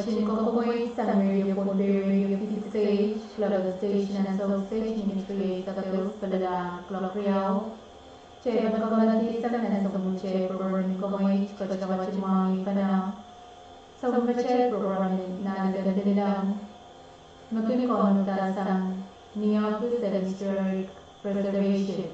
watching KAPWARESOU Radio Pohnpei Radio V6AH Global Station and South Station in Kadkadaur Padalang Clock Riau. Chay Pagkamati sa kanan sa muchay program KAPWARESOU kacakabat mga pana. Sa muchay program na nagandang magkikon tasang Neopolis Historic Preservation.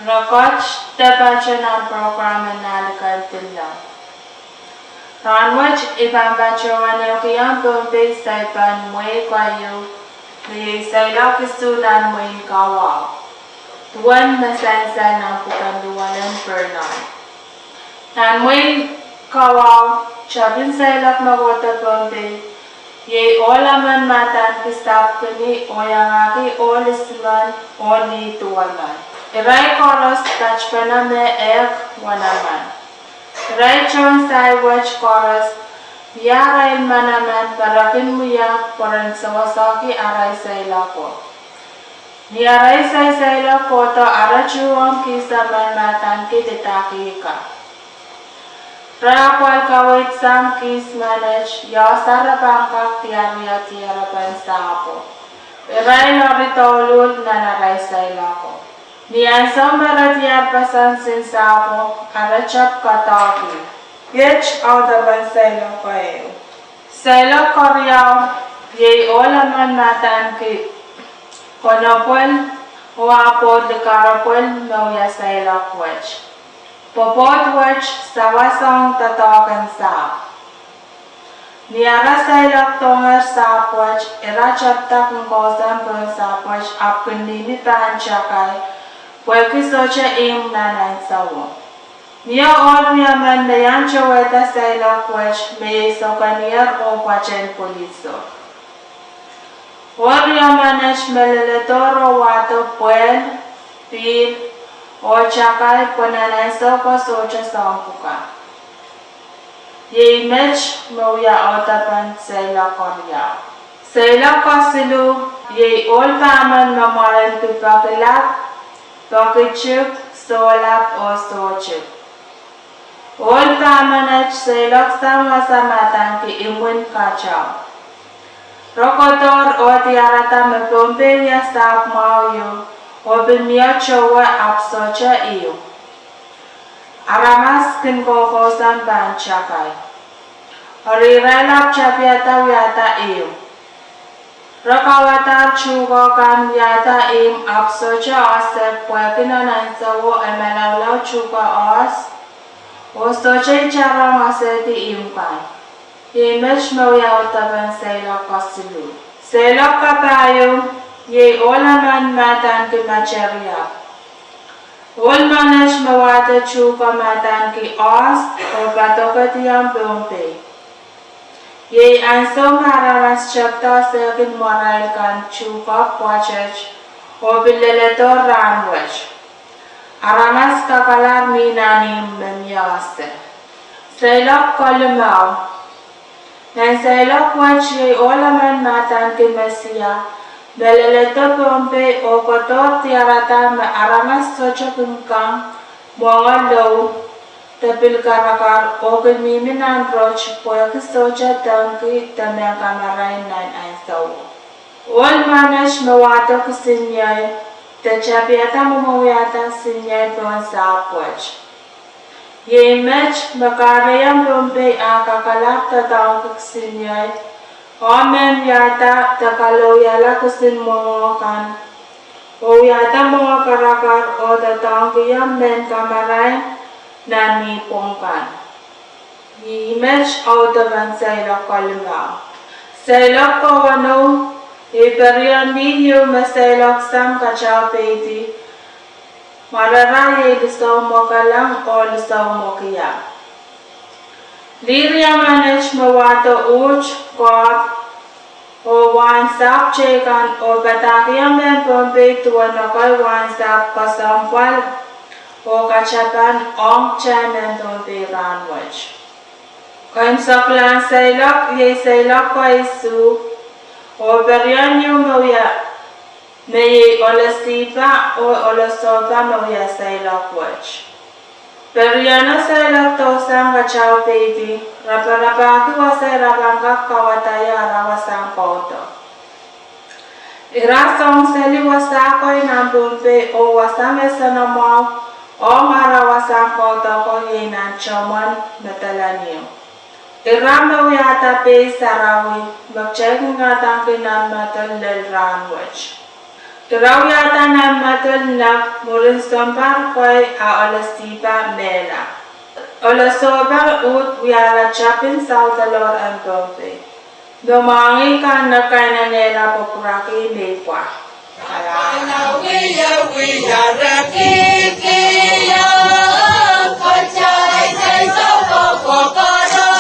Rakot tabaca ng programa na nagkatilang. Ranwach ibang baca wanaw kayang Pohnpei sa Pahnpei kayo may sa ilakisunan mo yung kawaw. Tuwan masansa ng pukanduwanan pernan. Nanmoy kawaw, chabin sa ilak magwata Pohnpei, ye olaman matan kistap kani oyangaki olisman oli tuwanan. Irai koros tachpana me ek wanaman. Irai chon sai wach koros biara manaman parakin muya poran sawasaki arai sai lako. Ni arai sai lako to arachuam kisaman matan ki detaki ka. Rakwal kawit sam kis manage ya sarapangkak tiara pansapo. Irai loritolul na narai sai lako. Niyan sambarat pasan sinsapo arachap kataki. Yech audaban sailo kayo. Sailo koryaw ye olaman matan ki konopol wapod karapol mawya sailo kwech. Popot wech sawasong tatokan sa. Niara sailo tonger sa kwech irachap tak ngkosan pun sa kwech apkundi ni panchakay. Pweki socha im nanay sawo. Niya or niya man na yan chaweta sa ila kwech may so kaniyar o kwachen poliso. Or niya manach meleletoro wato pwen, pil, o chakay pananay so ko socha sampuka. Ye mech mawya otapan sa ila korya. Sa ila kasilu, ye ol paman mamaran tupakilak, Tokichuk, solap o sochuk. Ol pamanach selok sama samatan ki imun kachaw. Rokotor o tiarata me Pohnpei ya stap mauyo o bilmiya chowa apsocha iyo. Aramas kin kokosan banchakay. Orirelap chapiata wyata iyo. Rakawatar chugo kan yata im apsocha asep pwekina nansawo emelawlaw chugo os o socha charang aseti im kan. Imech mawya utaban selok kasilu. Selok kapayo ye olaman matan ki macherya. Ol manach mawata chugo matan ki os o patokatiyang Pohnpei. Ye anso maramas chapta sekin moral kan chuka pwachech o bileletor ranwech. Aramas kakalar minanim memyaste. Selok kolumaw. Nan selok wach ye olaman matan ki mesia. Beleletor Pohnpei o kotor tiarata me aramas socha kunkang muangan low. Tapil karakar ogal miminan roch pweki socha tangki tamang kamarain nan ansaw. Ol manash mawato kusinyay, tachapiata mamawiyata sinyay pon sa pwech. Ye mech makarayang Pohnpei akakalak tatang kusinyay, omen yata takaloyala kusin mongokan. O yata mga karakar o tatang kiyam men kamarain, nani pongkan. Image autaban sa ilok kalungaw. Sa ilok kawano, iperian video masailok sam kachaw peti, mararaye lisaw mo kalang o lisaw mo kaya. Liria manage mawato uch, kop, o wansap chekan o batakiyang men Pohnpei tuwan na kay wansap kasampal o kachapan ong chanen to the ranwich. Kain saklan sailok ye sailok ko isu o berian yu mawya may olasipa o olasopa mawya sailok wich. Beriana sailok to sang kachao baby rapa ki wasay rapangka kawataya rawasang koto. Irasong seli wasa ko Pohnpei o wasa mesana mau o marawasang koto ko yinan chaman metalaniyo. Irama wiyata pe sarawi magchay nga tangkinan matal lel ranwich. Iraw yata na matal na murin stompar ko'y a olasipa mela. Olasoba ut wiyala chapin sa talor ang Pohnpei. Dumangi ka na kaya nila popuraki lepwa. Kala wiya rakikiya kachay say sa kokokoro.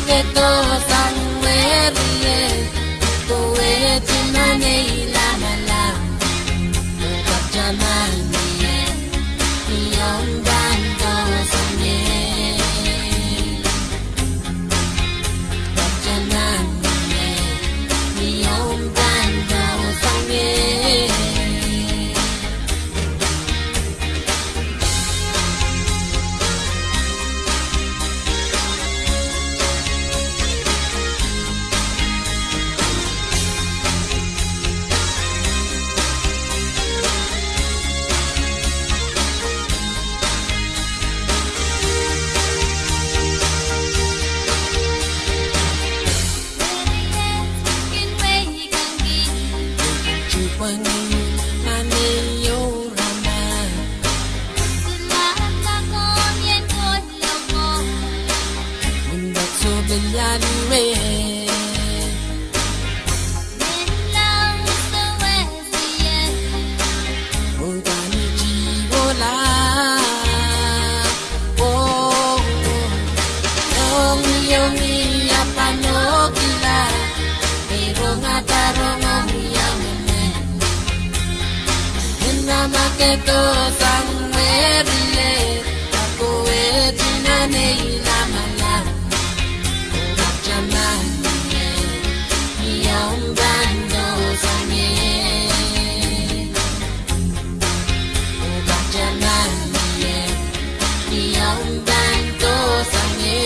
maketo sangwerie kowe tinane ilamala Jamani Yang bantu sange Jamani Yang bantu sange Maketo sangwerie ako etinane ilamala Jamani Yang bantu sange Jamani Yang bantu sange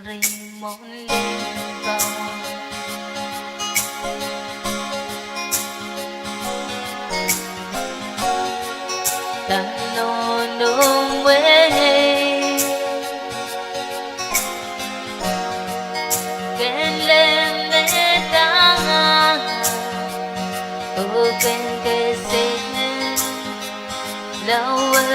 Ring món lên vào ta no no way can lên để ta ô can cái sẽ lâu rồi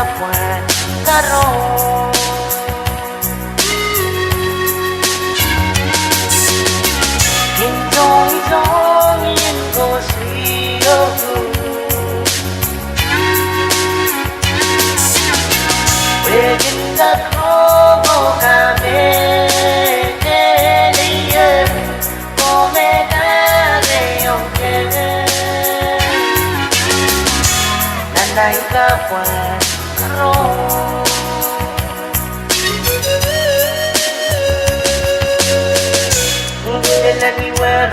KAPWARESOU 인종이종인 곳이요 외진다 넘어가네 내리에 봄에 가네 용게 난 나이가 KAPWARESOU Anywhere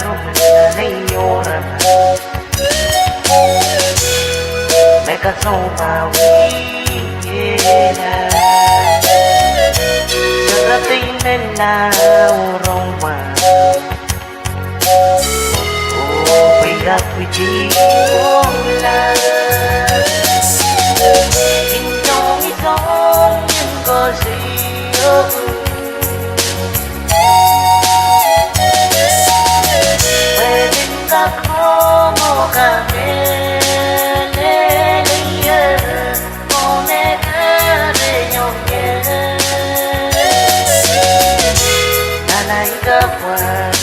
in Europe, make us over we Serating na Roma. Oh, bigat wiji la. Intong itong yung kosiyo. Como camele come carreño que nanay KAPWARESOU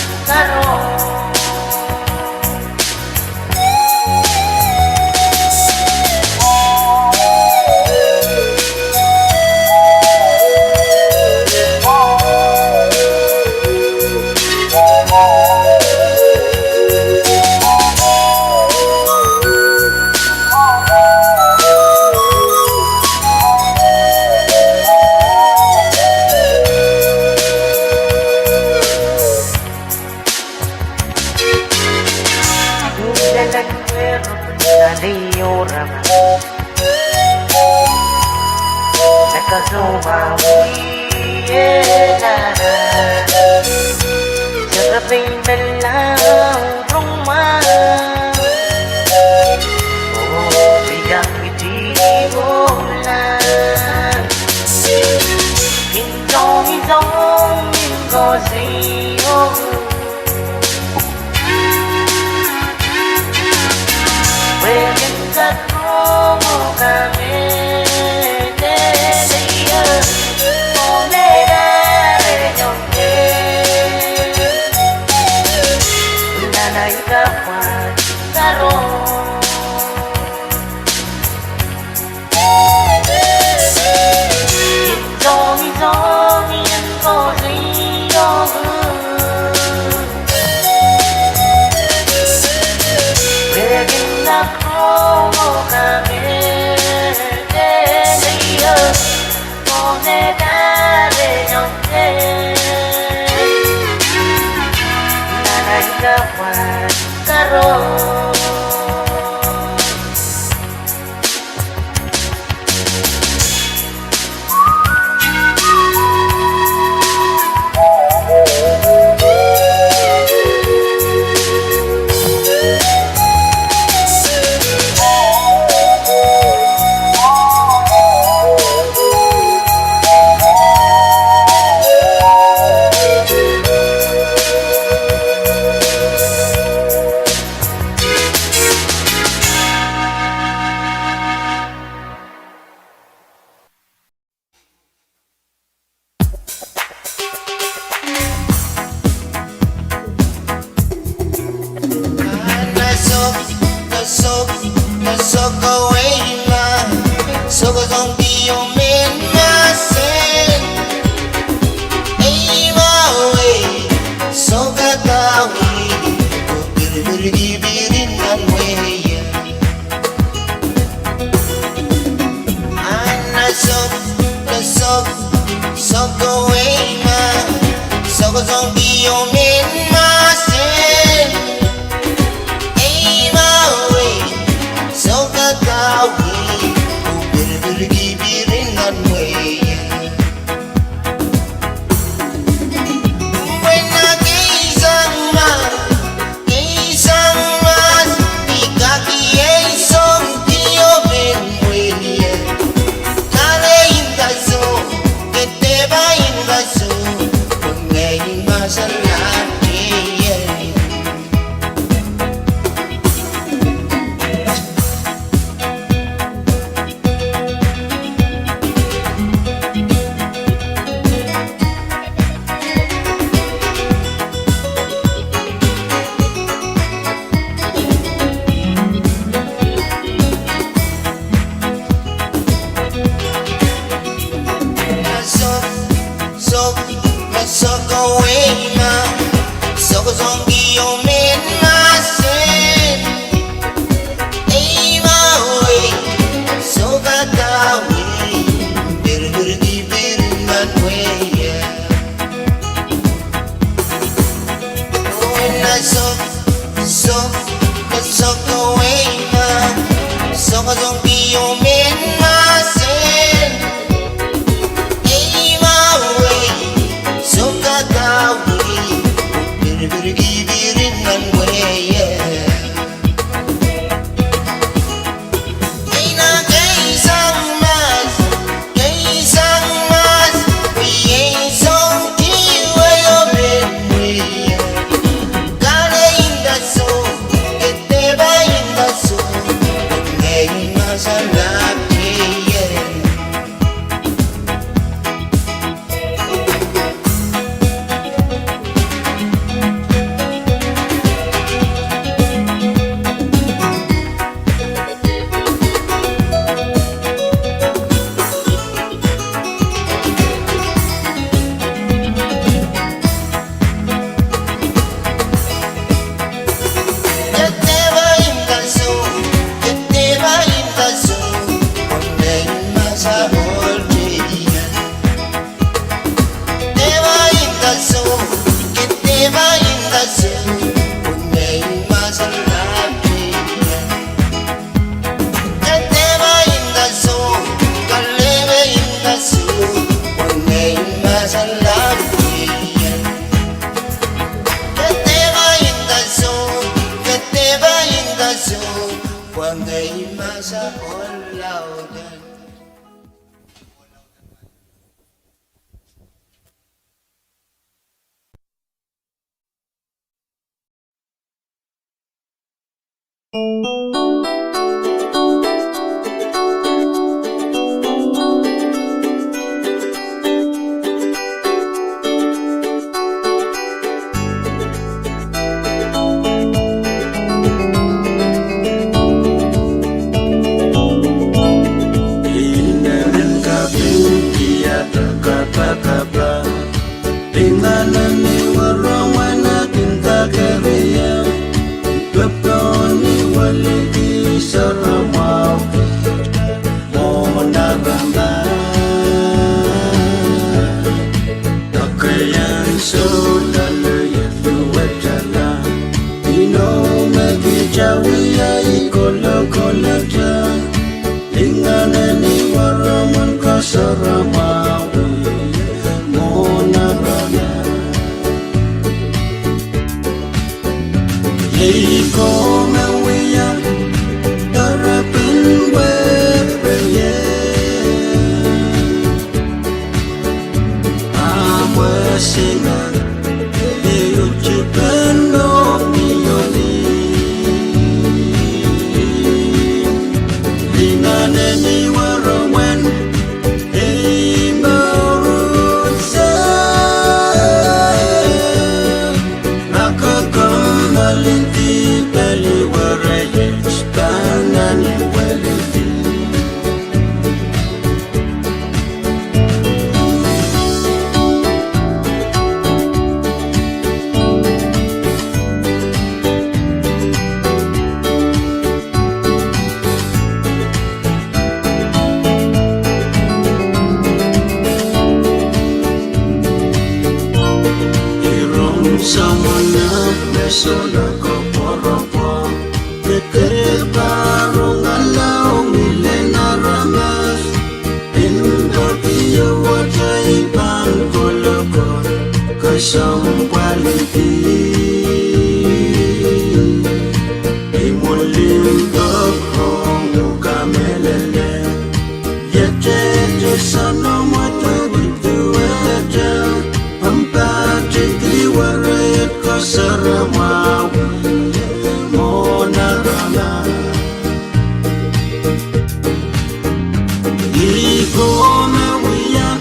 Go me we are,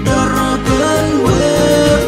the rebel way,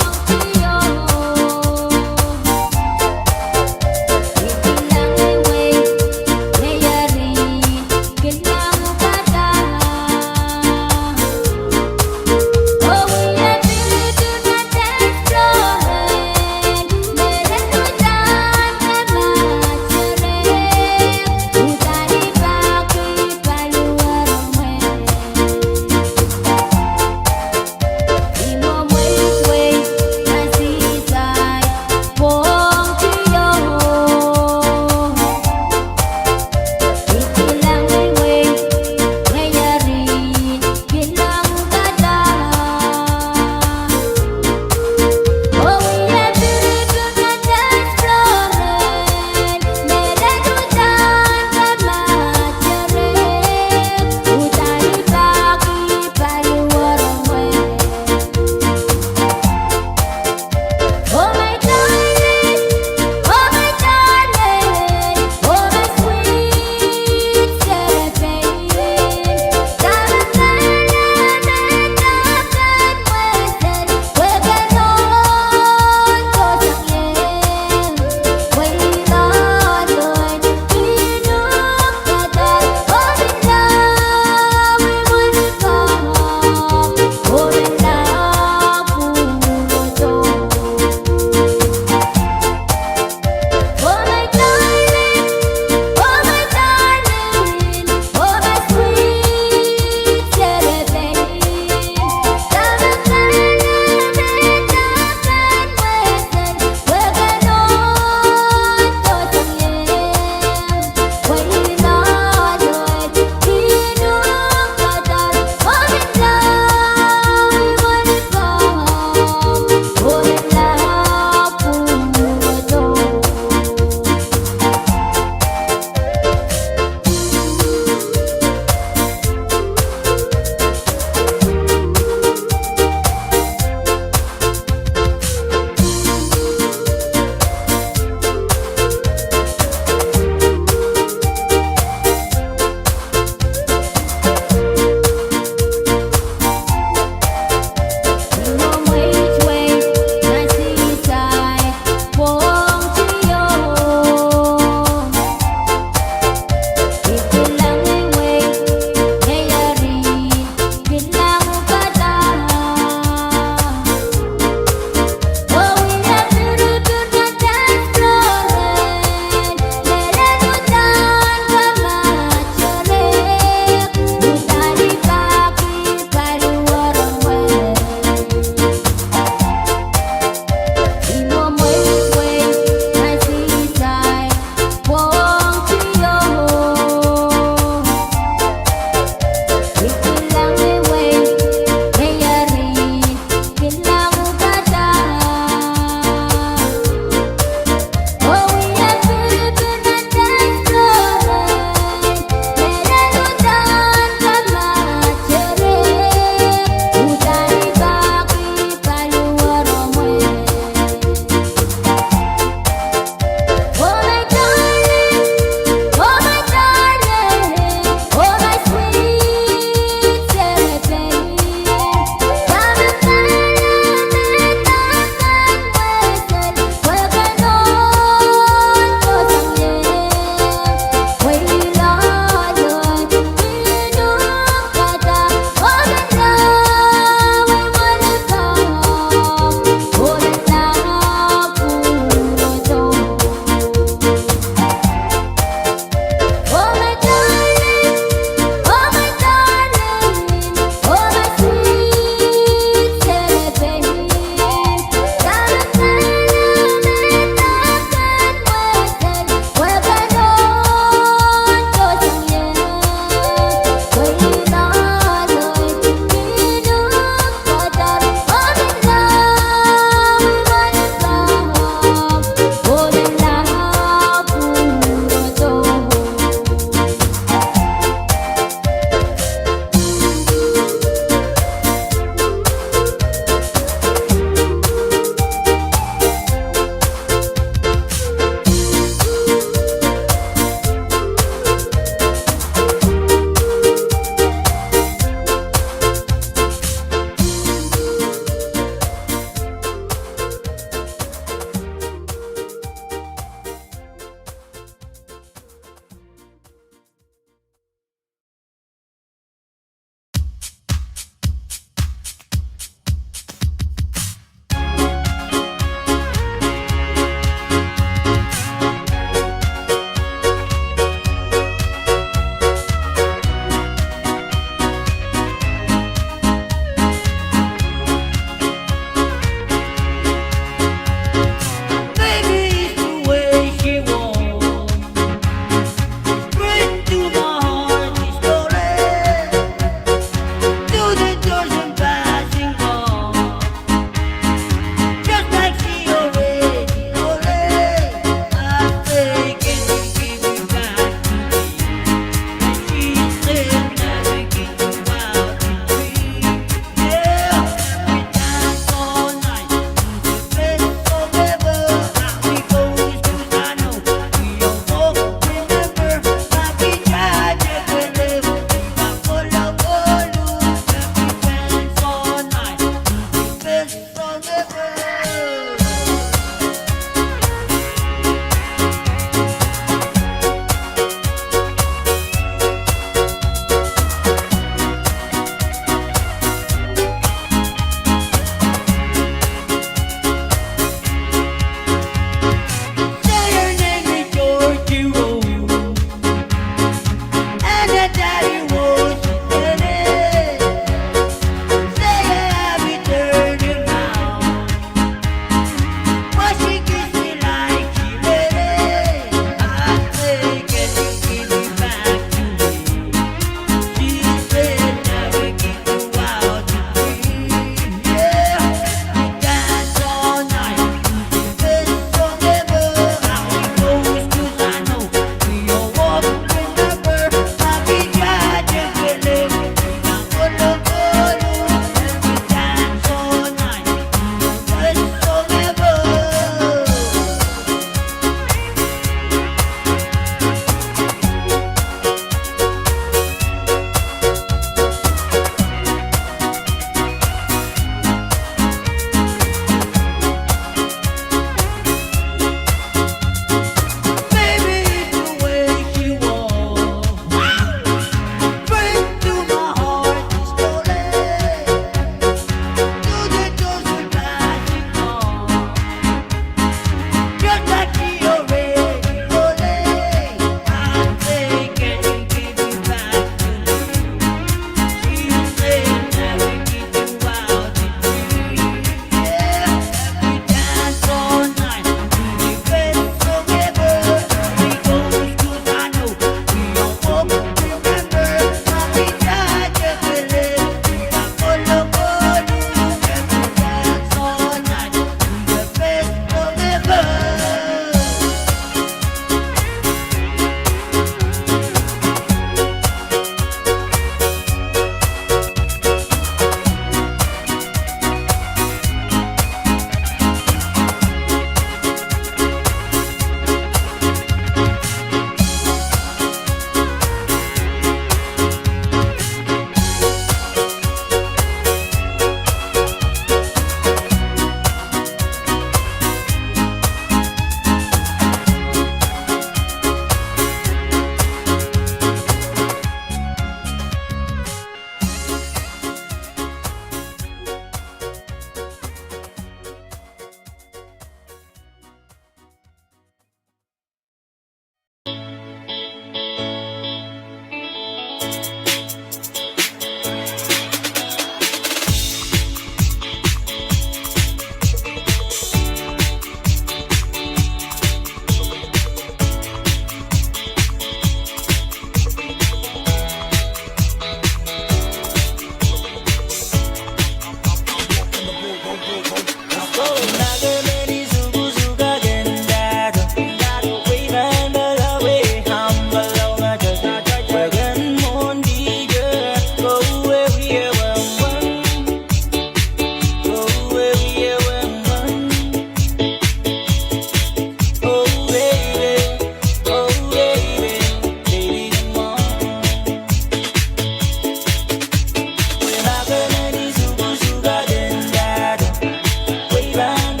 Way back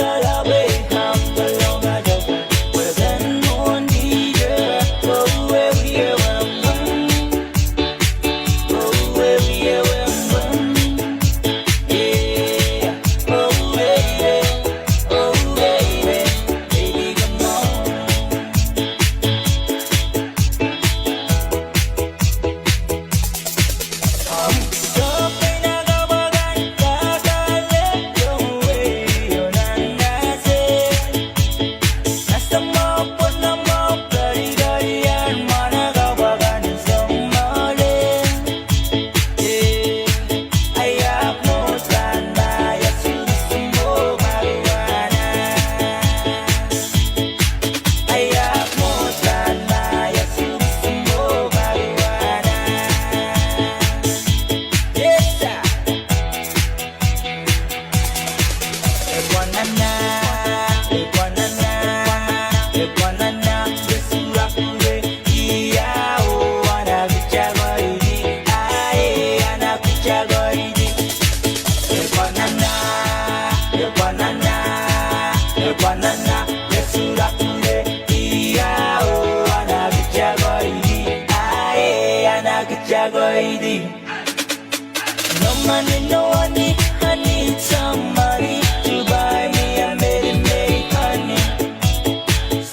money, no honey. I need some money to buy me a Mary May honey.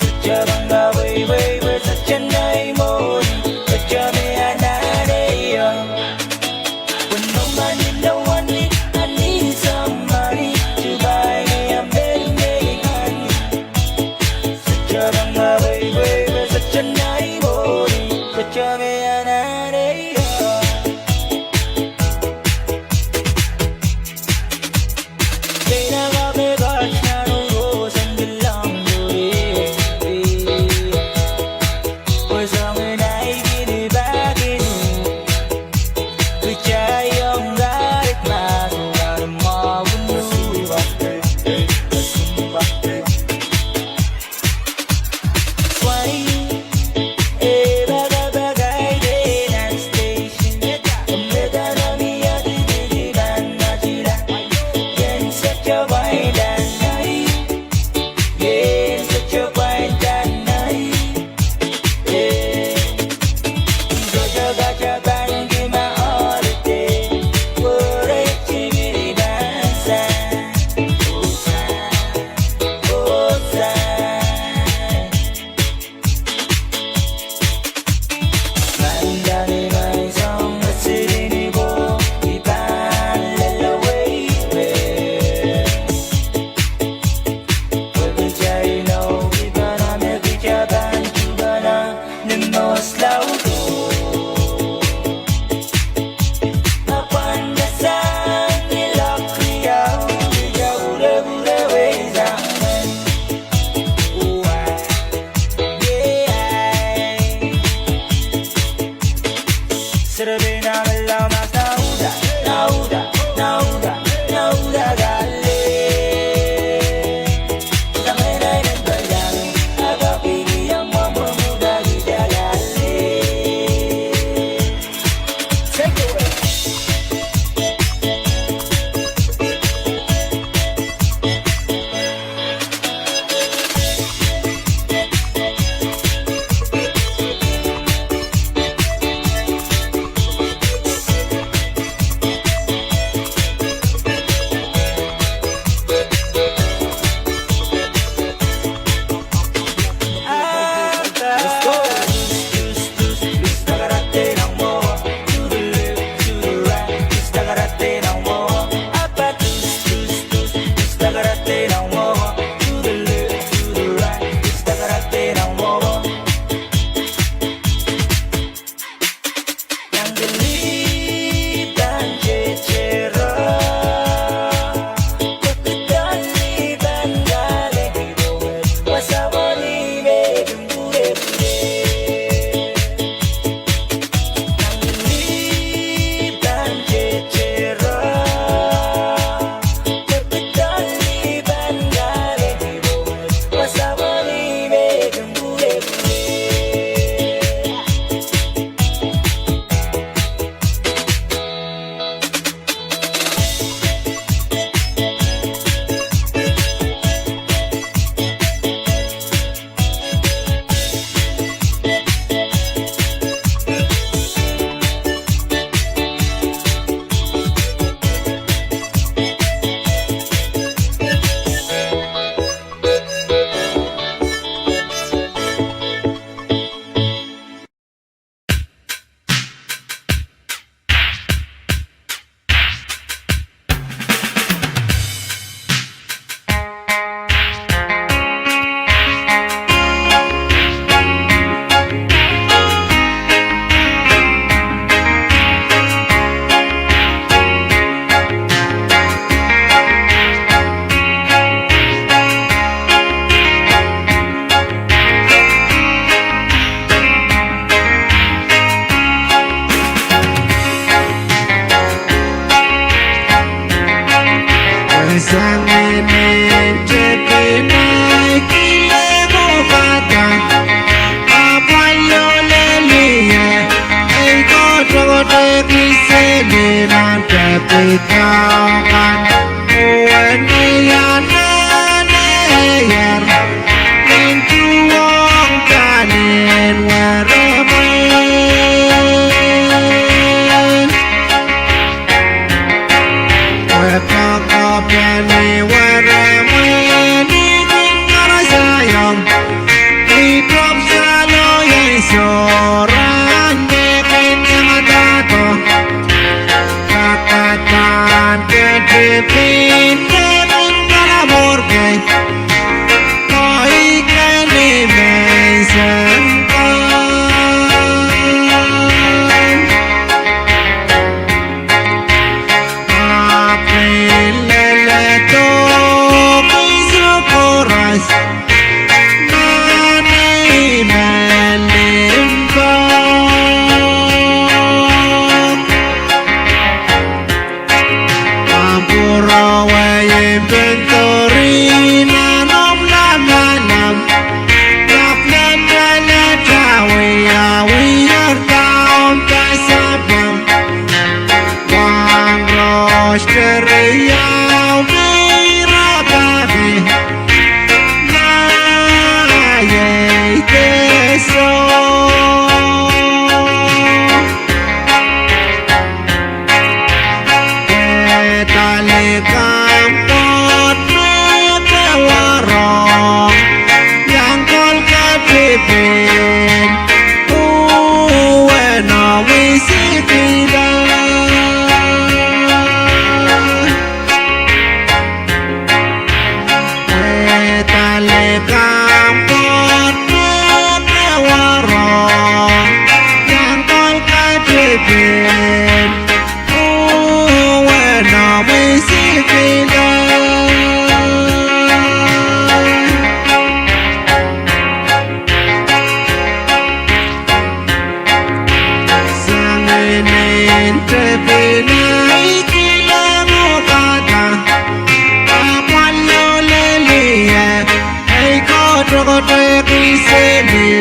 Such a banga way, such a nice morning, such a me and when no money, no honey, I need some money to buy me a Mary May honey. Such a banga way, such a nice morning, such a me and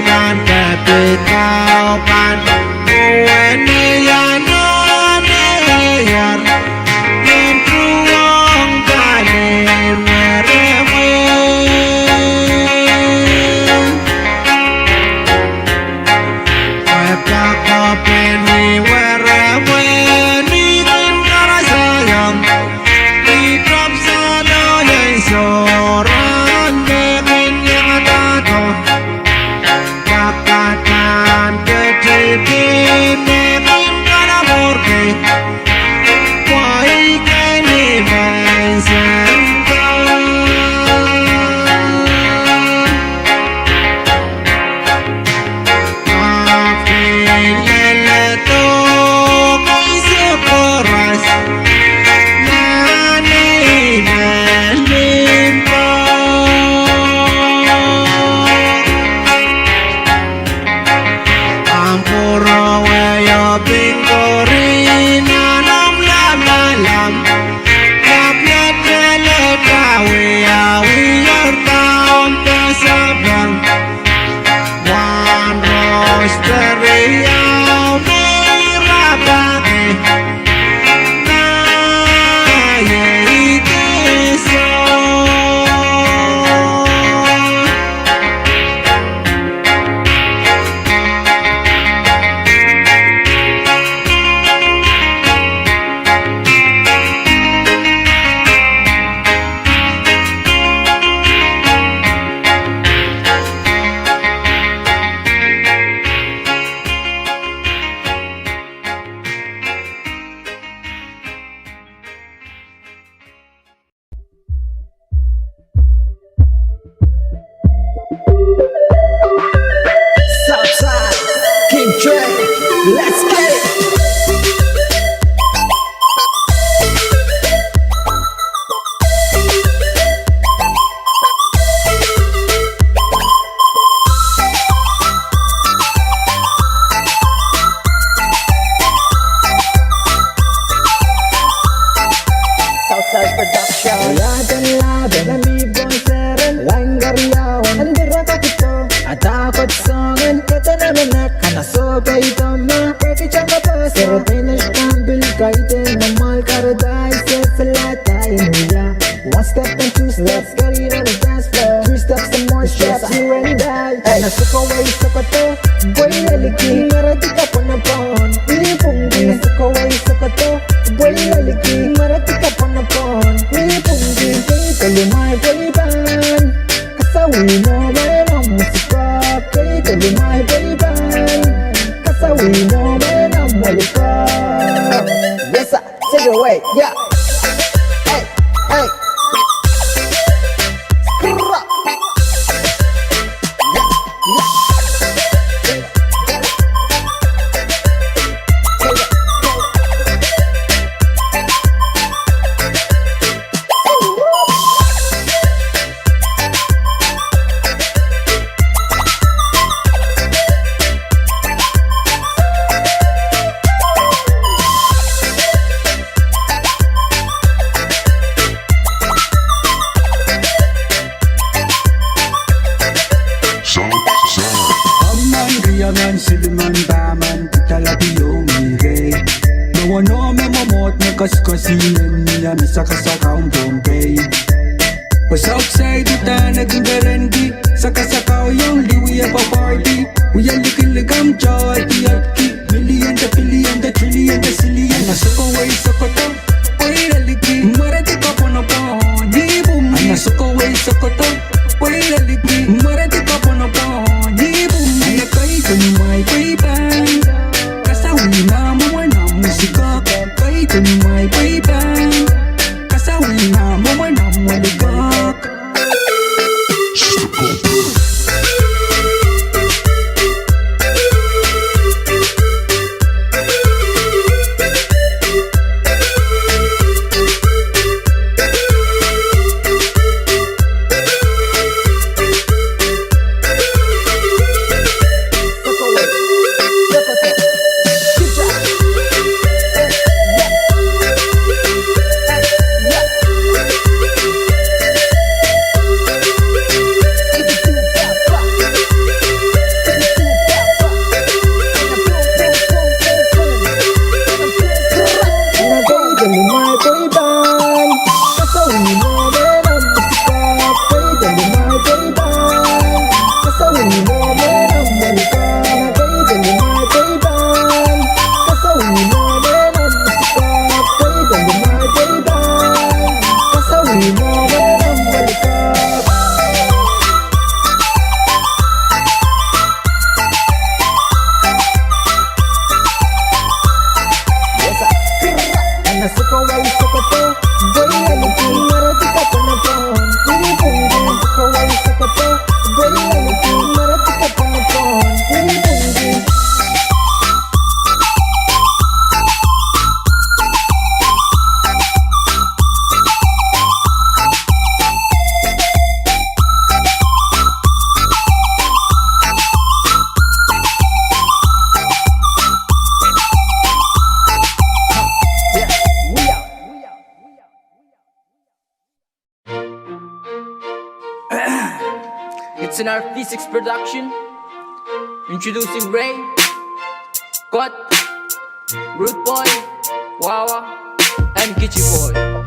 dan kepikaukan Uwene yanoneyar Nintruang kane merewe Pekakopeni werewe Nirin karasayang Hidup sana yang seorang Dekin yang tato Kakatan kecipin Dekin kada murke Wai kini mensentang Afin leleto Kai seperas Let's get it! Southside Production Laban ang libong seren Laing gariyawan Andira ka kito Atakot songan Kata namanak Hanasobay tama Pekicang kapas Pero pinashtambil Kaiten mamal karaday Sesalata inuya One step and two steps Got it on the dance floor Three steps and more steps You ready die Nasukaway sa kato Boy laliki Marati ka pa na pon Ilipunggi Nasukaway sa kato Boy laliki Marati ka pa na pon Ilipunggi Kay lumay paliban Kasawi mo man ang musika Kay lumay paliban Kasawi mo man ang malika Yes sir, take it away, yeah Hey, hey Skrrrra Kaskasinan niya sa kasakaong Pohnpei Pasoutside ita naging berengi Sa kasakaw yung liwi pa party Uya likiligam joy iyatki Million the trillion the zillion Nasukaway sa koto Uy laliki Marati ka po na po Di bumi Nasukaway sa koto Uy laliki Marati ka po na po Di bumi Nakay kunumay paybay Kasawi na mawa na musika Kay kunumay paybay Kasawi na mawa na maligak It's an V6 production. Introducing Ray, Kot, Root Boy, Wawa, and Gitchy Boy.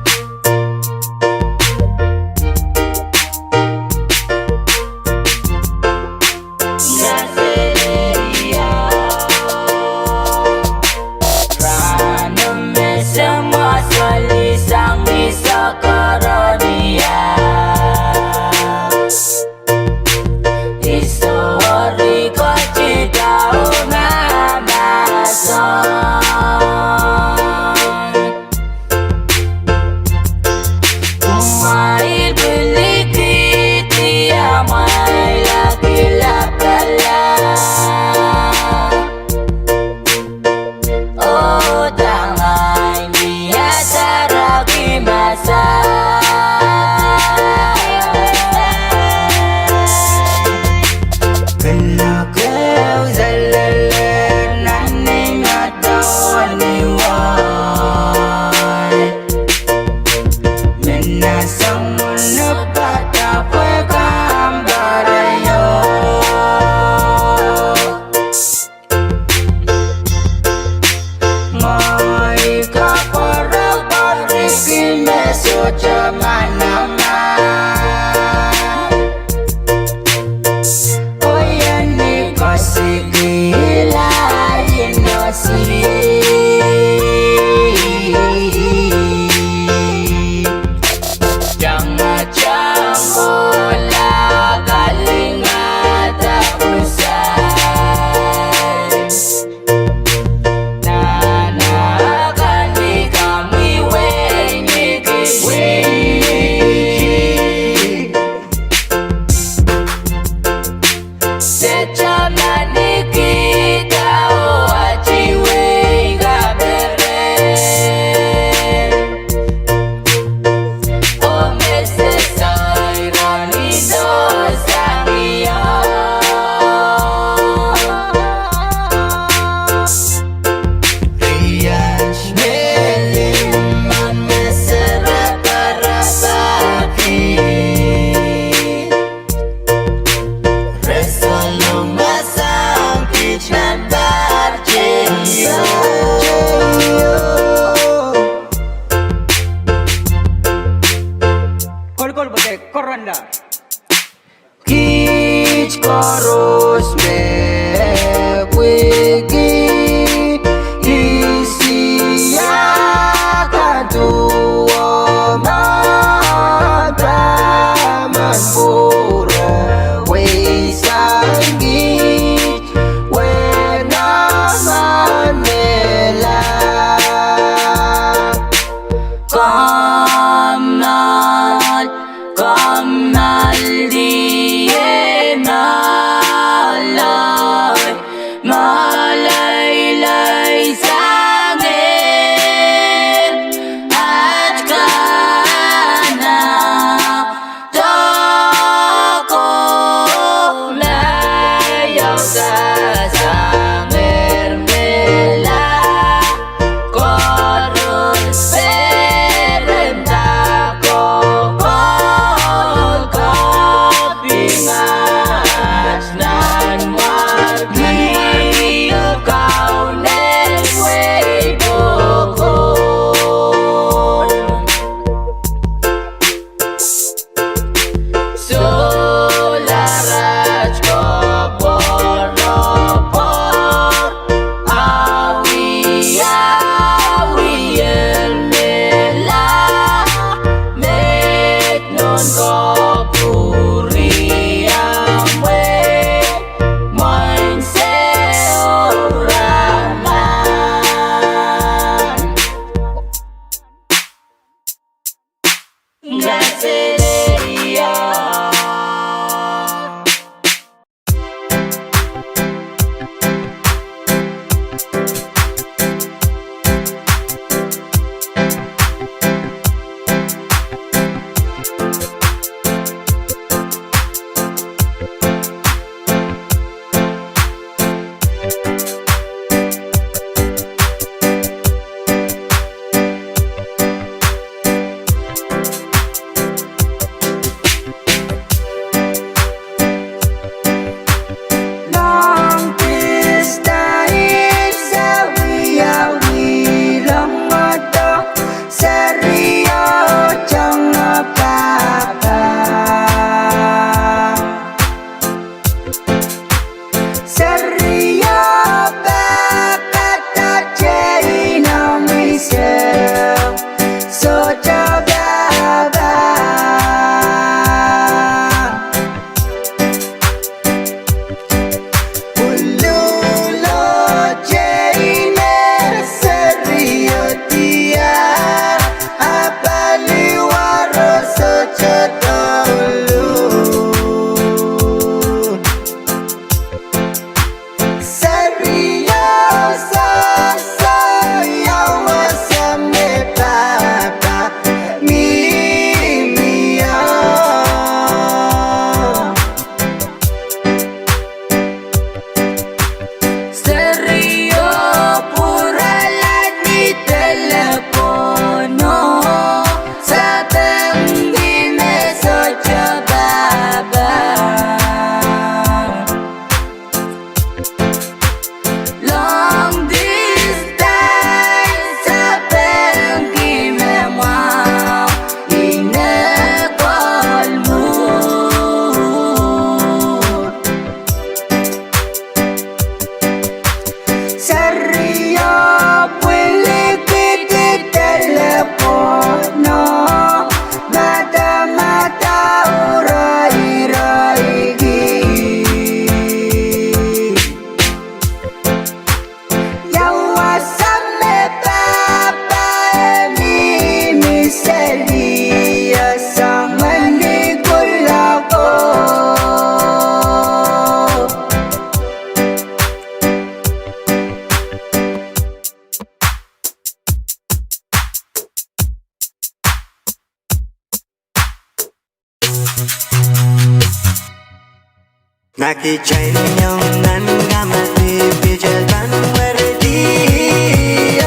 Naki chain yung nan gamati bijalban werdi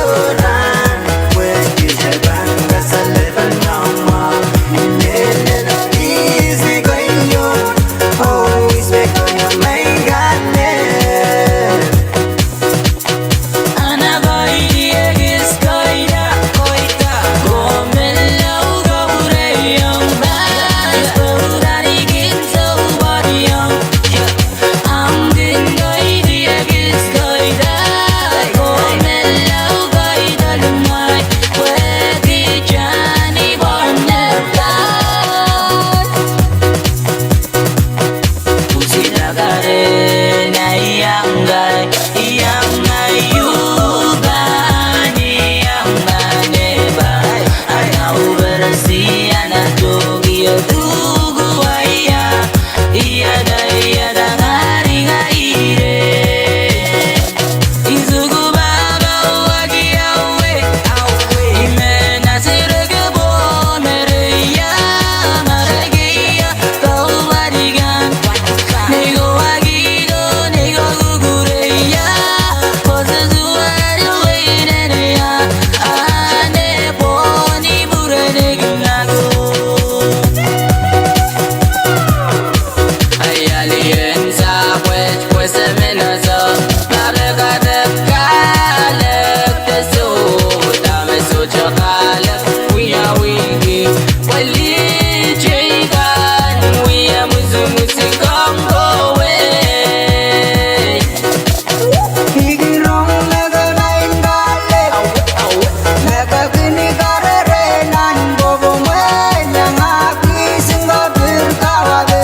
oran wes bijalban kasaleban nama ilele easy going yo always make on your main gane Ana goiya gis goida goita gomelo gaureyong bas urani ginso bariyong I'm din goiya gis goida gomelo goida lumai wedi jani bornelan usilagare nayangay iyangay yugani yangane bay ayaw berasi anatogi dugu aya iyada iyada ngari ngaire izugu baba wagi awe imena sirege bo mereya maregeya kau barigan nego wagido nego gugureya pose zuari weineya ane boni burede gnago ayalien sa pues amenaza maragada kalak teso dame so chakala wiya wigi wali jigan wiya muzi kongo we Higirong naga nain gale naga kini karere nan bobo mwe nyangaki singo birkawabe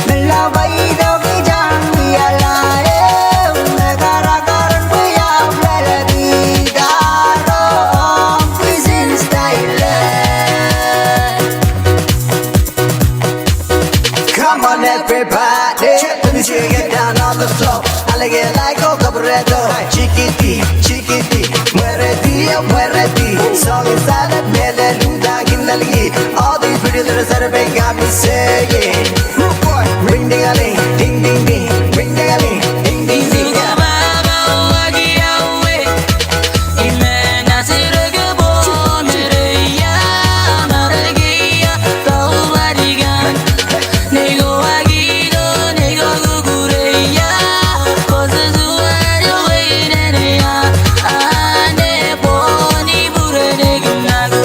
melawai dogi jangi alae nagara karan puya melodi daro prison style. Come on everybody, let me see you get down on the floor. I like it like a cabaretto, chiquiti, chiquiti, muereti, muereti. Song inside that meluda ginalgi. All these pretty little Saturday got me saying, ring ding a ling, ding ding ding, ring ding a ling, ding ding ding. izugu baba wagi awe imena sirege bo mereya maregeya kau barigan nego wagido nego gugureya pose zuari weineya ane boni burede gnago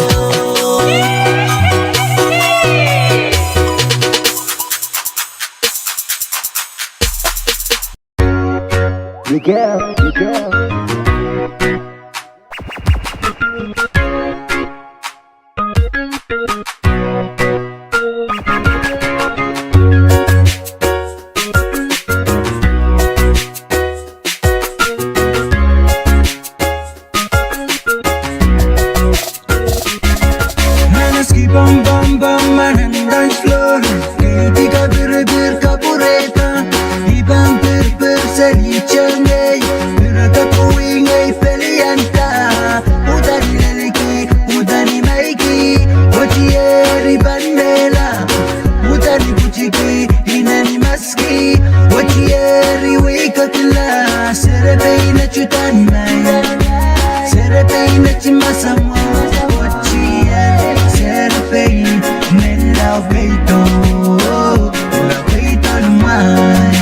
Miguel. Manaski bam bam bam manan dance floor Ketika bir kapureta Ibang per seri changay Biraka Pwuhng ay pelianta Udani leliki, udani maiki Wachieri bandela Udani buchiki, inani maski Wachieri wikatila Serepay na chutanay Serepay na chimasamo Wachieri serepay Melaw beito Melaw beito lumay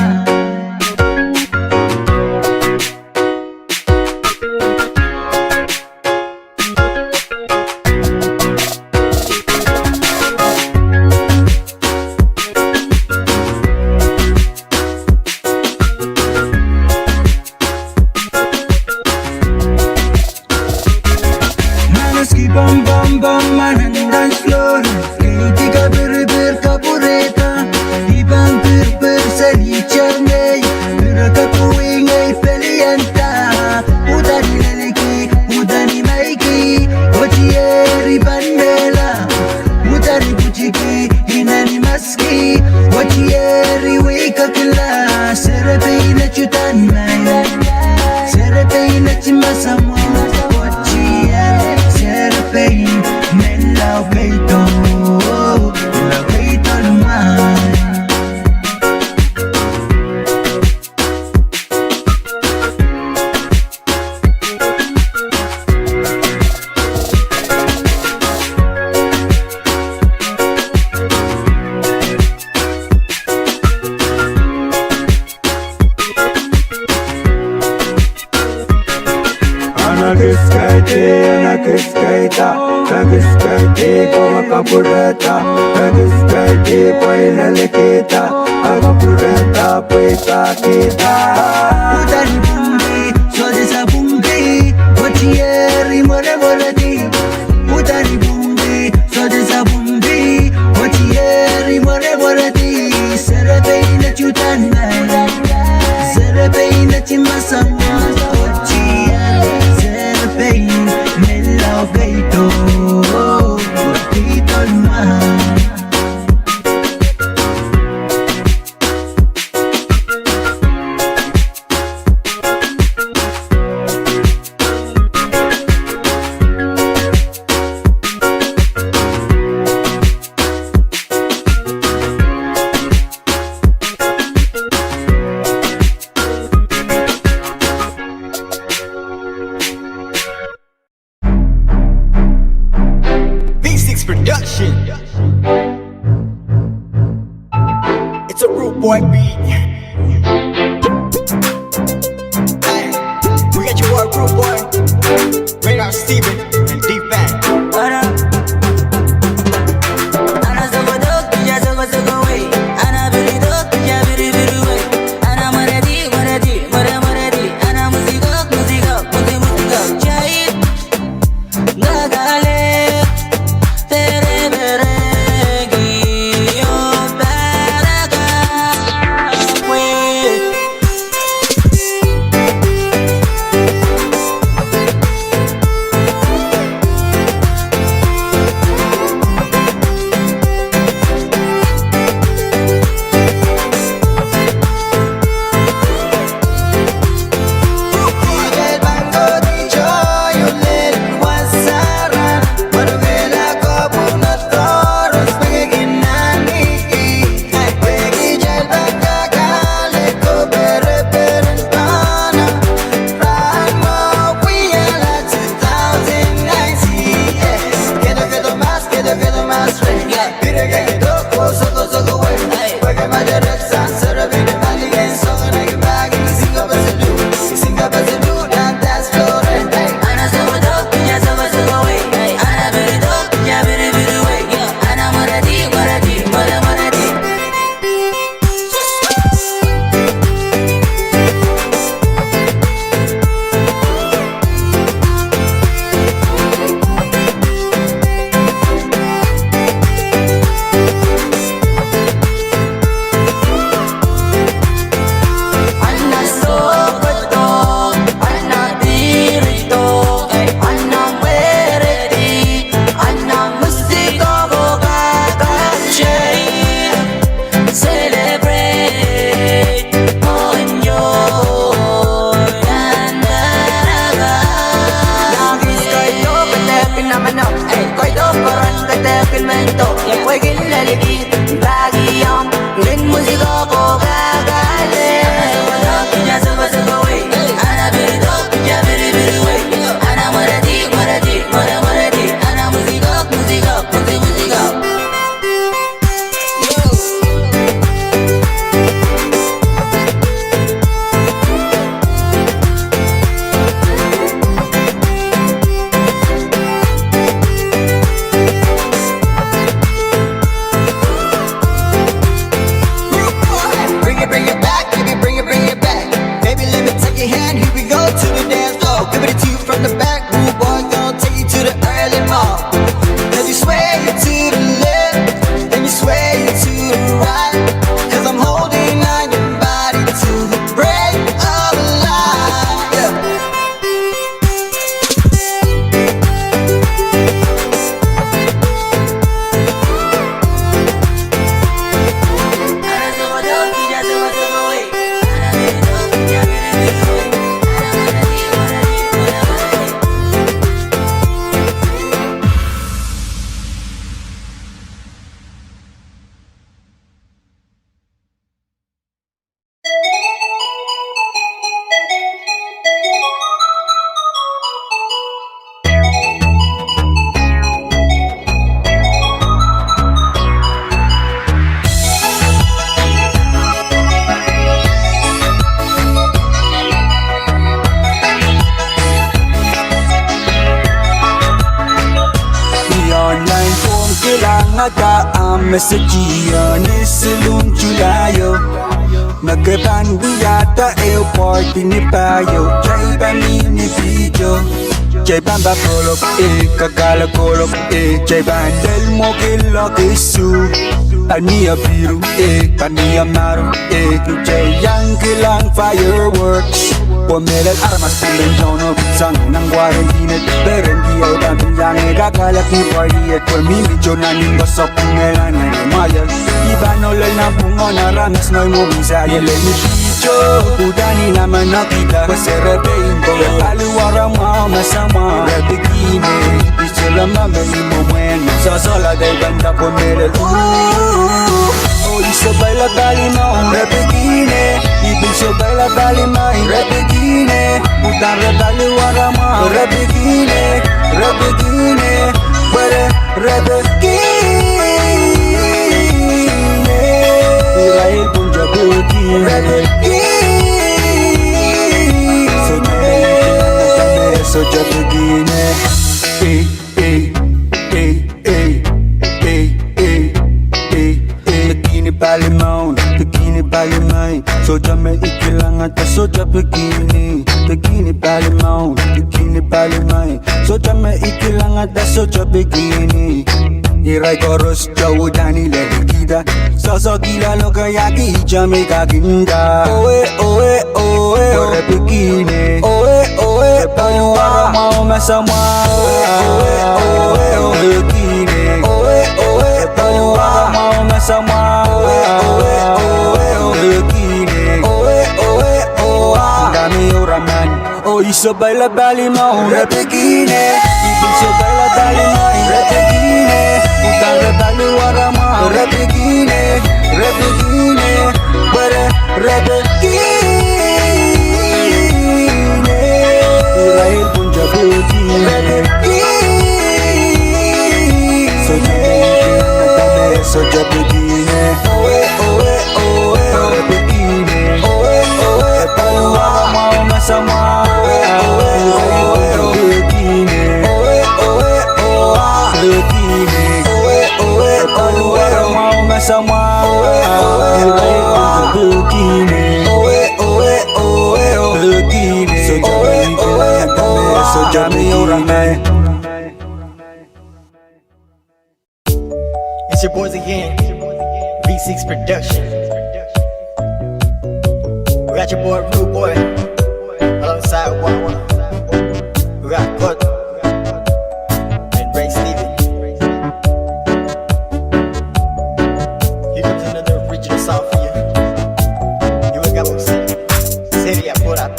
Manaski bam bam bam manan dance floor Ketika bir kapureta Ibang per seri changay Biraka Pwuhng ay pelianta Udani leliki, udani maiki Wachieri bandela Udani buchiki, inani maski Wachieri wikakila Serepay na chutanay Serepay na chimasamo Wachieri serepay Melaw beito Melaw beito pureta Kagis pwede nalikita Aga pureta pwede kita Utari bumbi, sote sa bumbi Wachieri more more di Utari bumbi, sote sa bumbi Wachieri more more di Serapei na chutana Serapei na chimasama Wachieri Serapei Melaw gaito Tito naman V6 production. It's a rude boy beat. Hey, we got your boy rude boy, Radar Steven and D-Fan. Message nisulun chulayo Magaban buyata eo party ni payo Jay mini video Jay bamba kolok kakala kolok Jay bandel mo kilok isu Ania biru Pania maru Jay yang kilang fireworks Pumilal armas pilang jono Sang nang quarantine Berendia Dami yang kakalak ni party At pamimidyo na nimbasok Pungelan na namayal Iba nolal na bungo na ramis Noy mo bisaya Ilay ni video Udani naman nakita Paserebein ko Aluwarang mga masama Rebigine Isila mamay mo mwena Sasala day banda pumilal Oh isabay la bali mo Rebigine Ibig sabay la bali mo Rebigine Utang rebali warama Rebigine Rebigine Pwede Rebigine Irahil pun jabugine Rebigine So jabugine Bikini balimay Soja may ikilangan ta soja bikini Bikini balimay Bikini balimay Soja may ikilangan ta soja bikini Iray koros jauh dani legida Sosok gila lo kaya ki jame kaginda Oe oe oe Kore bikini Oe oe Paluara mau masama Oe oe oe Bikini Oe oe Paluara mau masama Isabay la bali mo Rebigine Ibig sabay la bali mo Rebigine Utang rebali warama Rebigine Rebigine Pwede Rebigine Irahil pun jabugine Rebigine So jabugine Oe oe oe Rebigine Oe oe Paluara mau masama Sama begini begini sejami orang naik. It's your boys again, V6 Production. We got your boy Rude Boy alongside Wawa. We got Cut and Ray Steven. Here comes another original song for you. You ain't got what seria por up.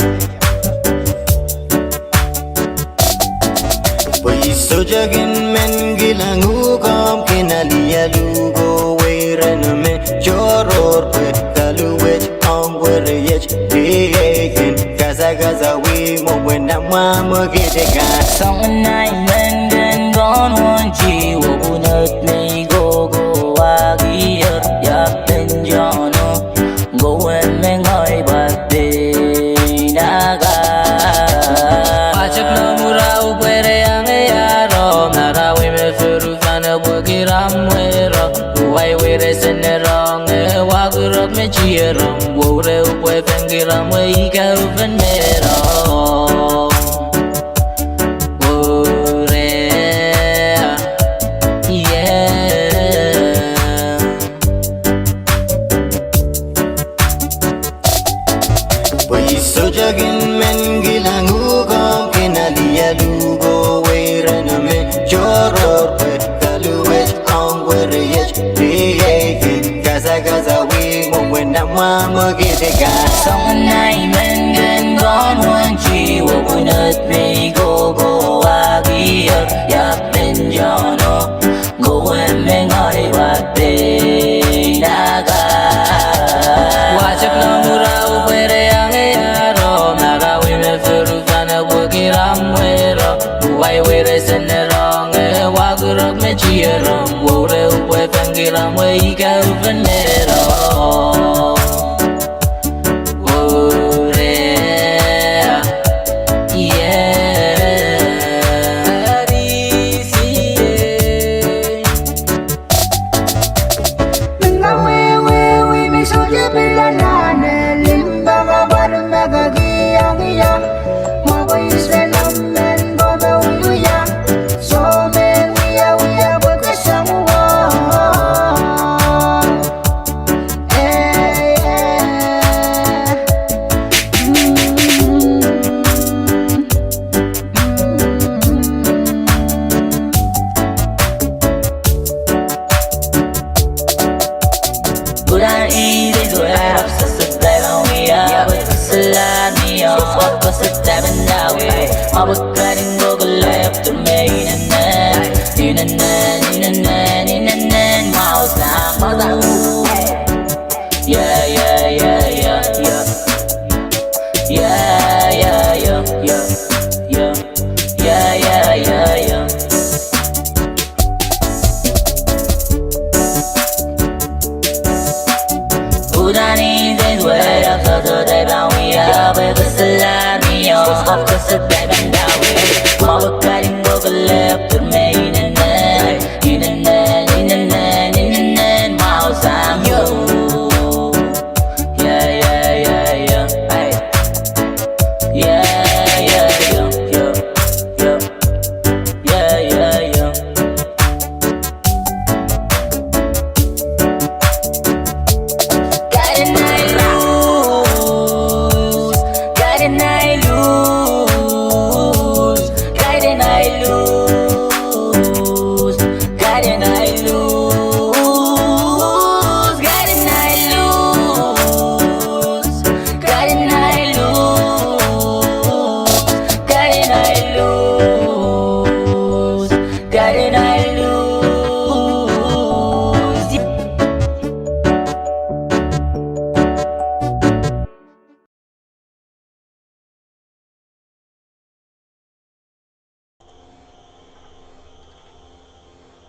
So jagin men gilangu kom kinalia lugo weiran me joror pe kaluwech ongwerech diegen gaza gaza we mo when nama magedega Song nai men gen gon hon chi wo bunat me go go agier ya ten jono go when me ngoi bat de naga achak no murau pere yang Ramwera, why we're in the wrong, walk up me cheer on, wore away Pengiram, we go and mera. So jagin men gilangu kom kinalia lugo weiran me joror pe kaluwech ongwerech diegen gaza gaza we mo when nama magedega Song nai men gen gon hon chi wo bunat me go go agier ya ben jono go when me ngoi wat de naga wachak no murau pere yang why we're in the wrong, walk up me cheer on, wore away Pengiram, we go and mera. suji pilanane limbaga barmaga giyang yang Mawa Israelam men gome uyuya So men wiya bukasangwa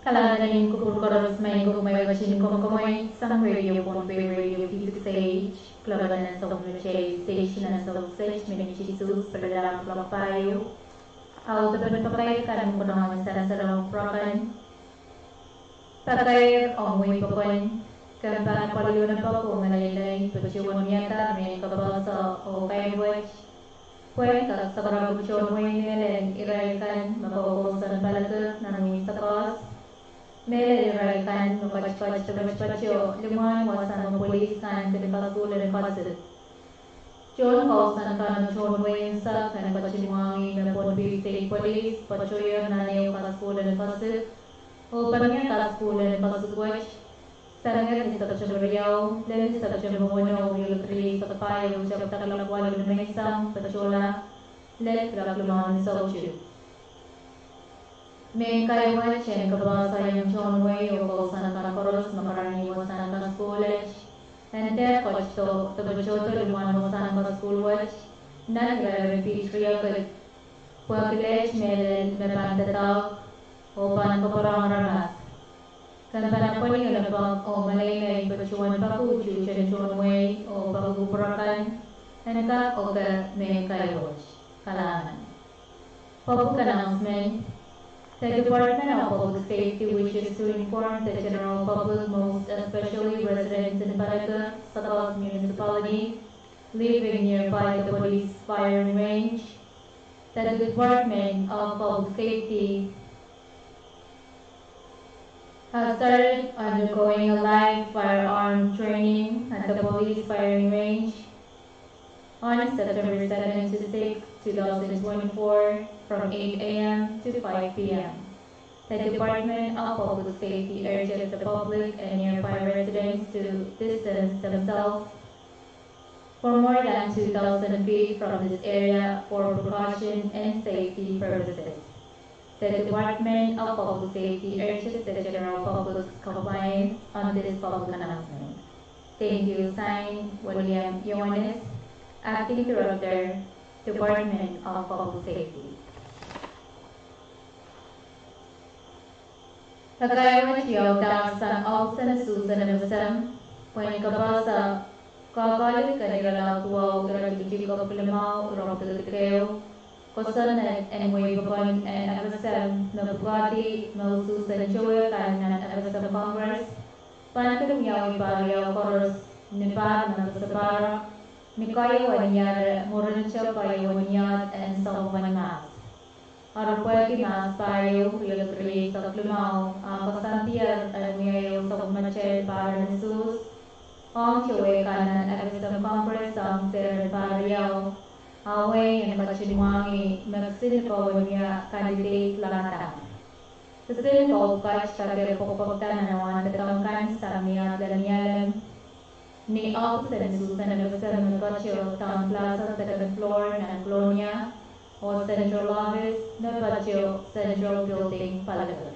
Kalalanin ko purkoros may gumay kumay sang radio Pohnpei radio V6AH Klaban na sa Pohnpei station na sa Legislature Minichisus Perdalang Pahrek Au taban pakai kan kunangan sa sarang prokan pakai omoy pakon kan pa paliw na pa ko manalay pagsiwan yata may kabal sa o kay watch Pwuhng sa karang buchon mo nelen iraikan mapawasan balaga nanong tapos Mele iraikan mapachpach tabachpacho liman wasan mapulis kan pinipagul dan pasit John Hawson kan John Wayne sa kan pachimuangi na Pohnpei State Police pachoyo na niyo kaskul dan pasit o panya kaskul dan pasit watch Sangat di sa Riau dan sa Chamuano Military sa Payo sa Takalakwan ng Maysang Patachola let Raklaman sa Uchu May kaiwan siya kabasa yung John Way o kausan karakoros makarani wasan ka college and there coach to tabachoto liman wasan ka school watch nag-repeat riya ka Pwuhng melen mepantataw o pan kaparang ramas kan panapon yung labang o malaylay pagsuwan pakuchu siya John Way o pagupurakan and ka o ka may kaiwan kalaman public announcement The Department of Public Safety wishes to inform the general public, most especially residents in Pahrek, Sakal Municipality, living nearby the police firing range, that the Department of Public Safety has started undergoing a live firearm training at the police firing range on September 7 to 6, 2024 from 8 a.m. to 5 p.m. The Department of Public Safety urges the public and nearby residents to distance themselves for more than 2,000 feet from this area for precaution and safety purposes. The Department of Public Safety urges the general public's compliance on this public announcement. Thank you. Signed, William Yohannes, Acting Director, Department of Public Safety. Kagaya siya dahil sa Austin Susan Emerson, when kapal sa kagalit kanila tuwaw karagigi ko pilamaw urang pagkakayo, kosan and way babon and FSM na Bugatti, no Susan Joel, and FSM Congress, panagkaliyaw ibariyaw koros Nepal Nagasabara, Mikayo Wanyar, Murancha Payawanyat, and Salman Mas. Arapwaki Mas Payo, Rilakri, Saklumao, Akasantia, and Miayo Salmachel Paransus, Ong Chue Kanan, FSMTC, Ser Pariao, Away and Kachimwangi, Maxine Pawanya, candidate Lanatang. Sesuai kau kach tagar pokok-pokokan anawan tetangkan samia dan ni aku sensusan bersama kacau town plaza second floor dan Colonia or central office na kacau central building Palawan.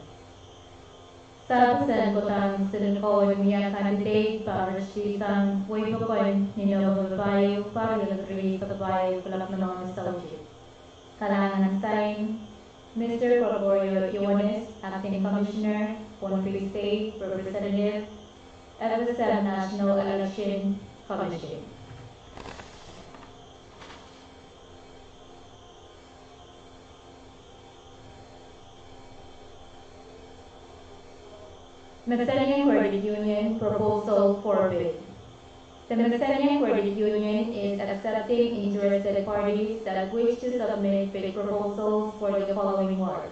Sa pesan kotang sedang kau niya candidate para sisang waypoint ni Novabayo para negeri Kabayo Kelab Menong Saudi. Kalangan sign Mr. Gregorio Iones, Acting Commissioner, Pohnpei State Representative, FSM National Election Commission. Methanian Credit Union Proposal for Bid. The Methanian Credit Union is accepting interested parties that wish to submit bid proposals for the following work: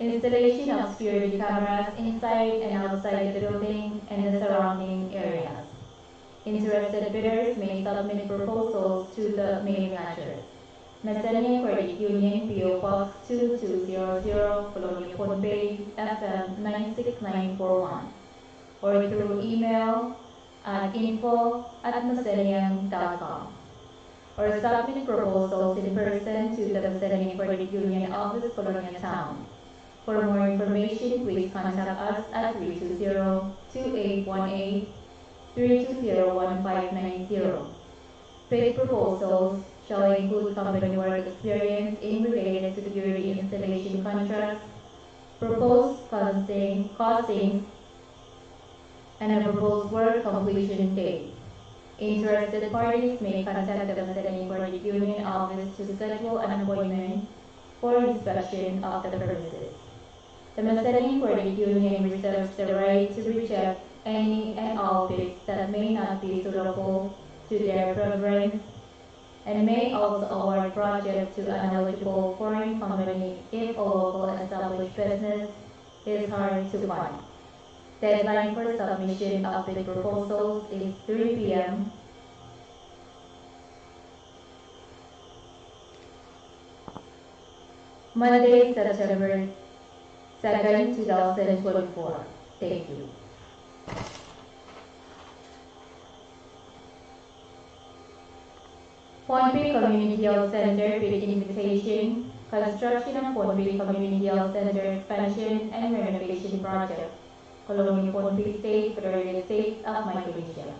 installation of security cameras inside and outside the building and the surrounding areas. Interested bidders may submit proposals to the mailing address: Methanian Credit Union, PO Box 2200, Colonia Pohnpei, FM 96941, or through email at info@methanian.com, or submit proposals in person to the Methanian Credit Union office, Colonia Town. For more information, please contact us at 320-2818, 320-1590. Bid proposals shall include company work experience in related security installation contracts, proposed costings, and a proposed work completion date. Interested parties may contact the Methanian Credit Union office to schedule an appointment for inspection of the premises. The Methanian Credit Union reserves the right to reject any and all bids that may not be suitable to their preference, and may also award projects to an eligible foreign company if a local established business is hard to find. Deadline for submission of bid proposals is 3 p.m. Monday, September 2nd, 2024. Thank you. Pohnpei Community Health Center bid invitation, construction of Pohnpei Community Health Center expansion and renovation project, Colonia Pohnpei State, Federal State of Micronesia.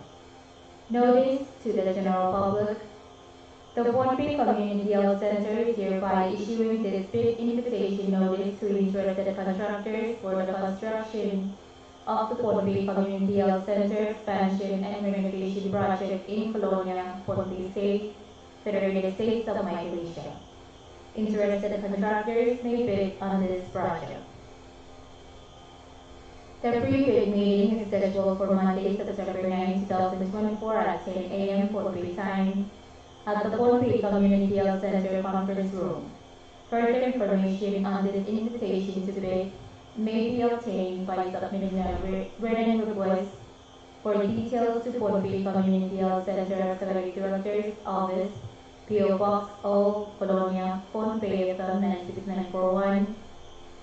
Notice to the general public. The Pohnpei Community Health Center is hereby issuing this bid invitation notice to interested contractors for the construction of the Pohnpei Community Health Center expansion and renovation project in Colonia, Pohnpei State, Federal States of Micronesia. Interested contractors may bid on this project. The pre-bid meeting is scheduled for Monday, September 9, 2024 at 10 a.m. Pohnpei time at the Pohnpei Community Health Center conference room. Further information on this invitation to bid may be obtained by submitting a written request for details to Pohnpei Community Health Center Executive Director's Office, PO Box O, Colonia, Pohnpei, FM 96941,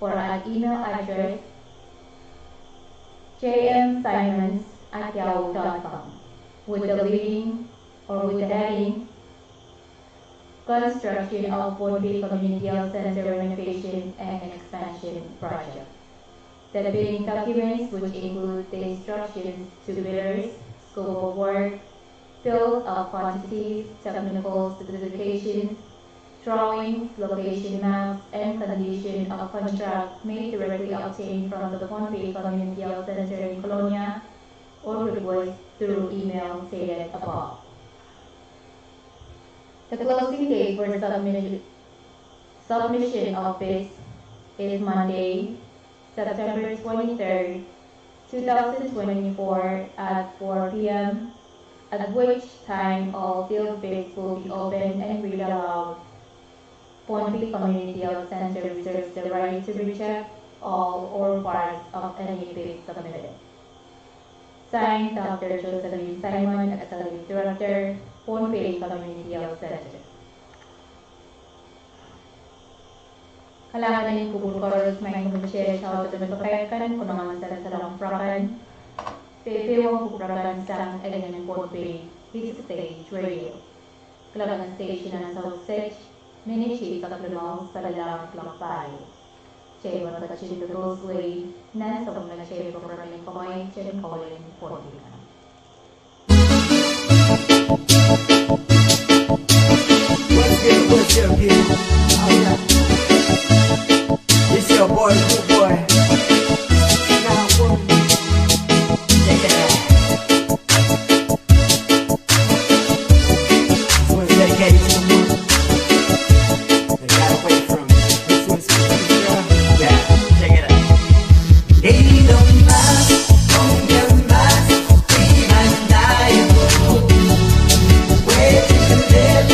or at email address jmsimons@yahoo.com with the leading or with the heading Construction of Pohnpei Community Health Center Renovation and Expansion Project. The bidding documents, which include the instructions to bidders, scope of work, bills of quantities, technical specifications, drawings, location maps, and condition of contract may directly obtain from the Pohnpei Community Health Center in Colonia or request through email stated above. The closing date for submission of bids is Monday, September 23rd, 2024 at 4 p.m. at which time all field bids will be open and read aloud. Pohnpei Community Health Center reserves the right to reject all or part of any bid submitted. Signed, Dr. Josephine Simon, Executive Director, Pohnpei Community Health Center. Kailangan kubur koros may kumutsi sa automapakan kung naman sa salang prakan. Pwuhng kuprakan sa elengan Pohnpei V6AH Radio. Kailangan station ng South 6, Minichi sa Kadkadaur sa Lalang Klakpay. Chewa sa Chito Roseway, nasa kung nag-share programming kamay, Chen Colin Pohnpei. What's up, yeah? It's your boy, good boy. Check it out. This one's dedicated to the moon. They got away from me. This one's for you, girl. Yeah, check it out. Ido más, ponga más, viva el daño. Where you can live,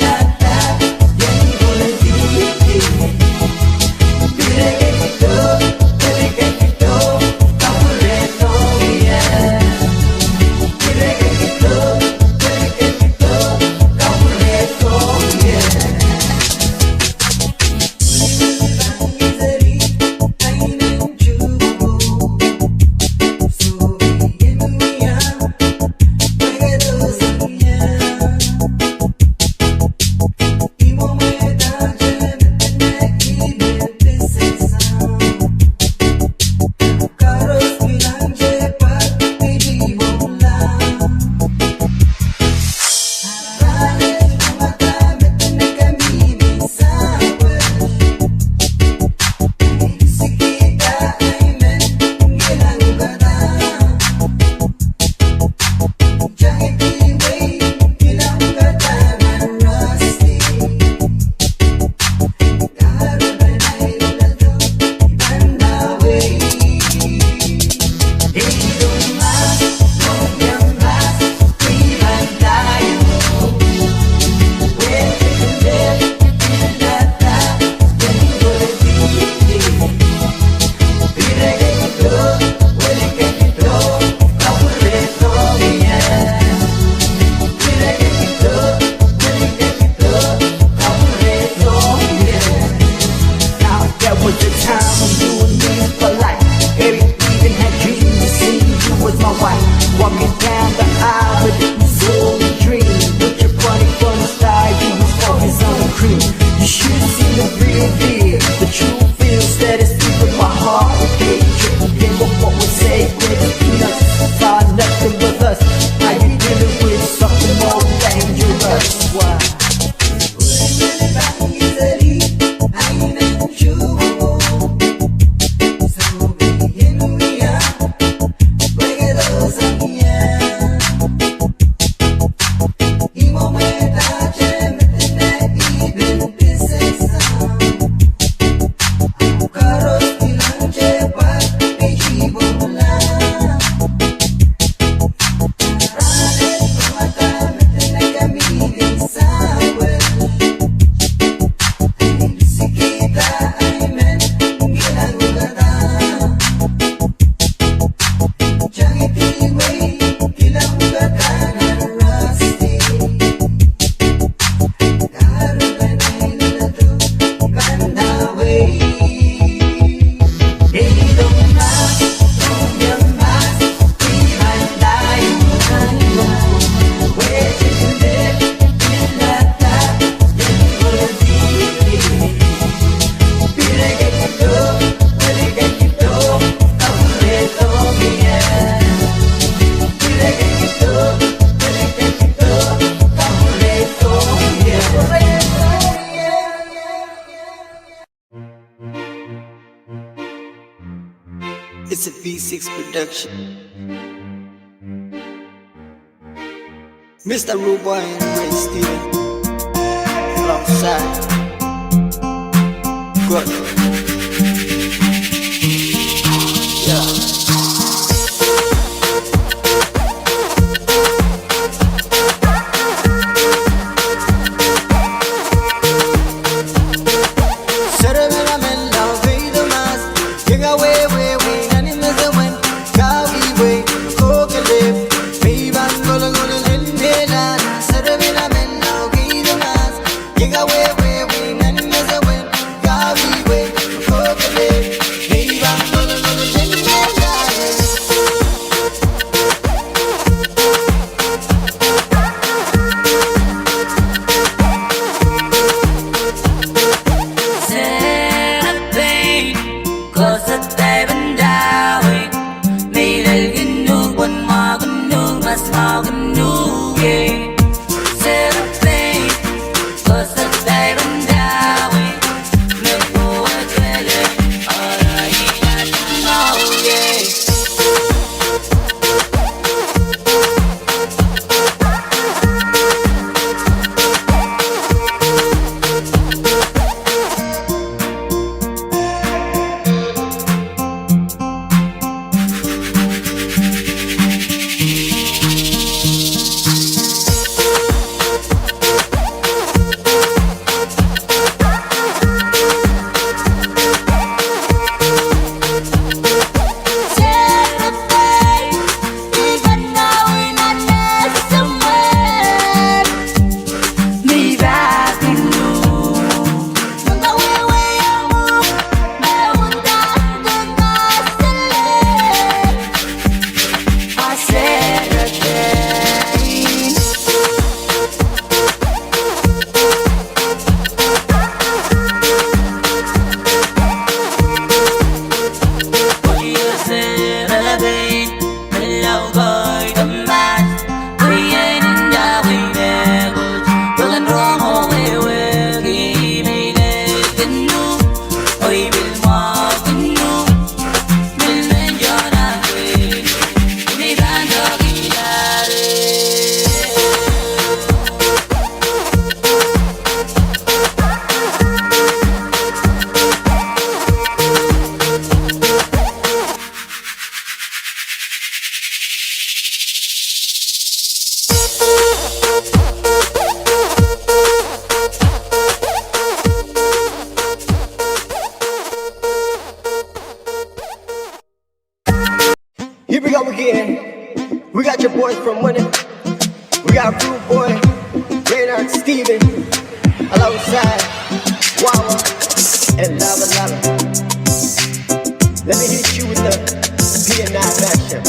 like that, yeah, you gonna see. It's a V6 production. Mr. Ruboy and Ray Steven alongside Good. Yeah. got Rude Boy, Reynard Steven, alongside Wawa and Lava Lava. Let me hit you with the P&I mashup.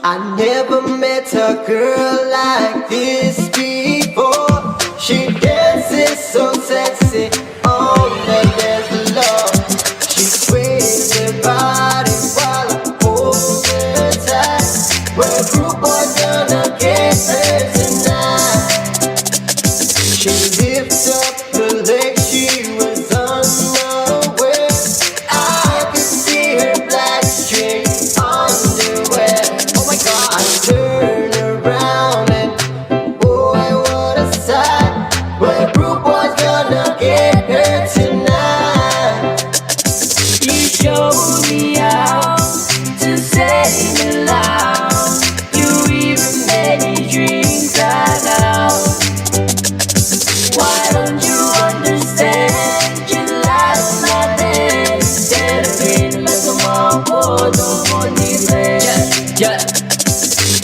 I never met a girl like this before. She dances so sexy on the dance floor. She sways her body while I hold her tight. Well, Rude Boy gonna get her tonight. She lifts up her legs, she was unaware. I could see her black string underwear. Oh my God! I turn around and boy, what a sight! Well, Rude Boy's gonna get her tonight. You showed me how to say it loud. You even made me drink Kadkadaur. Why don't you understand? You lied on my bed. Instead of being like a mom, oh, don't want me there. Yeah.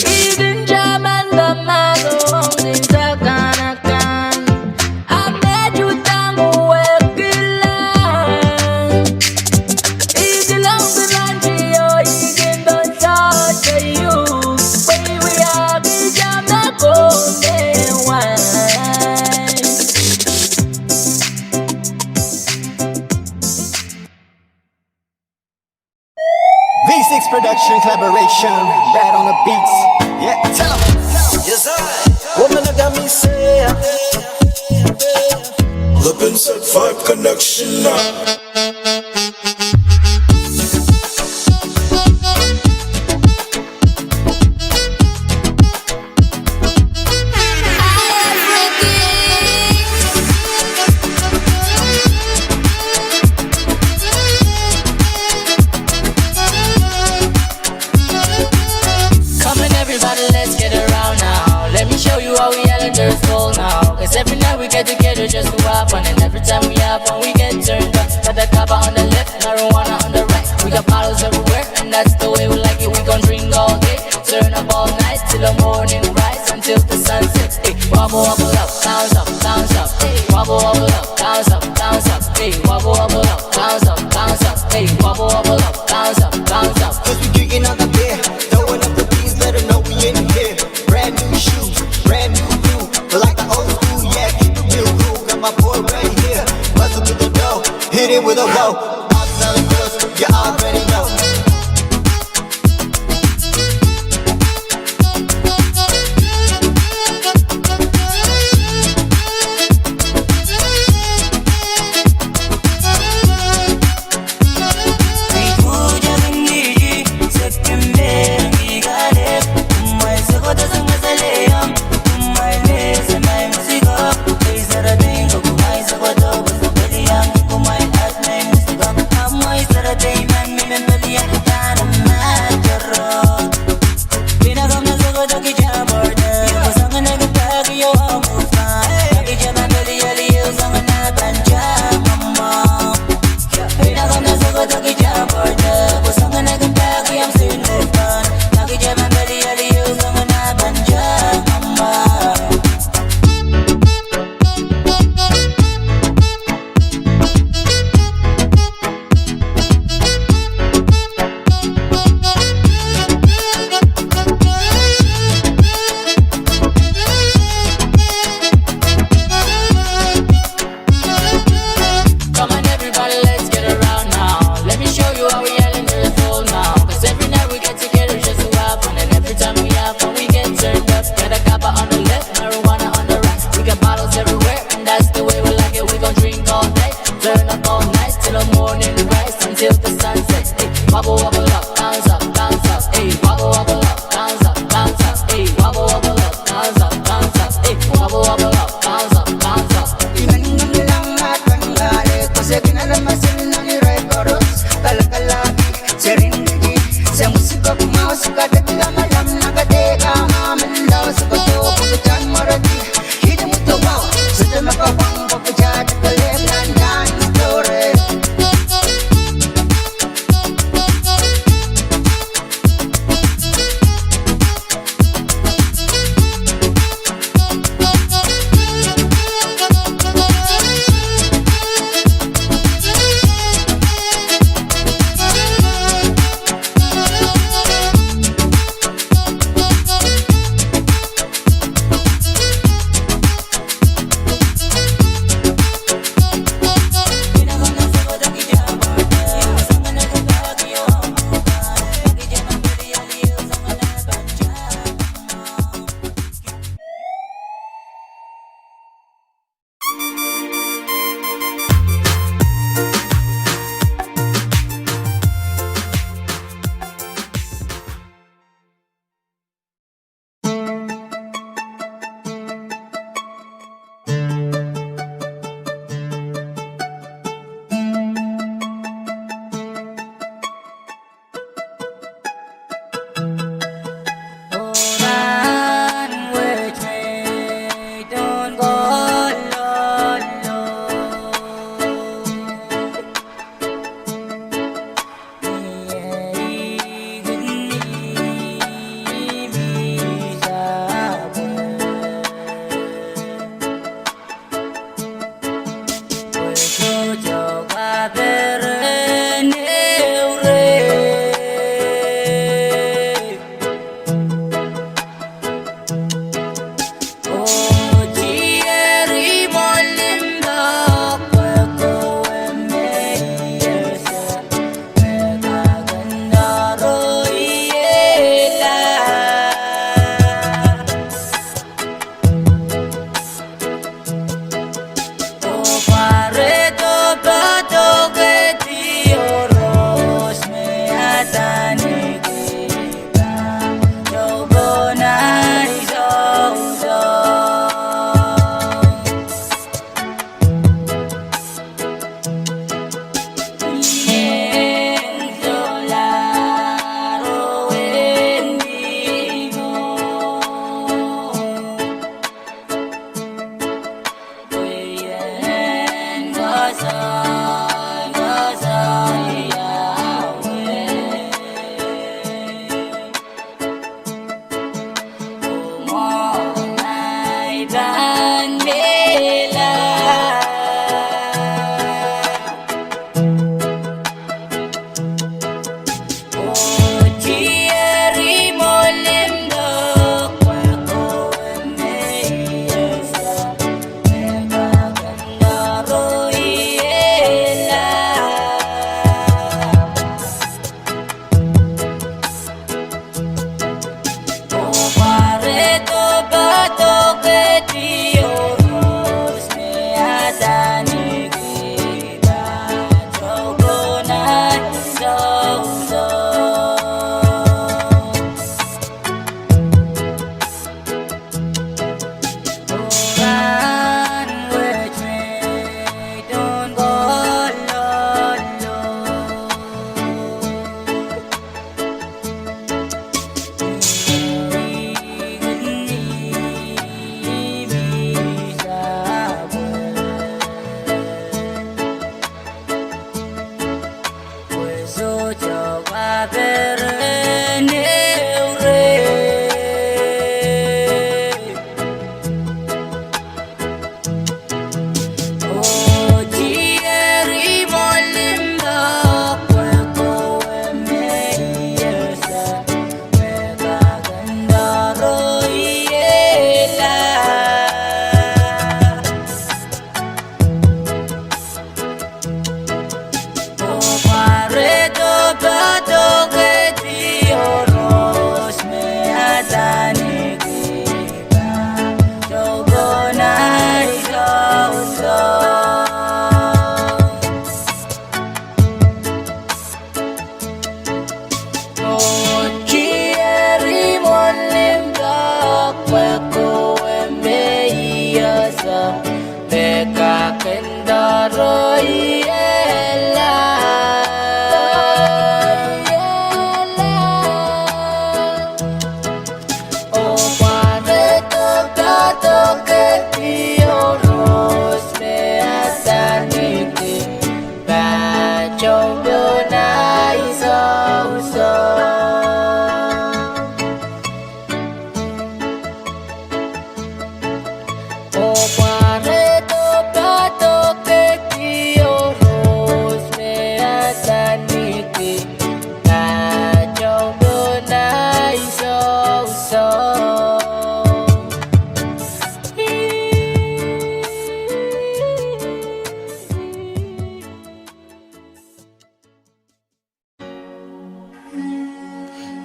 Even German gamago din sa kanakan. I made you tango lang. Easy lang pinantiyo, igin doon sa sa'yo. Way we are, bijam na golden wine. V6 production collaboration, bad on the beats. Yeah, tell 'em. Yes, sir. Woman, I got me say, The Vincent 5 connection now. Come on, everybody, let's just to have fun. And every time we have fun, we get turned up. Got the copper on the left, marijuana on the right. We got bottles everywhere, and that's the way we like it. We gon' drink all day, turn up all night till the morning rise, until the sun sets. Hey, wobble wobble up, bounce up, bounce up. Hey, wobble wobble up, bounce up, bounce up. Hey, wobble wobble up, bounce up, bounce up. Hey, wobble wobble up, bounce up, bounce up. Cause we drinking on the beer, throwing up the beats, let her know we in here. Brand new shoes, brand new crew, but like the old school, yeah, keep it real cool. Got my boy right here, bustle to the dough, hit it with a low. I'm selling girls, you already know.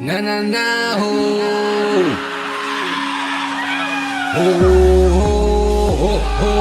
Na na na ho. Ho ho ho ho.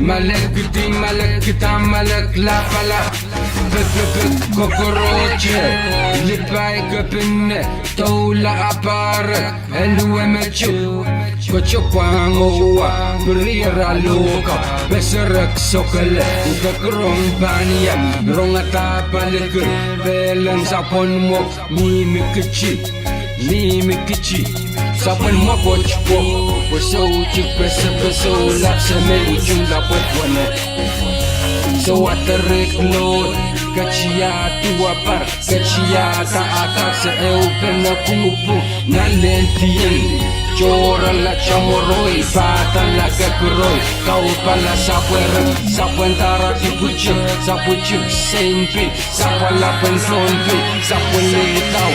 Malak gede, malak kita, malak lapala. Kokoroche, lipai kepinne, taula apara, elue mechu. Kocho pangoa, berira luka, beserak sokale, ukakrong pania, rongata balik, belang sapon mo, ni mikichi. Sapon mo kochpo, so chik so lapse me chula potwane. So at the red load, kachia tua par, kachia ta atak sa open na kumupu, na lentien. Chora la chamoroi, pata la kakuroi, kau pala sapuen tara ipuchik, sapuchik sempi, sapala penfronpi, sapuen letau.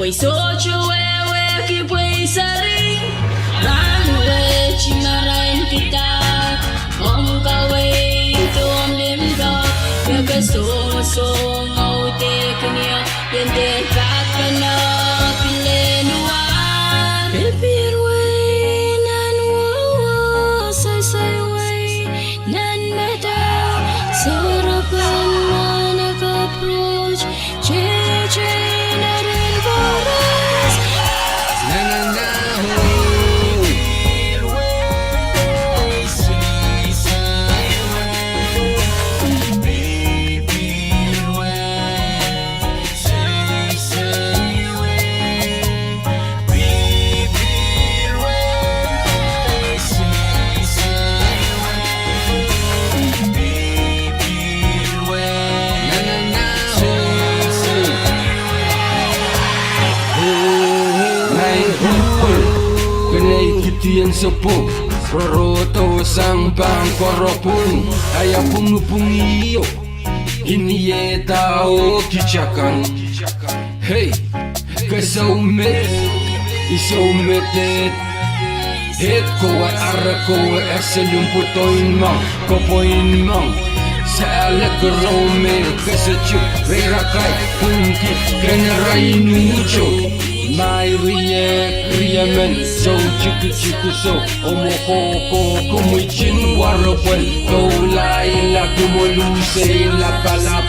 Pwuhng so wewe ki pwuhng sari, language so ngau te kunia yen te kakana pilenuan pilpir way nan wawa say say way nan mata sarapan manak approach che che narin varas na na na Kitian sepuh Roroto sang bang koropung Ayah pung iyo Ini ye tao kicakan Hey Kesaumet Isaumetet Het koa arra koa Eselum putoin mang Kopoin mang Sale kerome Kesecup Rerakai Pungki Kenerai nucho Mai riamen so chiku so omoko kumui chin warapel go lai la kumolu se la palap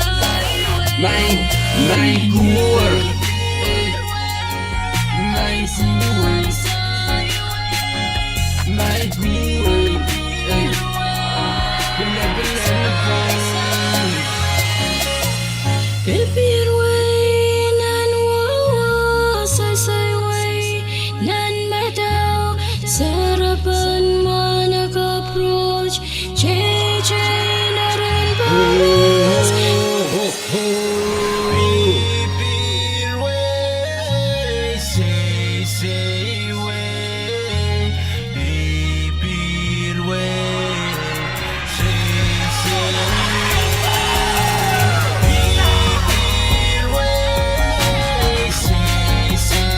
mai kuor sarapan manak approach che che narin varas pilpir way say way pilpir way say pilpir way say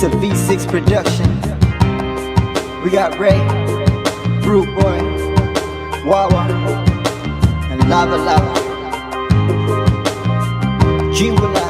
It's a V6 production. We got Ray, Brute Boy, Wawa, and Lava Lava. Jimbala.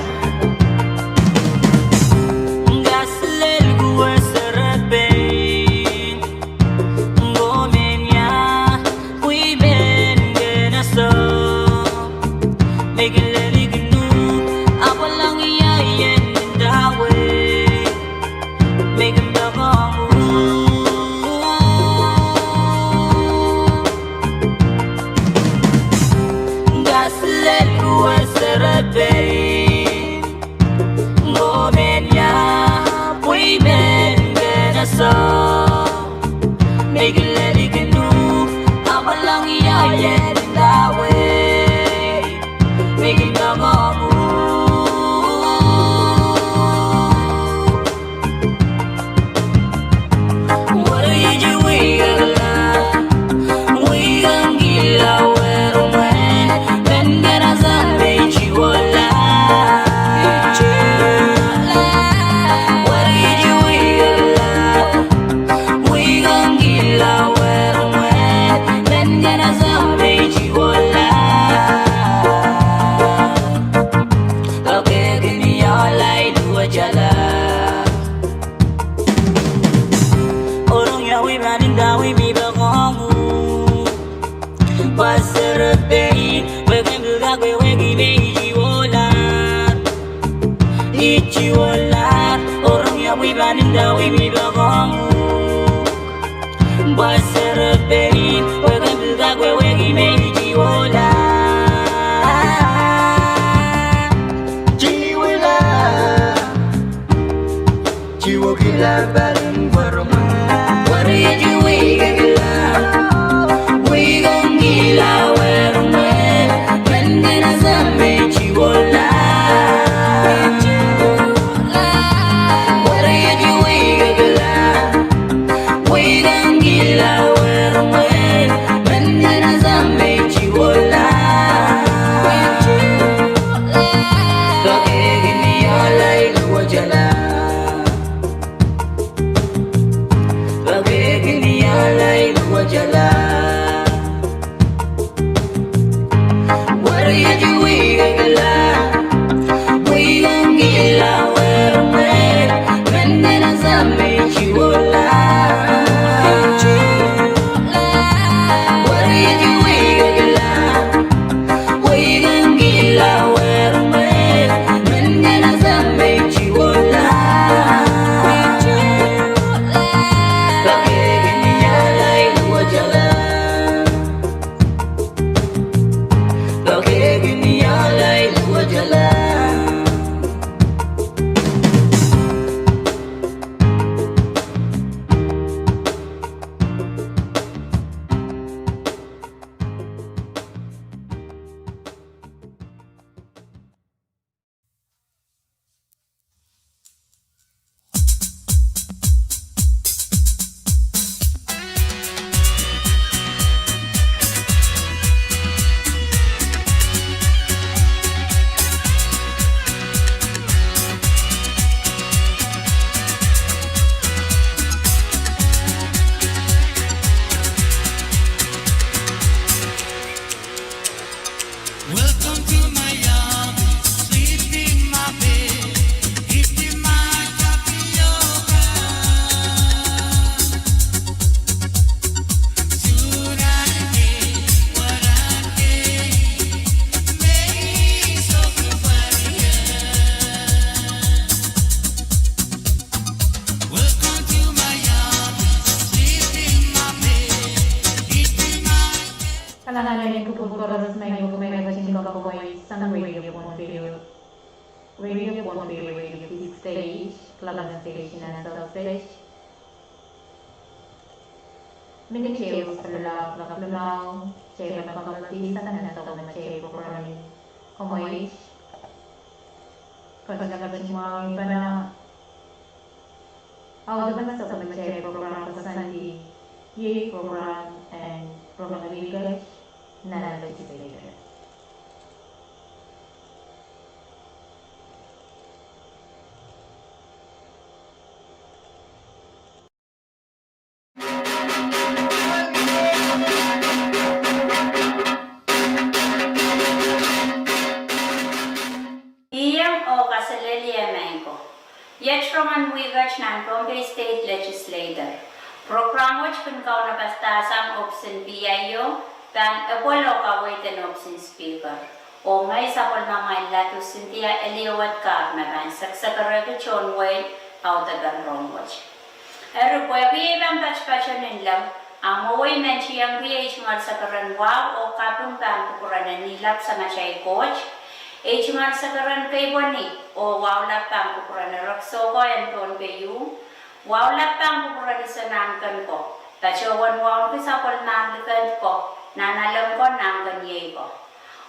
Radio Pohnpei, Radio V6AH, Club Station and Selfish. Mini Chales Perla, Plaklunaw, Chela Pagmatisan and Toma Chela Program, Homoish, Kagagabachimang Bana, all the best of the Chela program for Sunday, Ye program and program English, Nana Legislature. Yet from Anwigach ng Pohnpei State Legislature. Programo kun kau na pastasang option BIO dan epolo kawaitan option speaker. O ngay sapol na may latu Cynthia Eliowat Kak na kan saksakaraga John Wayne au tagan Romwach. Pero po ibang patch-patch lang ang maway menchi ang PH ngal sakaran wow o kapungtan kukuranan nilap sa machay coach. H ngal sakaran kay Boni o wow lapang kukuranan Roksoko and Pohnpei. Wow lapang kukuranan sa nangkan ko. Tachowan wow ko sapol nangkan ko nanalam ko nangkan yay ko.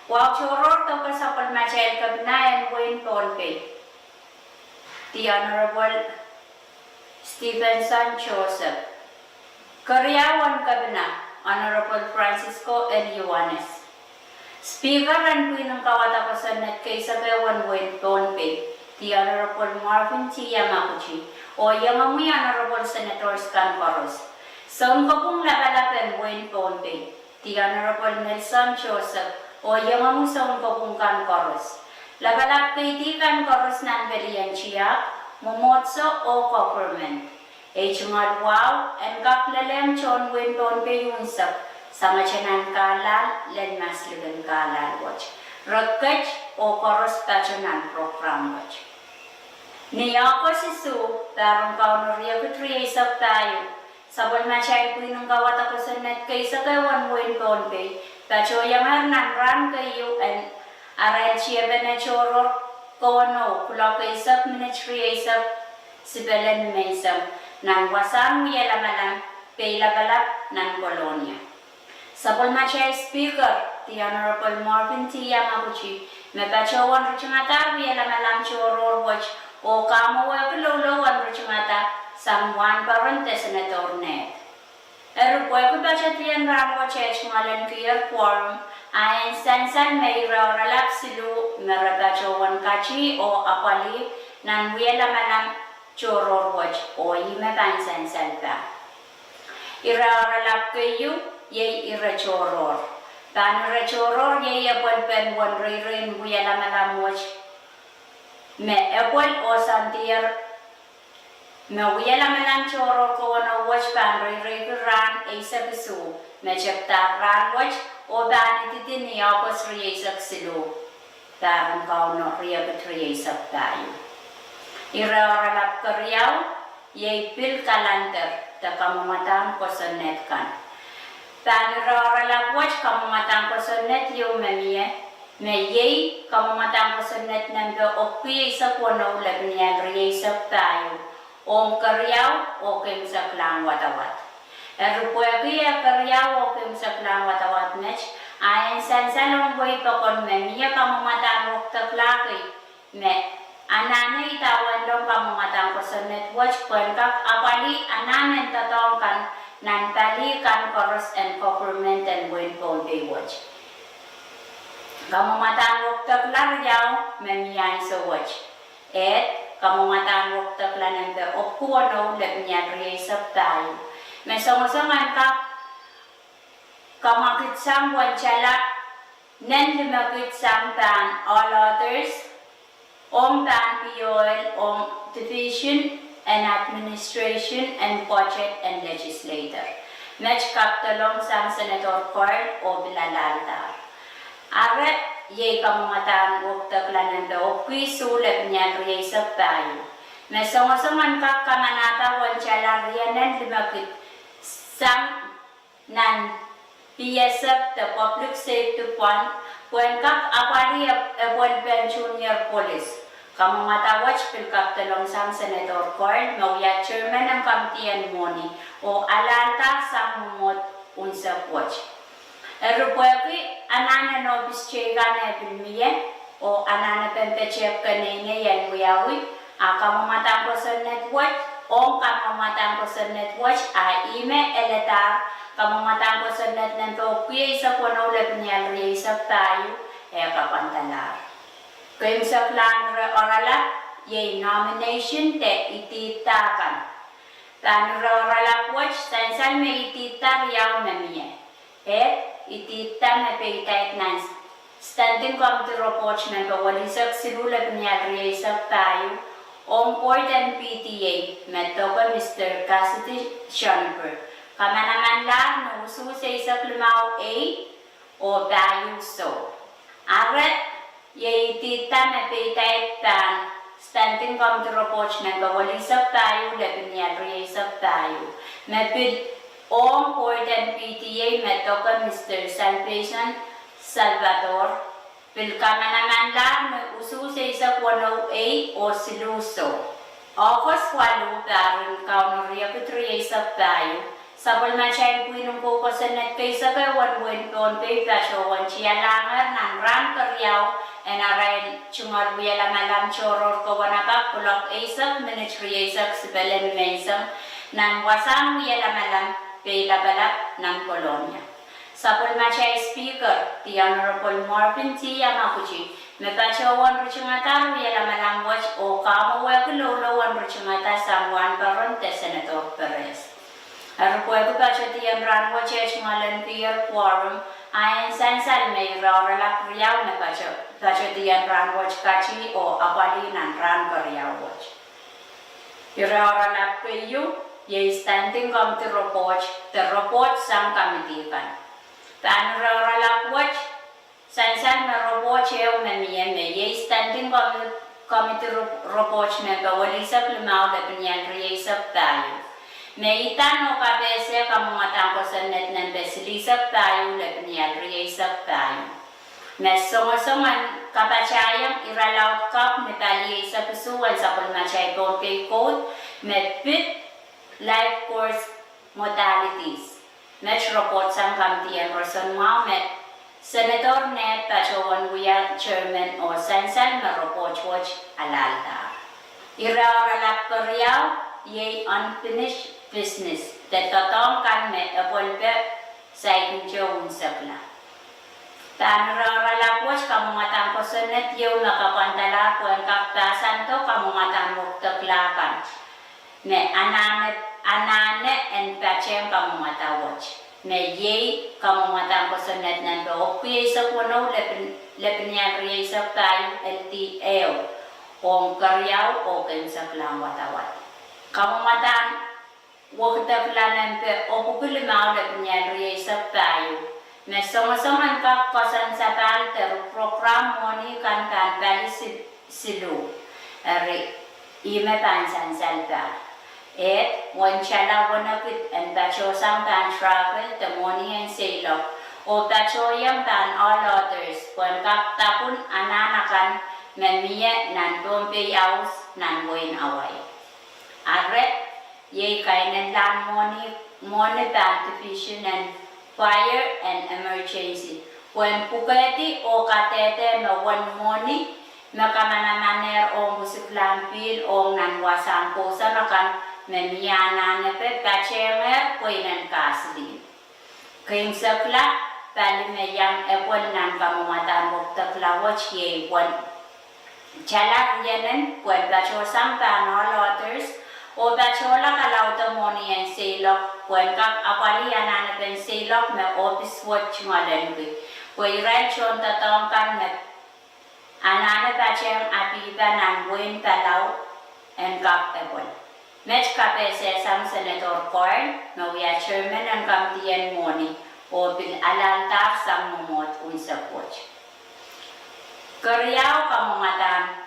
Wow choror to kasapal machay kabnayan Wayne Pohnpei. The Honorable Stephenson Joseph. Karyawan kabna Honorable Francisco L. Yuanes. Speaker and Pwuhng kawatapasan at kaysa kayawan Wayne Pohnpei. The Honorable Marvin T. Yamaguchi. O yangamuy Honorable Senator Scan Coros. Saun ko pong labalapan Wayne Pohnpei. The Honorable Nelson Joseph. O yangamuy saun ko pong Kan Coros. Labalap kay di Kan Coros nan belian siya. Momotso o government. Ejungal wow and kaklalem John Wayne Pohnpei yunsap sama chanan kalal len masligan kalal watch. Rakaj o koros tachanan program watch. Niya ko si Sue tarong kaunoriya ko 3 isap tayo. Sabon machay Pwuhng kawat ako sa net kay sa kawan Wayne Pohnpei. Tacho yang nan ran kayo and aral siya benachoror kono kula kay isap minitri isap si Belen Maysam nan wasang yalamalang pailabalap nan kolonya. Sabon machay Speaker, the Honorable Marvin T. Yamaguchi, may bachawan ruchungata yalamalang choror watch o kamawa kulolowan ruchungata samwan parente Senator Net. Erupoy ko bacha tiyan ramo chech ngalan clear quorum ayan sansan may raralap silu merabachawan kachi o apali nan yalamalang choror watch o imetan sansan pa. Iraralap kayo yay ira choror. Tan ira choror yay apol pen wan rin yalamalang watch. Me apol o santier me yalamalang choror ko wana watch pan rin ran isa bisu. Me chapta ran watch o dan ititin niya ko sriya isak silu. Tarang kao no riya batriya isak tayo. Iraralap karyaw, yay pil kalanter, ta kamumatang ko sa net kan. Tan iraralap watch kamumatang ko sa net yung mamiye, may yay kamumatang ko sa net nando o kuya isa po na ulab niyan riya isak tayo. Om karyaw o kim sa klang watawat. Erupoy kuya karyaw o kim sa klang watawat match, ayan sansalong boy pa kon mamiye kamumatang rukta klaki, me anane itawan dong kamumatang ko sa netwatch kwentak apali ananen tatongkan nan tali Kan Coros and government and Wayne Pohnpei watch. Kamumatang ruktak laryaw memiyay sa watch. Et kamumatang ruktak lanan be okuano lepnyat riyasap tayo. May songosangan ka kamakit sang wanchala nen limakit sang tan all others Om Tan POL, Om Division and Administration and Budget and Legislature. Match Kaptalong sang Senator Carl o Bilalaltar. Aret, yay kamumatang wuktak lanan daw, kuisulap niyan riyasap tayo. May songosangan ka kamanata wanchala riyanan limakit sang nan PSF, the Public Safety Fund, when kak apari apol ben Junior Police. Kamu matawach pilkaptalong sang Senator Carl, mauya chairman ng kamtian moni, o alanta sang mumot unsa watch. Erupoy anana nobis chega na pilmiye, o anana pempechep kanene yan wiyawi, kamu matang ko sa netwatch, o kamu matang ko sa netwatch, ime eletar, kamu matang ko sa net nanto, kuya isa po na ulat niya riyasap tayo, kapantalar. Kung sa plan orala, yay nomination te ititakan. Tan orala watch, sansan may itita riyaw mamiye. Et itita na peitait nan standing committee report na bawalisak silulag niya riyasap tayo Ong Port and PTA, Metoka Mr. Cassidy Shunper. Kamanaman lang no usu sa isa klimaw A o value so. Aret, yay tita na pitay tan, standing kontropoch na gawalisap tayo, labinyal riyasap tayo. Mapit Ong Port and PTA, Metoka Mr. Salvation Salvador. Pilkamanaman lang no usu sa isa kwano A o siluso. August 8, darin kaunoria kutriyasap tayo. Sabol man siya Pwuhng ko sa net kay sa kay Pohnpei Pasyo chialangar nan ran karyaw and arain chungar wiyala malam choror ko wanapag kulok aisak ministry aisak sibelen mensang nan wasang wiyala malam kay labalap ng kolonya. Sabol man siya speaker the Honorable Marvin T. Yamaguchi Mepatyawan ruchungata wiyala malam watch o kamawa kulolo ruchungata San Paronte Senator Perez. Recuerdo que en rango chech ngalen pier quorum ayen sansal me rorala kriyaw me pacho en rango kachi o apali nan ran kriyaw watch. Irorala piyu ye standing come to report sang committee kan. Tan rorala watch sansal me report cheo me ye standing come to report me bawalisa klimaw le binyan riyasap tayo. Meitan o kabese kamungatang ko sa net ng besilisap tayo, labnial riyasap tayo. Mesongasongan kapachayang iralaut kap metaliyay sa pusuan sa kulmachay Pohnpei Code, met fit life course modalities. Met report sang kamtiyan person met Senator Net Pachowan Wiyat Chairman o Sansal Marupot Watch Alalta. Iraralap karyaw, yay unfinished business that tatong kan met Pohnpei sa ikong sapla. Tanrarala watch kamungatang ko sa net yung nakapantala po ang kaktasan to kamungatang muktaklakan. Me anane and pachem kamungata watch. Me yay kamungatang ko sa net ng do. Kuya isa po no lepinyan riyasa tayo LTL. Kung karyaw o kinsaklang watawat. Kamungatang waktaklanan pe o pupulimaw lepinyan riyasa tayo. Me sama-sama ka kasan sa talter program moni kan bali silu ari ime pansan salta wanchala wanapit and bacho sang tan travel the moni and sailor o bacho yang tan all others kwan kap tapun ananakan memiye nan Pohnpei house nan boin away arre ye kainan lan moni tan division and fire and emergency. When pukati o katete na one moni, makamananer o musiklampil o nanwasang po sa nakan memiyana na pe kachemer poinan kasli. Kayong sakla, tali mayang epon nan kamumatan muktakla watch ye one. Chalak yanen, when bachosang tanol others, o bachola kalauta moni and sailok, when kak apali anana pen sailok me office watch ngalenwi. Kwe rachon tatongkan me anana bachem apiba nan buin talau and kak ebon. Mech kapese sang Senator Korn, me we are chairman and kamtiyan moni, o bil alaltar sang mumot unsa watch. Karyaw kamungatan,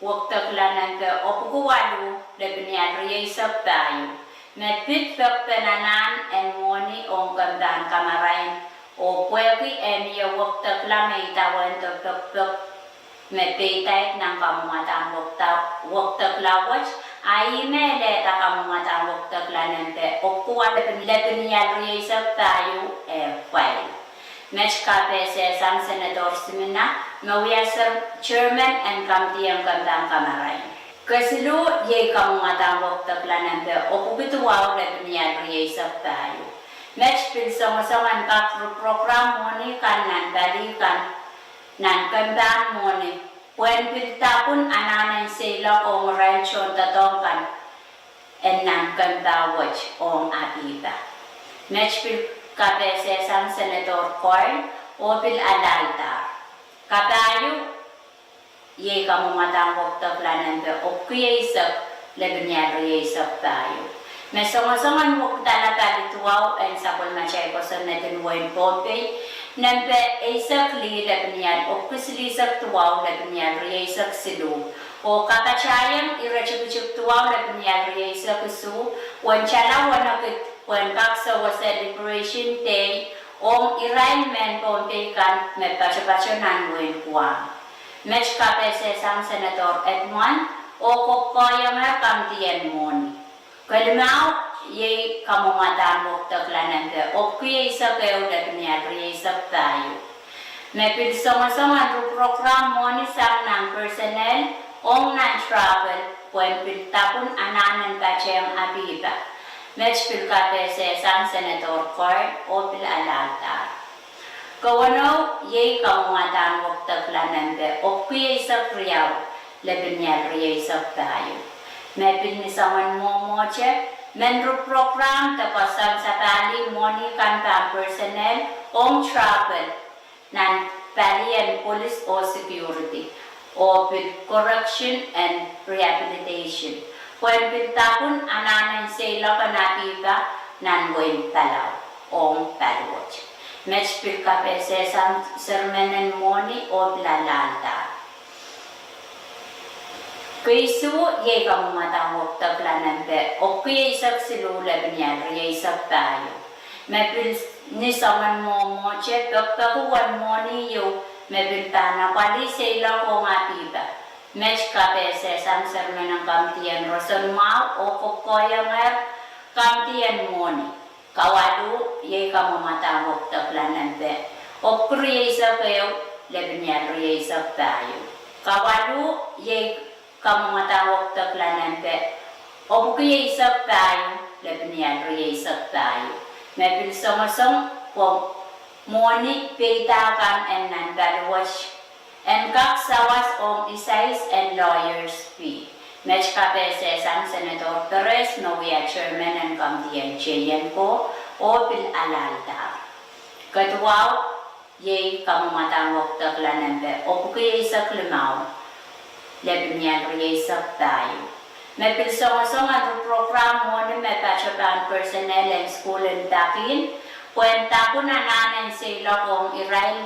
waktaklanan ke opukuwalu lebnian riyasap tayo. Met pitpek penanan en moni ong kamdaan kamarain o pwede emiya waktakla may tawan to pek met paytayt ng kamungatan waktakla watch ay meleta kamungatan waktakla nante opukuwalu lebnian riyasap tayo file. Match kapese sang Senator Simina, mawiyasar chairman and committee ang kamdang kamaray. Kasilu, yay kamungatang waktaklanan pe, o pupituwaw rebniyan riyasap tayo. Match pilsong-songan kakru program moni kan nan balikan, nan kamdang moni. Pwen piltapun ananan sila o ranchon tatongkan, en nan kamdawaj o apiba. Match kapese sang Senator Korn o bil alalta. Katayo ye kamumatang wakta klanan pe okuyaisak lebnyar yaisak tayo. Mesonga-songan wakta na talituaw en sapol machay ko sa natin wain Pohnpei nampe aisak li lebnyar okuslisak tuaw lebnyar yaisak silu o kakachayang irachukuchuk tuaw lebnyar yaisak su wanchala wanakit wankaksa wa celebration day Om irai men Pohnpei kan me baca-baca nan wain Pwuhng. Match KAPWARESOU sang Senator Edmond o kokoyang kamtian moni. Kalimau ye kamumatan wakta klanan pe okuye isa kayo datnya risak tayo. Me pilsong-songan ru program moni sang nang personnel ong nan travel puen piltapun ananan kacayang abiba. Match pil KAPWARESOU sang Senator Court o pil alaltar. Kawano ye kamumatan wakta klanan pe okuye isa kriyaw lebenya risak tayo. Me pil nisaman momoche menru program tapasang sa tali moni kan personnel ong travel nan palian police or security or pil correction and rehabilitation. When pil tapun ananan sila kanatiba nan wen talaw ong palwatch. Match pil KAPWARESOU sang sermenen moni o blalanta. Kaisu ye kamumatang wakta klanan pe okuye isak silu lebnya risak tayo. Mepil ni saman mo che pagkakuan moni yo mepil tana pali sila ko ngatiba. Match KAPWARESOU sang sermenang kamtian roson mau o kokoya ngar kamtian moni. Kawadu ye kamumatang wakta klanan pe okuye isak kayo lebnya risak tayo. Kawadu ye kamumatang wakta klanan pe okuye isak tayo lebnya risak tayo. Mepil song-song po moni peitakan en nan balwash en kak sawas ong isais en lawyers fee. Match KAPWARESOU sang Senator Perez Mawia Chairman en kamtian cheyan ko o pil alalta. Katwaw ye kamumatang wakta klanan pe okuye isak limaw lebnya risak tayo. Me pilsong-songan ru program mo ni me pachaban personnel and school and takin kwenta ko na nanan sila kong iray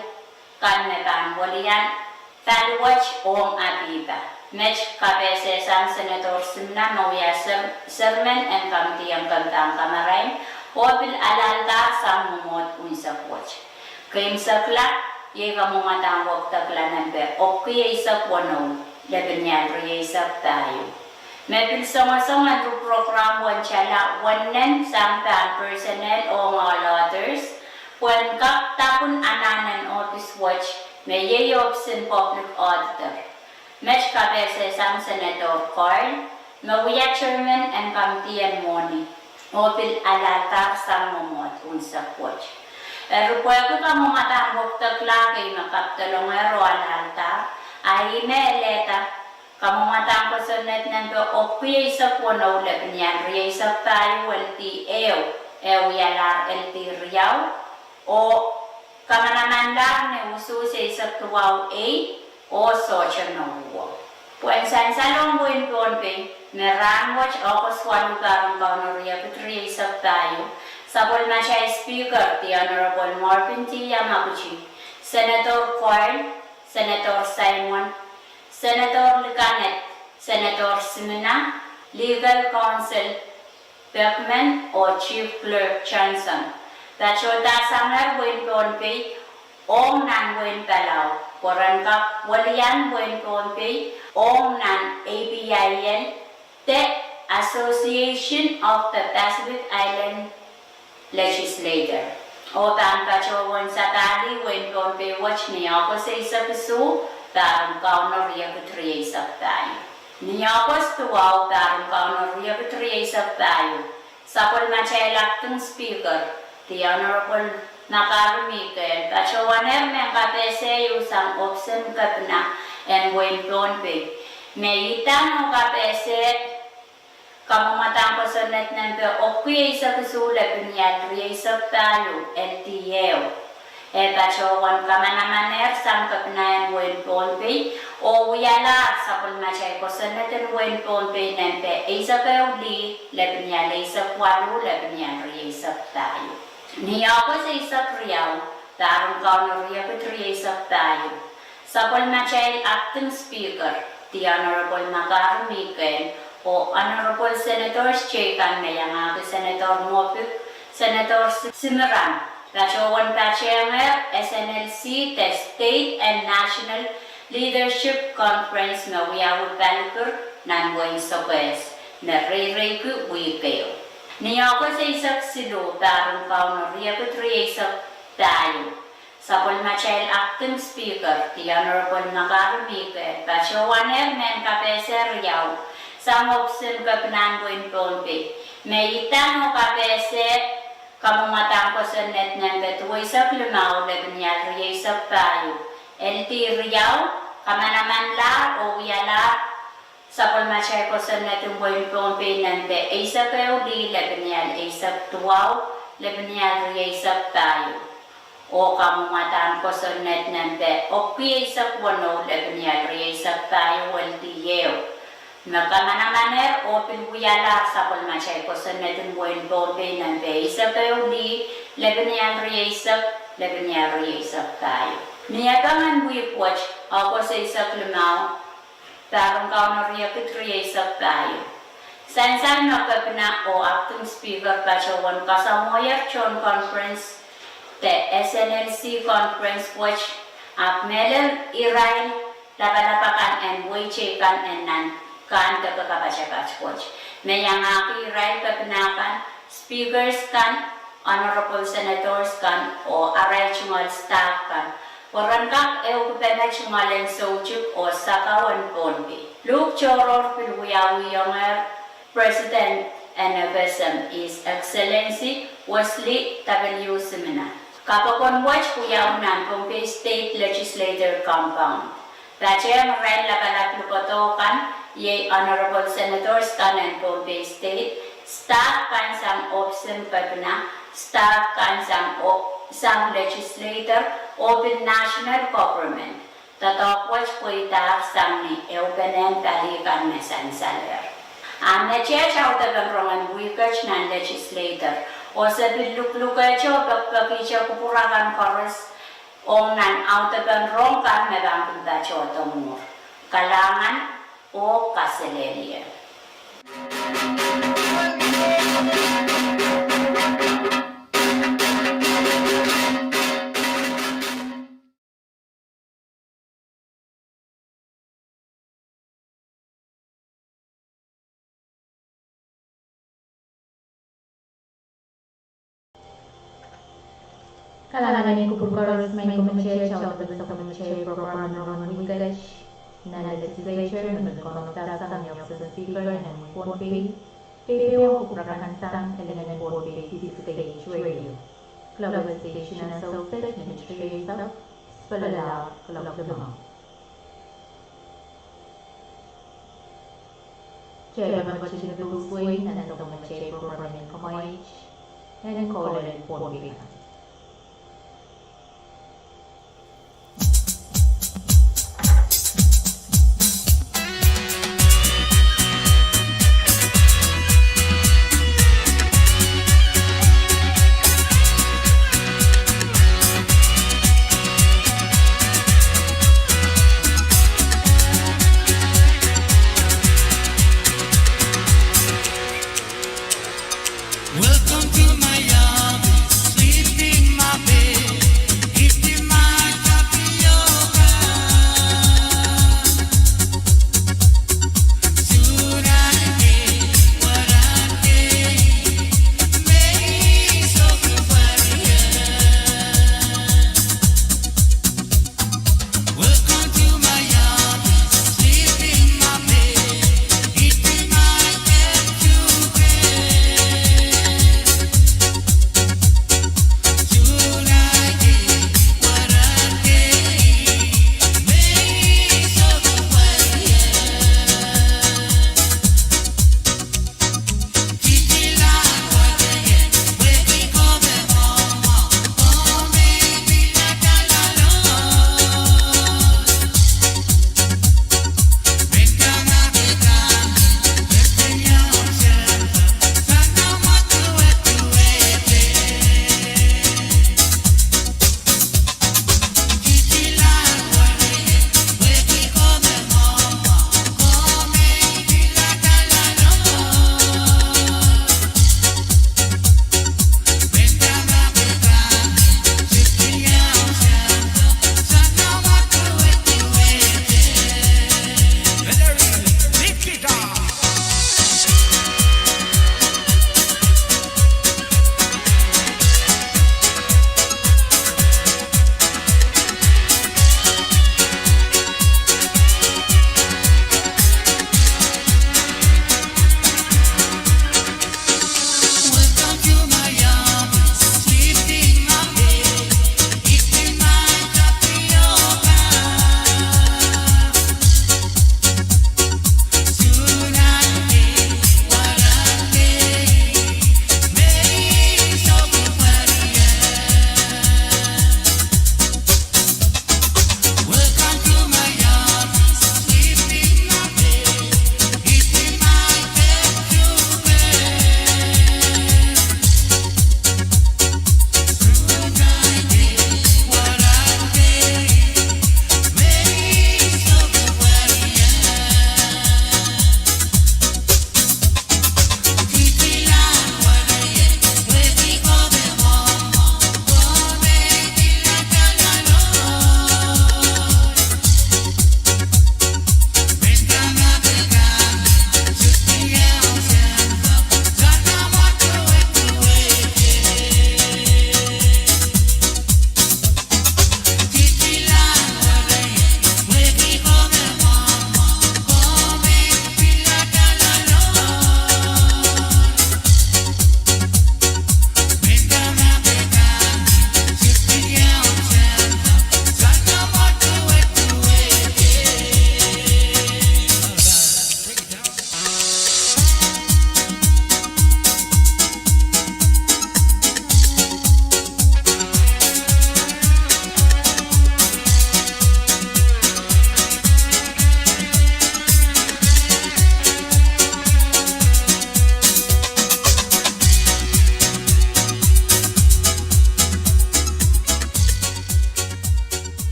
kan me panwalian falwatch ong abiba. Match KAPWARESOU sang Senator Simna Mawia sermon and kamtiyang kantang kamaray o pil alalta sang mumot unsak watch. Kaim sakla ye kamumatang wakta klanan pe okuye isak wano lebenya risak tayo. Mepil songa-songa ru program wanchala wanen sampai personnel o mga lotters wan kap tapun ananan office watch may yeyopsin public auditor. Match KAPWARESOU sang Senator Corn Mawia Chairman and kamtian moni opil alatar sang momot unsa watch. Rupuya ko kamumatang wakta klakay makaptalong ero alaltar ay meleta kamumatang pasonet nanto okuye isak wano lebnya risak tayo walti yalar elti riyaw o kamanamandar ne usu sa isak tuwaw o socha no uwa. Puensan salong buin Pohnpei meran watch o kaswalu karang kaunoriya putri isak tayo sabol na siya speaker the Honorable Marvin T. Yamaguchi, Senator Coyle, Senator Simon, Senator Licanet, Senator Simina, Legal Counsel Beckman o Chief Clerk Johnson. Tachota sangar buin Pohnpei ong nan buin palaw. Koran kap walian buin Pohnpei ong nan ABIN the Association of the Pacific Island Legislature. O tanpa chawon sa tali buin Pohnpei watch niya ako sa isa piso tarong kaunoriya kutriya isak tayo. Niyapos tuwaw tarong kaunoriya kutriya isak tayo. Sapol machelak tung speaker, the Honorable Nakarumikel, kachawaner meng KAPWARESOU sang option kapna and buin Pohnpei. Meitan o KAPWARESOU kamumatang pasonet ng okuye isak sulat niya triya isak tayo LTO. Pachowan kamanamanner sang kapnayan wen Pohnpei o wiyala sa pulmachay ko sa natin wen Pohnpei nempe isa kayo li lebnya isa kwalu lebnya isa tayo. Niya ko sa isa kriyaw tarong kaunor riya ko isa tayo. Sa pulmachay acting speaker the Honorable Magar Miken o Honorable Senators Chekan Mayanga Senator Mopik Senator Simeran Pachowan Pachemer, SNLC, State and National Leadership Conference na Wiyawu Palikur, Nanway Sopes, na Ray-Ray-Ku Wikayo. Niya ako sa isak silo, tarong kaunor, riya ko isak tayo. Sa Pulmachel Acting Speaker, the Honorable Magarumike, Pachowan Men Kapeser Riyaw, sa Mopsin Kapnanwin Pohnpei, may itang o kapese, kamumatang ko sa net ng betuwi sa Pwuhng, lebnyal riya sa tayo. LT Riyaw, kamanaman la o wiyala, sa pulmachay ko sa net ng Pohnpei nante, isa kayo di lebnyal, isa tuwaw, lebnyal riya sa tayo. O kamumatang ko sa net nante, o kuya isa kwano, lebnyal riya sa tayo, LT Yeo. Magkamanamanner o pinwiyala sa pulmachay ko sa natin buwan Pohnpei ng isa kayo di lebanyang riyasak tayo. Niyagangan buwi poch ako sa isak lumaw tarong kaunor riyak riyasak tayo. Sansan makapna o acting speaker Pachowan kasamoyar chon conference te SNLC conference poch apmelen iray lapalapakan and buwi chekan and nan kan kakakapasyakas coach. Mayang aki ray kapinakan, speakers kan, honorable senators kan, o aray chungal staff kan. Porangkak kupena chungalen sojuk o sakawan Pohnpei. Luke Choror Pwuhng President NFSM is Excellency Wesley W. Semina. Kapakon watch Pwuhng Pohnpei State Legislature Compound. Tachayang ray lakalap lukotokan, Ye Honorable Senators kan and Pohnpei State, staff kan sang opsim kapna, staff kan sang legislator, open national government. Tatakwach po itar sang ni eupenen talikan mesan saler. Ang nachechaw tagang wikach ng legislator, o sa biluk-lukacho pagpakisya kupurakan kores, o nan autagan rong kan medang pintacho tomur. Kalangan o Kaseleria. Kalangan ni Kupukaros may kumansya sa kumansya program ng Wikach na Legislature nagkontakta sa kanyang speaker ng Pohnpei, Pwuhng kuprakansang elemen Pohnpei V6AH Radio, Global Station ng Southwest Ministry of Palala, Kalakdamang. Chairman ko siya Pwuhng na nagkumansya program ng Kamayich and Kola ng Pohnpei. Welcome to Miami, sweet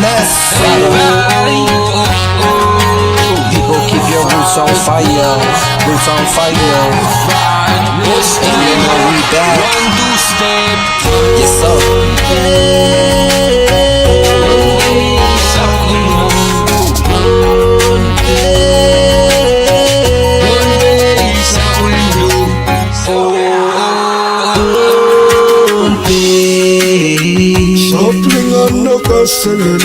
Let's people keep your roots on fire, roots on fire. And you know we back. Yes sir. Something on the castle.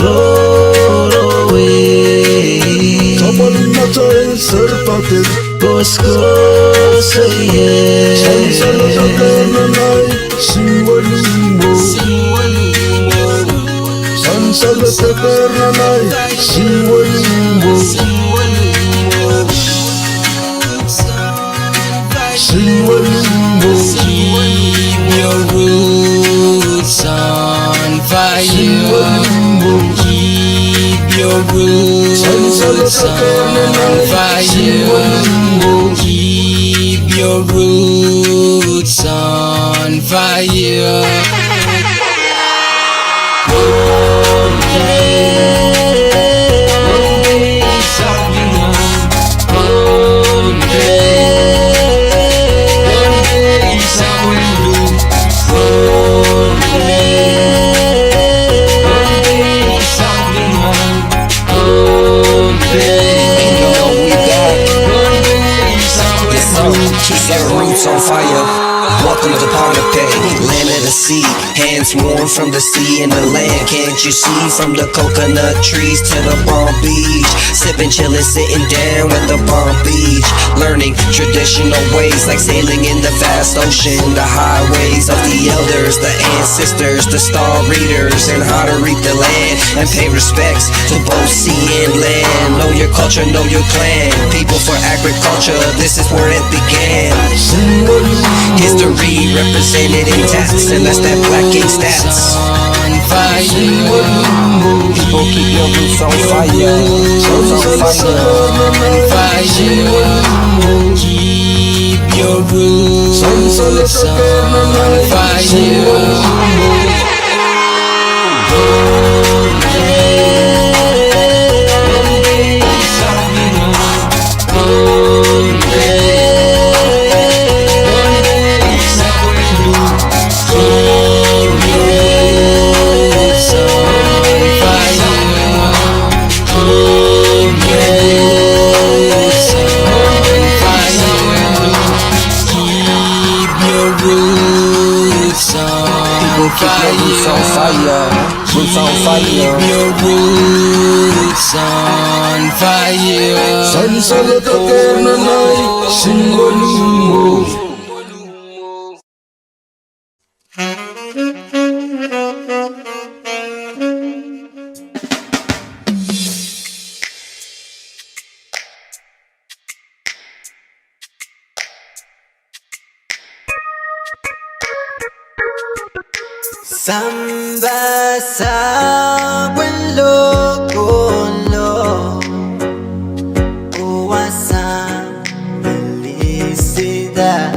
Roll away. Somebody not a serpent. Bosco say Sunset of the night, see what you move. Sunset of the night, see what you move. See what you move. Keep your roots on fire. Keep your roots on fire. Keep your roots on fire. Keep their roots on fire. Welcome to Pohnpei, land of the sea. Hands warm from the sea and the land. Can't you see from the coconut trees to the Palm Beach? Sipping, chillin', sitting down at the Palm Beach. Learning traditional ways like sailing in the vast ocean. The highways of the elders, the ancestors, the star readers, and how to read the land and pay respects to both sea and land. Know your culture, know your clan. People for agriculture, this is where it began. History represented in tats, and that's that black ink stats. People keep your roots on fire, roots on fire. Keep your roots on fire. Roots on fire. Keep your roots on fire. Sunset of the night, see what you move. Samba sa Pwuhng uwasang felicidad.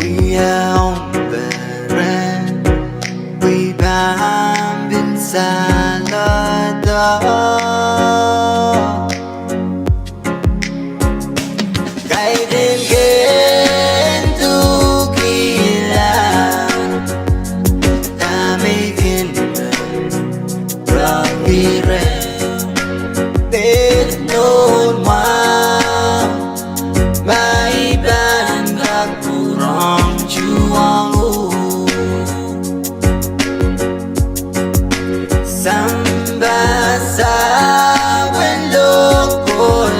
We are on Pahrek, we bambin sa Kadkadaur. Guiding Samba sa Pwuhng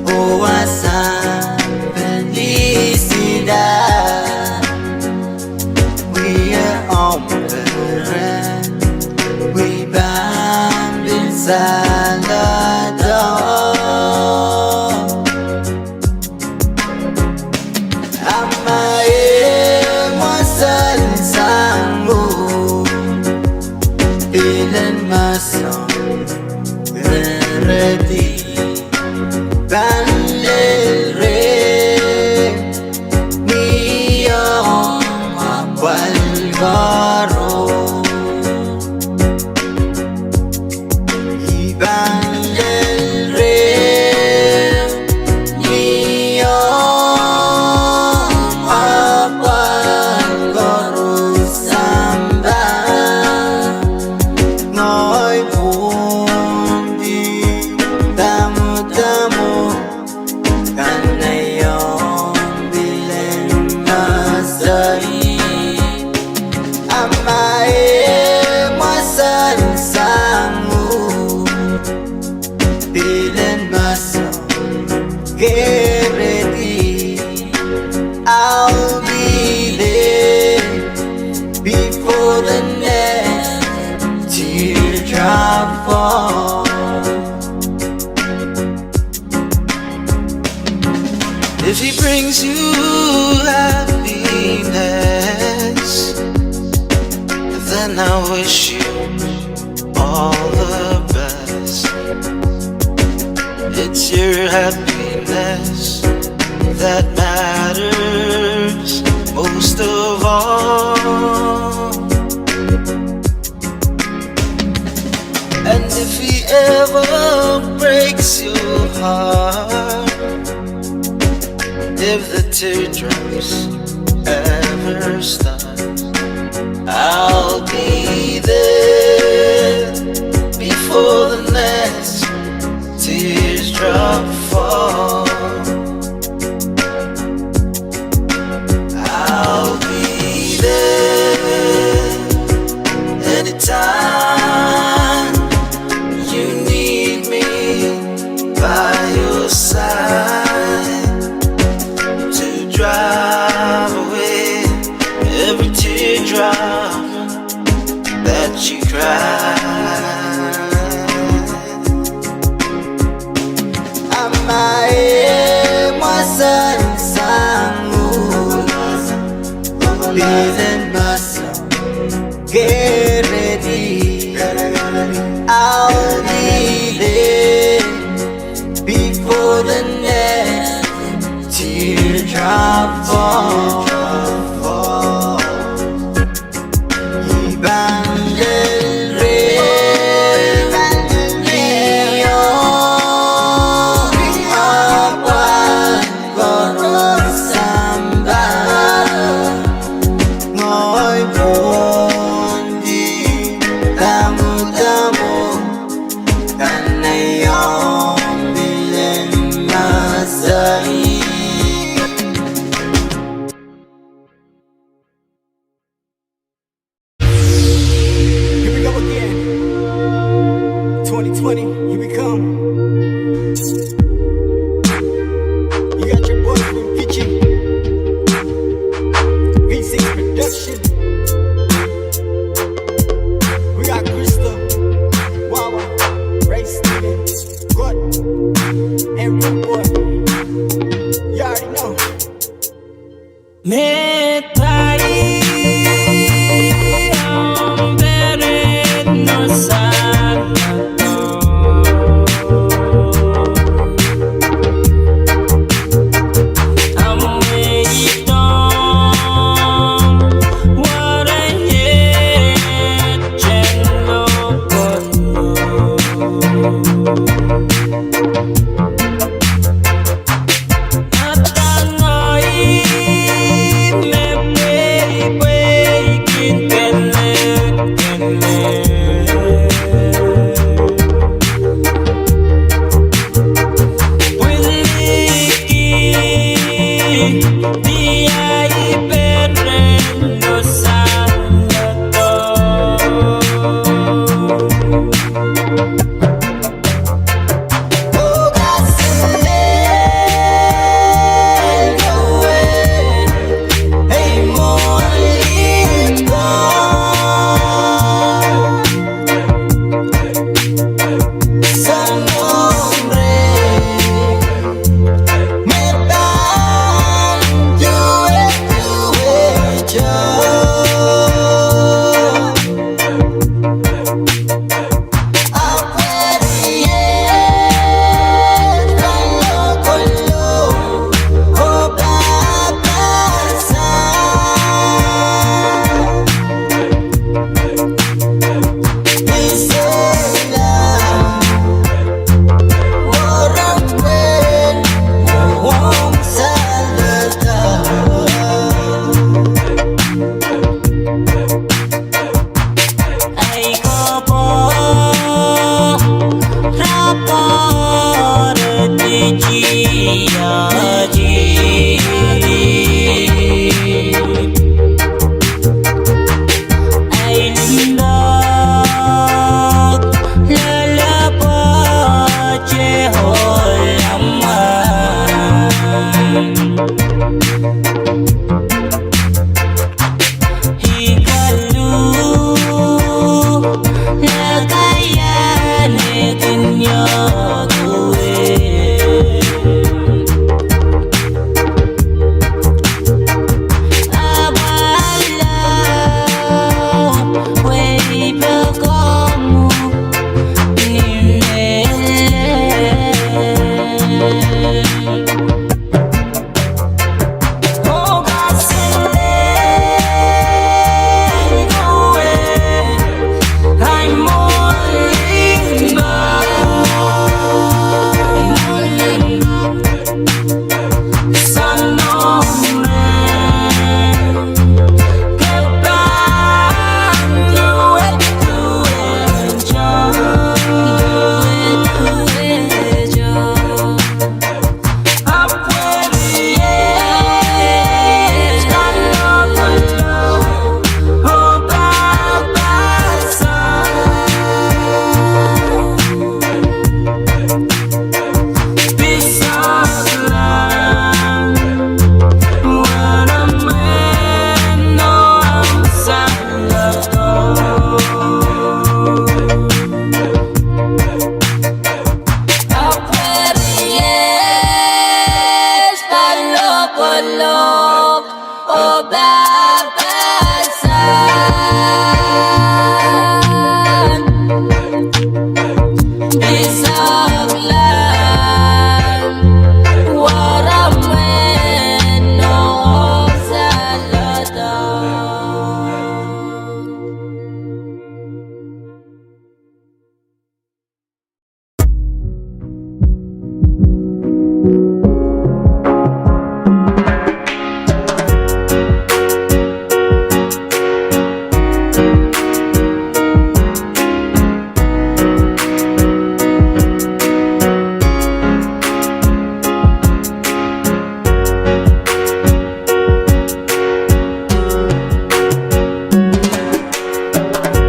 uwasang felicidad. We are on Pahrek, we bambin sa Kadkadaur. Amae mo sansangmu ilan masong berarti bandere niyong mapal garo Ibangel re Niyo Apan garo samba Ngoy pundi Tamu-tamu Kanayong bilen masay Amae masan sangu Bilen masay Get ready I'll be there Before the next teardrop falls If he brings you happiness, then I wish you all the best. It's your happiness that matters most of all. And if he ever breaks your heart, if the teardrops ever start, I'll be there before the next teardrop fall. I'll be there anytime you need me by your side. Drive away every teardrop that you cry. Amae masan sangu Bilen masang Get ready I'll be there before the next teardrop fall. Ibangel re Niyo Apan garo samba Ngoy pundi Tamu-tamu Kanayong bilen masay. Here we come. You got your boy from Kitchen V6 Production.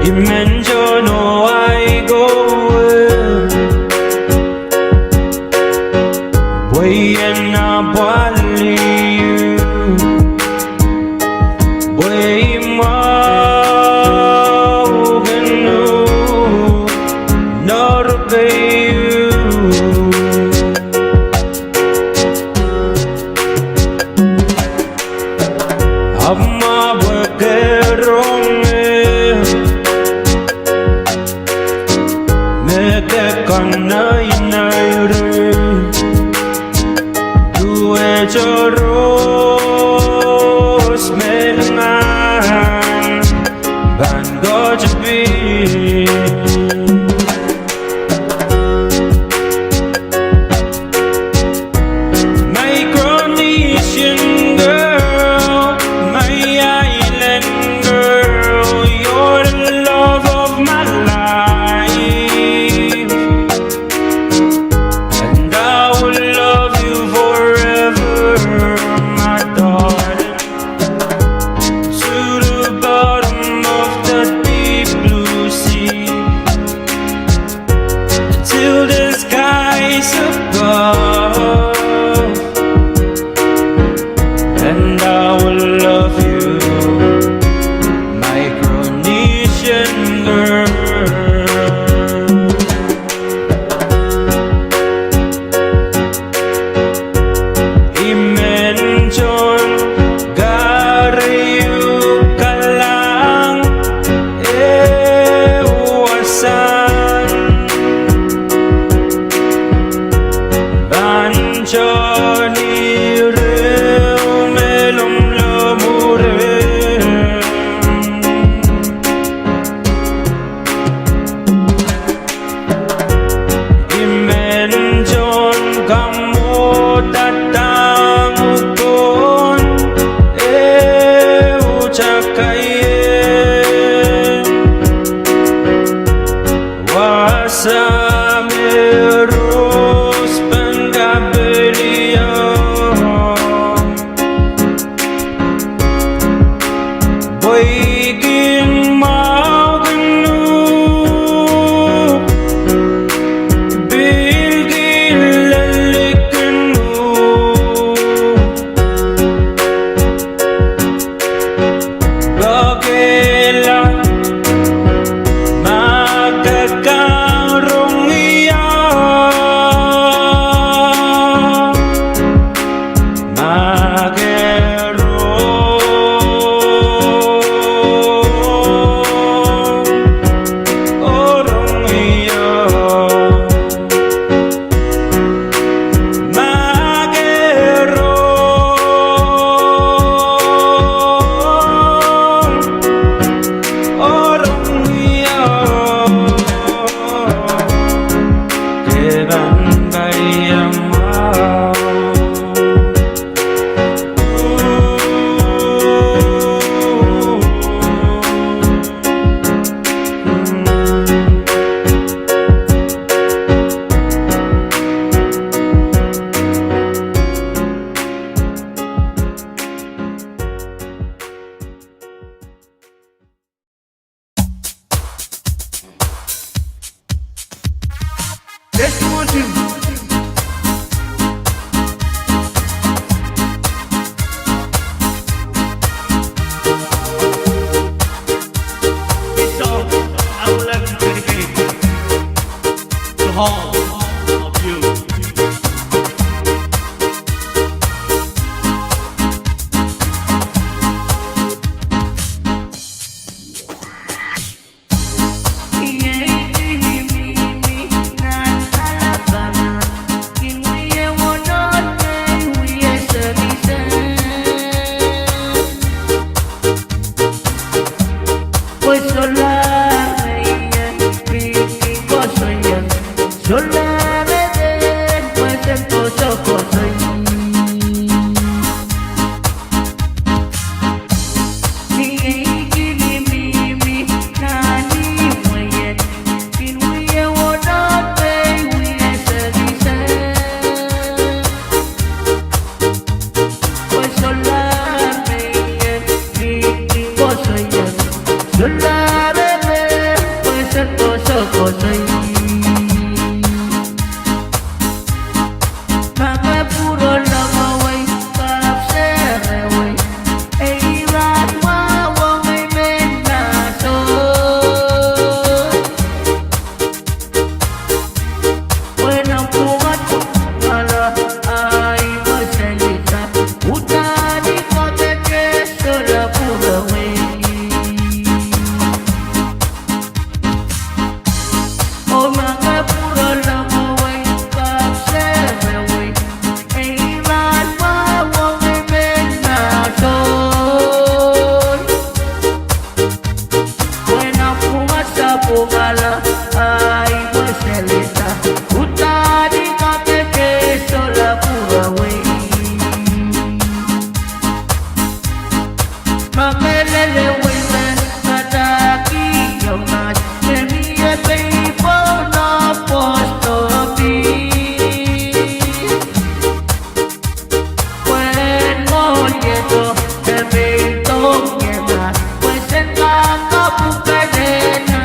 Dimension, oh, I go way and up you way more than not obey you. Amma wrong Choros melengan ban gojebi my Cronesian girl, my island girl, you're the love of my life, and I will love you forever, my darling, to the bottom of the deep blue sea, till the skies above, and I will love you, my Cronesian girl. Dimension, gariyu ka lang, ewasan. Banjon ireu melum lemurem. Dimension, kamu datang ukun ucakayen wasamerus penggabelian boigin magnu bilgin laliknu Bagela magkakarong iya orong iya orong iya keban bayang Let's do one thing. This song I would like to dedicate to all of you. Sola bebé pungala ay maselita utari kakeke sola pura wey mamelele wey nataki yung nas memiye people na postopi when mo yeto ebitong yena pues en la kapukadena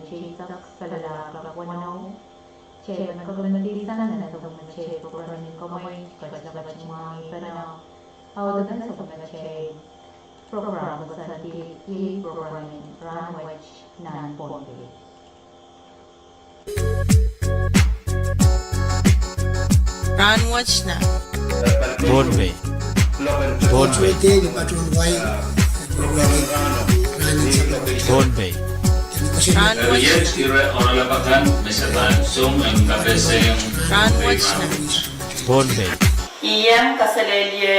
chisak pala kakwano. Che man kagunalisan na sa mga che programming kamay kajabat mga ipana. Awadan sa mga che program sa TV programming ranwich nan Pohnpei. Ranwich na Pohnpei. Pohnpei. Pohnpei. Iyang kasalelye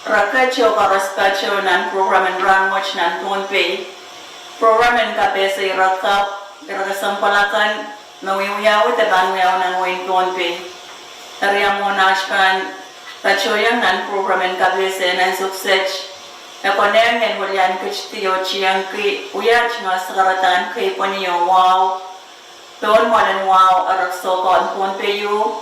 rakacho karaskacho nan programen ranwatch nan Pohnpei. Programen kapese rakap irakasampalakan nawiwiyaw taban wiyaw nan wain Pohnpei. Tariya mo nashkan kachoyang nan programen kapese nan suksech. Nakoneng en hulian kachtiyo chiyang ki uyach nga sakaratan kay paniyo wow. Doon walan wow arakso kon Pohnpei yu.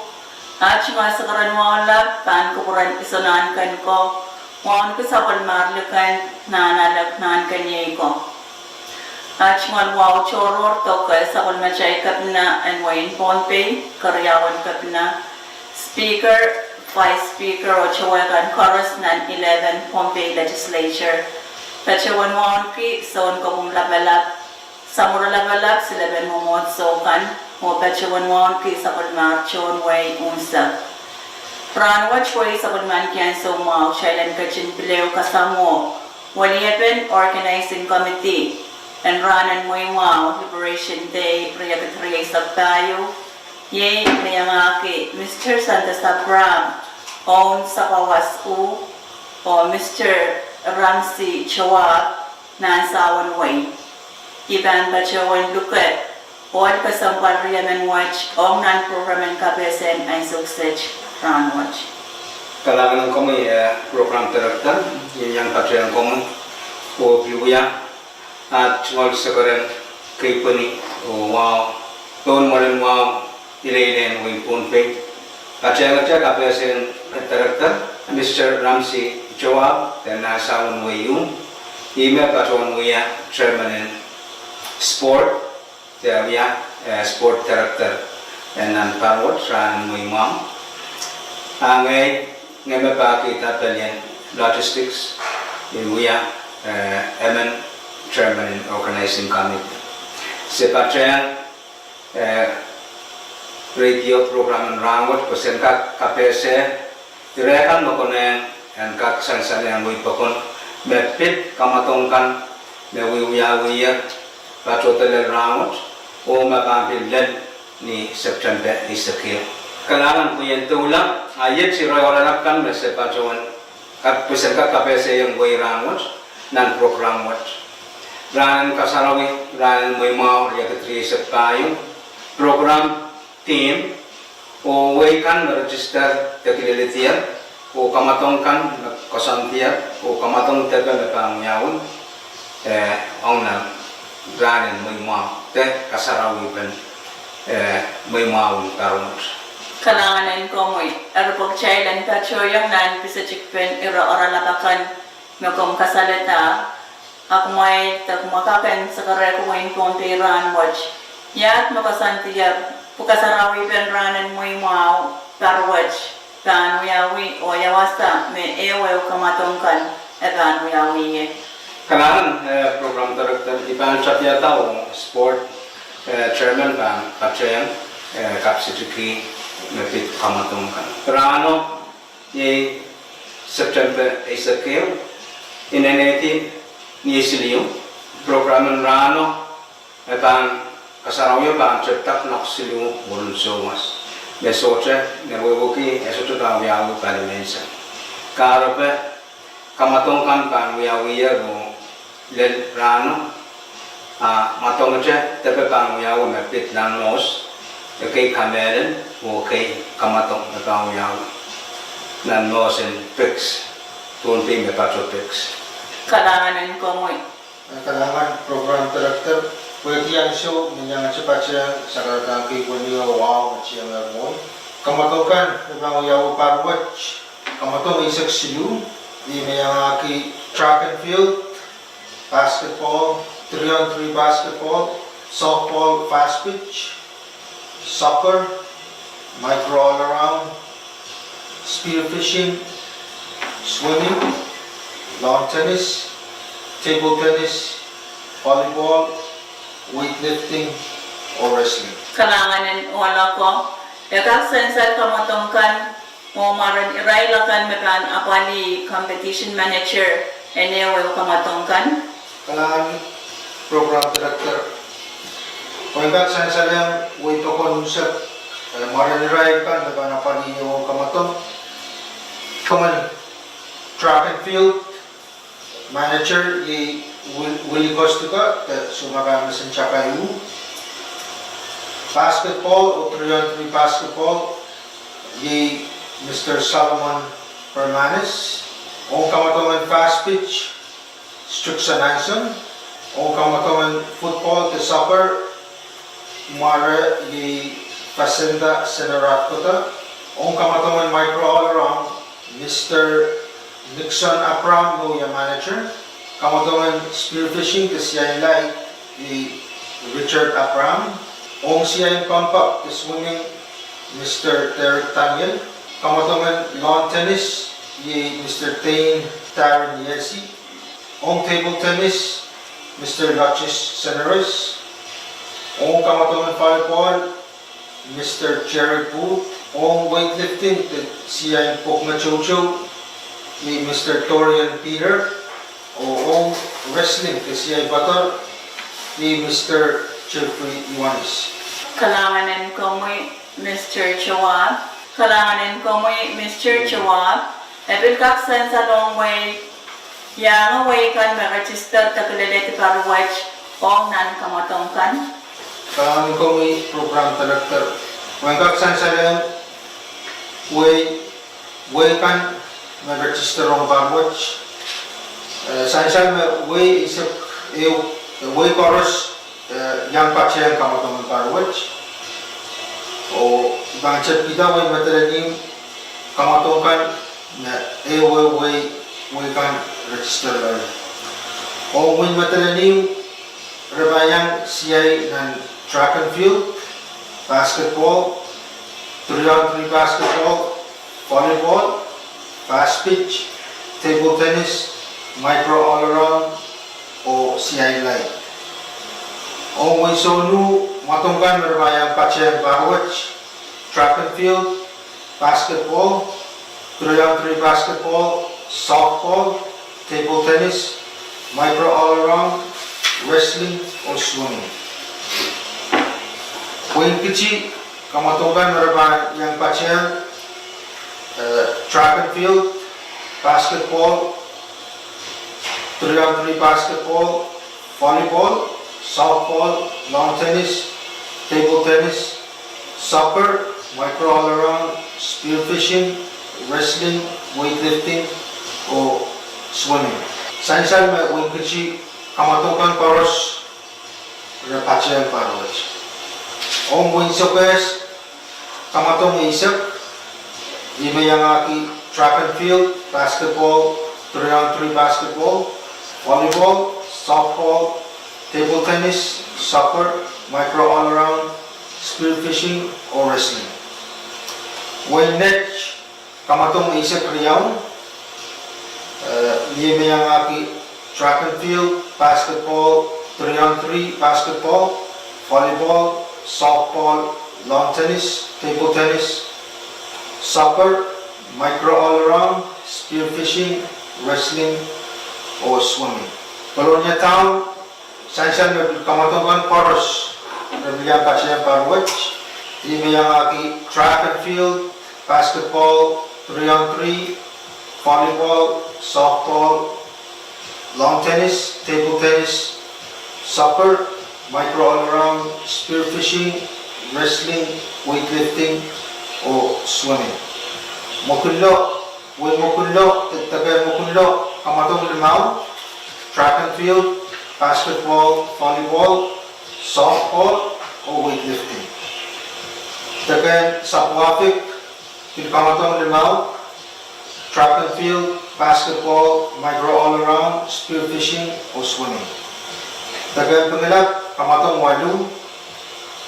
At nga sakaran wow lap pan kukuran isonan kan ko. Wawan ko sa palmarlakan na nalagnan kanyay ko. At nga wow choror to ka sa palmachay kapna and wain Pohnpei karyawan kapna. Speaker, Vice Speaker o chawagan chorus nan 11 Pohnpei Legislature. Kachawan wawan ki son ko kung labalap. Samura labalap sila ben mumot sokan. Mo kachawan wawan ki sa palmarchon way unsa. Ranwatch way sa palman kiyan so mau shailan kachin pileo kasamo. Waliyapen Organizing Committee. And ranan mo yung wow Liberation Day priyagatri sa tayo. Yay, mayangaki, Mr. Santos Abram, own sa KAPWARESOU, o Mr. Ramsey Chawab, na asawan way. Iban ba chawan lukat, all kasampal riyaman watch, o non-programman kapesen ay suksech ranwatch. Kalangan ko may program director, yun yung patriyan ko mo, o Pwuhng, at ngol sa karen kay Pani, o wow, doon mo rin wow, Ilaylen wing Pohnpei. Kacang-kacang kapesen director, Mr. Ramsey Chawab, dan nasawan mo yung email katuan mo ya chairman in sport, ya sport director, dan nan parwat ran mo yung mom. Ngay mapakita palian logistics, yung ya MN chairman in organizing committee. Si Pahrek radio program and rangot kusen kak kapese direkan mokonen and kak sansan yang wi pokon mepit kamatongkan me wiya patotel rangot o mapambil len ni September isakir kalangan kuyen tulang ayat si royalakkan me se pajon kak kusen kak kapese yang wi rangot nan program wat ran kasarawi ran mo mau ya ketri sepayo program team o way kan register tekilitian o kamatong kan kasantian o kamatong tebe na pangyawon ong na ranen may mau te kasarawi ben may mau tarong Kalanganan ko mo arupog chailan pa choyang nan bisa chikpen ira oralapakan nokom kasaleta ako may tagmakapen sa kare ko wain Pohnpei ranwatch yat makasantiya Pukasarawi pen ranan mo yung mau tarwatch kan wiyawi o yawasta me ewe kamatongkan kan wiyawi ye. Kalangan program director iban chapya tao sport chairman ban Pahrek kapsitiki mepit kamatongkan. Rano ye September isakil ineneti ni siliu program rano ban kasarawi ban cetak naksilu ulun somas besoce newoki esoto tawiawu palimensa karope kamatongkan ban wiawiya go lel rano matongce tepe ban wiawu mepit nan mos kay kamelen o kay kamatong na ban wiawu nan mosen fix Pohnpei me patro fix Kalanganan ko mo kalangan program director pwede yan show niya cepat siya sa kakaki ko niya wow siya nga mo kamatokan ibang yaw parwatch kamato isak silu di may aki track and field basketball 3-on-3 basketball softball, fast pitch, soccer, micro all around, spearfishing, swimming, lawn tennis, table tennis, volleyball, weightlifting, or wrestling. Kalanganin wala ko. Yakak sensor kamatongkan mo maran iray lakan mekan apani competition manager ene wel kamatongkan. Kalangan program director. Pagkat sensor yang way to konsep maran iray kan mekan apani yo kamatong. Kaman track and field manager ye Willie Costuka sumakan mesin cakayu. Basketball, o 3-on-3 basketball, ye Mr. Solomon Permanis. O kamatongan fast pitch, Strickson Hanson. O kamatongan football, the soccer, Mara ye Pasinda Senarakota. O kamatongan micro all around, Mr. Nixon Abram, no ya manager. Kamatongan spearfishing, the siya ye Richard Abram. Ong siya yung pump up, the swimming, Mr. Derek Daniel. Kamatongan lawn tennis, ye Mr. Tain Taran Yesi. Ong table tennis, Mr. Luchis Seneris. Ong kamatongan volleyball, Mr. Jerry Booth. Ong weightlifting, siya yung Pwuhng, ye Mr. Torian Peter. Ong wrestling, siya yung Bator, ye Mr. Jeffrey Iwanis. Kalanganin ko mo Mr. Chawab. Kalanganin ko mo Mr. Chawab. Ebil kak sense along way. Yang way kan ma-register takaliliti para watch ong nan kamatong kan. Kalanganin ko mo program director. When kak sense along way kan ma-register ong para watch. Sense along way isip way chorus yang pacian kamatong parwatch o bangchat kita way matalanim kamatong kan na way kan register lang o way matalanim rebayang siyay ng track and field, basketball, 3-on-3 basketball, volleyball, fast pitch, table tennis, micro all around o siyay light. O way sonu matungkan berbayang pacian parwatch, track and field, basketball, 3-on-3 basketball, softball, table tennis, micro all around, wrestling or swimming. Poin kecil kamatungkan berbayang pacian track and field, basketball, 3-on-3 basketball, volleyball, softball, lawn tennis, table tennis, soccer, micro all around, spearfishing, wrestling, weightlifting, o swimming. Sainsan may wing kecil kamatungkan paros repacian paros. Om wing sopes kamatong isip imayangaki track and field, basketball, 3-on-3 basketball, volleyball, softball, table tennis, soccer, micro all around, spearfishing, or wrestling. When net, kamatong isip riyaw, limayangaki track and field, basketball, 3-on-3 basketball, volleyball, softball, lawn tennis, table tennis, soccer, micro all around, spearfishing, wrestling, or swimming. Polonia Town, Sansan kamatungkan chorus, Rebilang Pacian Parwatch, Imayangaki track and field, basketball, 3-on-3, volleyball, softball, lawn tennis, table tennis, soccer, micro all around, spearfishing, wrestling, weightlifting, or swimming. Mokullo, Tagal Mokullo, kamatong limaw, track and field, basketball, volleyball, softball, or weightlifting. Tagal Sapwapik, kamatong limaw, track and field, basketball, micro all around, spearfishing, or swimming. Tagal Pangilap, kamatong walu,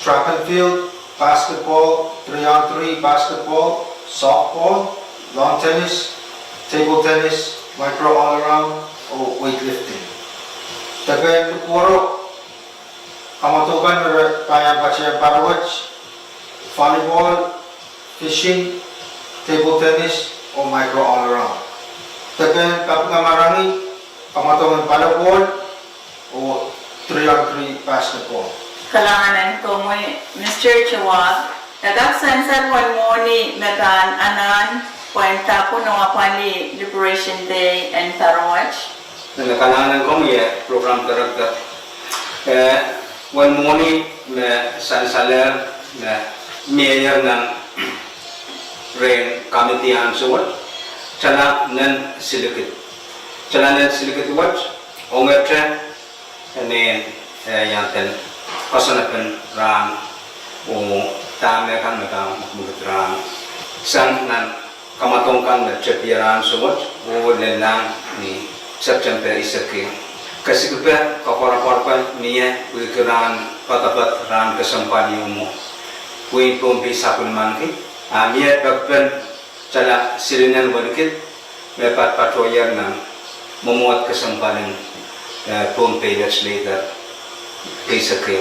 track and field, basketball, 3-on-3 basketball, softball, lawn tennis, table tennis, micro all-around, o weightlifting. Tapi kuro kamatukan payang pasien parawat, volleyball, fishing, table tennis, o micro all-around. Tapi kapag kamatukan volleyball, o 3-on-3 basketball. Kalanganan ko mo, Mr. Chawag, nagaksansan one morning megan anan kwenta po nung apani Liberation Day and Parawatch. Kalanganan ko may program director. One morning may sansaler na mayor ng rain committee answer. Chala nan silikit. Chala nan silikit wat. Ongetre ne yanten kasanapan ram o tame kan megang mulut ram. Sang nan kamatongkan na cepiran suwat o lelang ni September isake. Kasi kupa kapora-pora niya wikiran patapat ram kesampali umu. Kui Pohnpei sapun mangki. Amia bakpen cala silinan berikit mepat patroyer nan memuat kesampalan Pohnpei Legislature isake.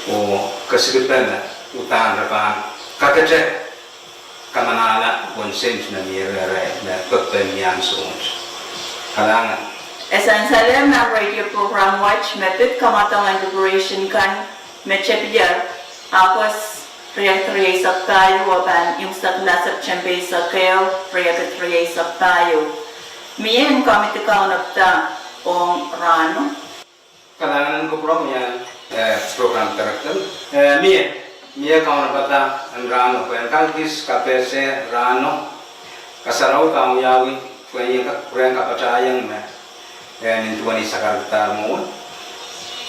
O kasi kupa na utang rapan kakece kamanala konsens na niyara na bakpen niyan suwat. Kalangan. Esansaler na radio program watch mepit kamatong ang liberation kan mechepiyar akos reaktriya sa tayo waban yung sa klasap chambe sa kayo reaktriya sa tayo. Miyan komite ka unapta ong rano. Kalangan ko program yan program director. Miya ka unapata ang rano. Kaya kagis kapese rano kasaraw ka ang yawi. Kaya kurang kapatayang na nintuan sa karakter mo.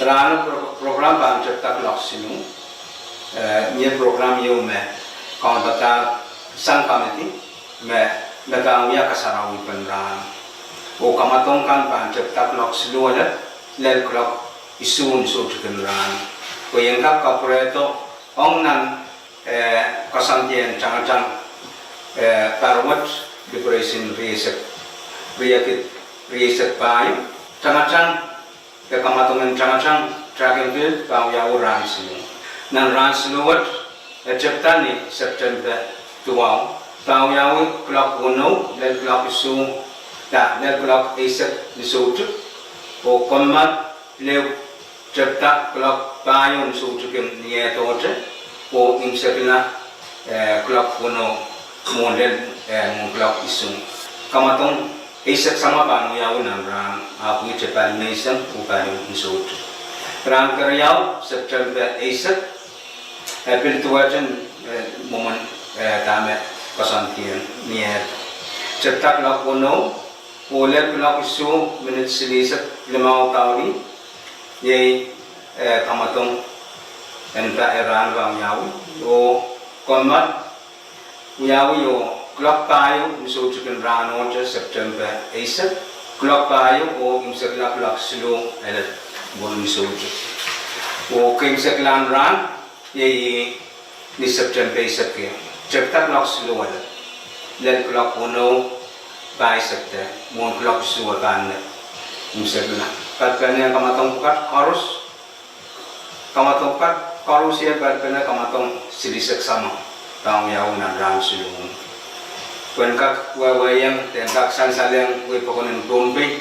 Rano program pa ang cetak laksinu. Niya program yung kawan bata sang committee megang ya kasaraw ipan rano. O kamatongkan pa ang cetak laksinu ada lel klok isun sujukan rano. Kaya kap kapureto ong nan kasantian cang-cang Parawat Liberation Reset Payo, cang-cang kekamatungan cang-cang track and field kau yaw rans ini. Nan rans luwat ceptan ni September 2 kau yaw klok uno dan klok isu dan klok iset disujuk o komat lew cepta klok payo disujuk ni etote o imsekna klok uno model klok isu. Kamatong isak sama banu yaw nan ram apu cepat nation upaya insut. Ram keryaw September isak April tuajan momen tame kasantian niat. Cetak lak uno oleh lak isu menit silisak 5 tahun yai kamatong enta eran bang yaw o konmat yaw yo Klok payo misujukan rano je September isak klok payo o imsak lak silo elat bon misujuk o kimsak lan ran ye ni September isak ke cetak lak silo elat lel klok uno pai sekte mon klok silo kan imsak lan katanya kamatong pukat karus ya katanya kamatong sidisak sama tang yaw nan ran silo. Kak wawayang dan kak sansalang way pakunin Pohnpei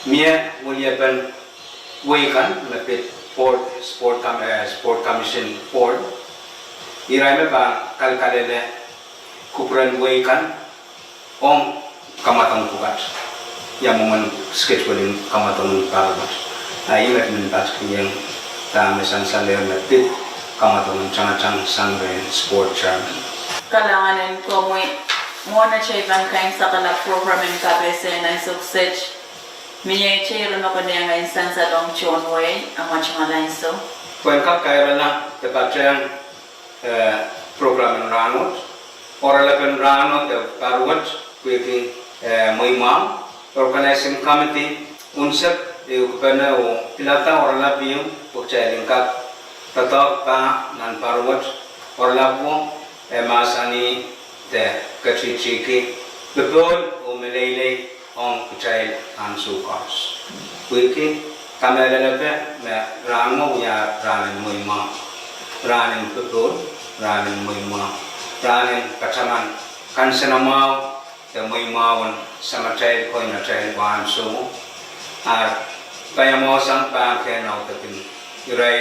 Mia muliapan way kan lapit sport commission board iray me ba kalkalele kupuran way kan ong kamatang pukat yang momen scheduling kamatang palabat ay met bat kiyang tama sansalang lapit kamatang cang-cang sangre sport chairman Kalanganin ko Mona chay bangkain sa kalak program ng KAPWARESOU na success. Miya chay rin ako niya ngayon sa long John Way, ang machangalay so. Kung kaya na tepat yang program ng rangot, oralapan rangot paruat, kuya may organizing committee, unsap eu kana o tilata orla bium pokcailing kak tatok pa nan parwat orla po emasani de kachichiki betul o melele on pokcail ansu kars wiki kamera lepe me rango ya ranen muima ranen betul ranen muima ranen kacaman kansenamau te muimawan sama cai koi na cai wan so ar kaya mo sang pa ke na tatin irai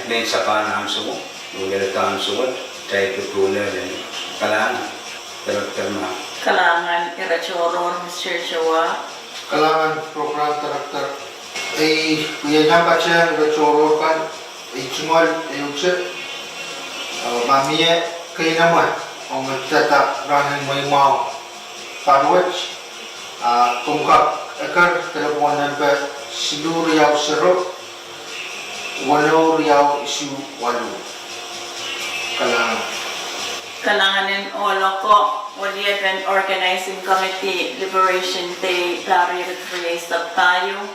nen sapa nam so ngel tan so cai betul le kalang terma Kalangan ira choron Mr. Chua. Kalangan program director punya nyampa ceng ira choron kan cungol uce mamie kaya naman ang tata ranin may mau parwat tungkap ekar teleponan pe seluruh riau serut walau riau isu walu Kalanganin oloko wali event organizing committee Liberation Day lari retreat tayo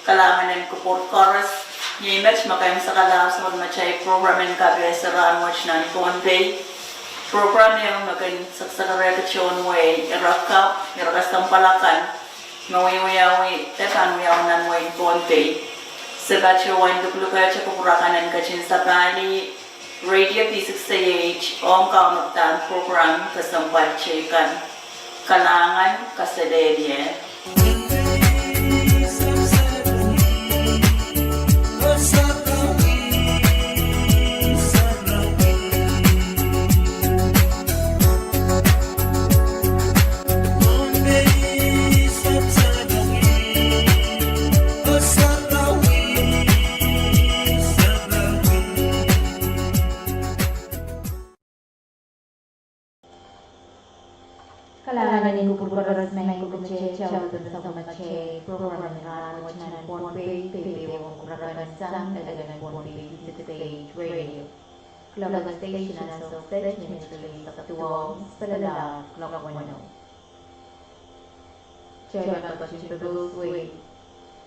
kalanganin kuport chorus image makayong sa kalas mo machay program and KAPWARESOU watch nan Pohnpei program yang maging sa repetisyon way irakap irakastang palakan ngawi tekan nan way Pohnpei sebacho wan dupluka cha kupurakanan kachin sa pali Radio V6AH ang kaunagtan program kasampat chikan kalangan kasadedye. Kalangan ini kupurbaras main kubace jauh tentang mace program ran watch nan Pohnpei PPO kurakan sang dengan Pohnpei V6AH Radio. Local station and station ministry of Pwuhng Spelala Clock 10. Chairman of the People's Way.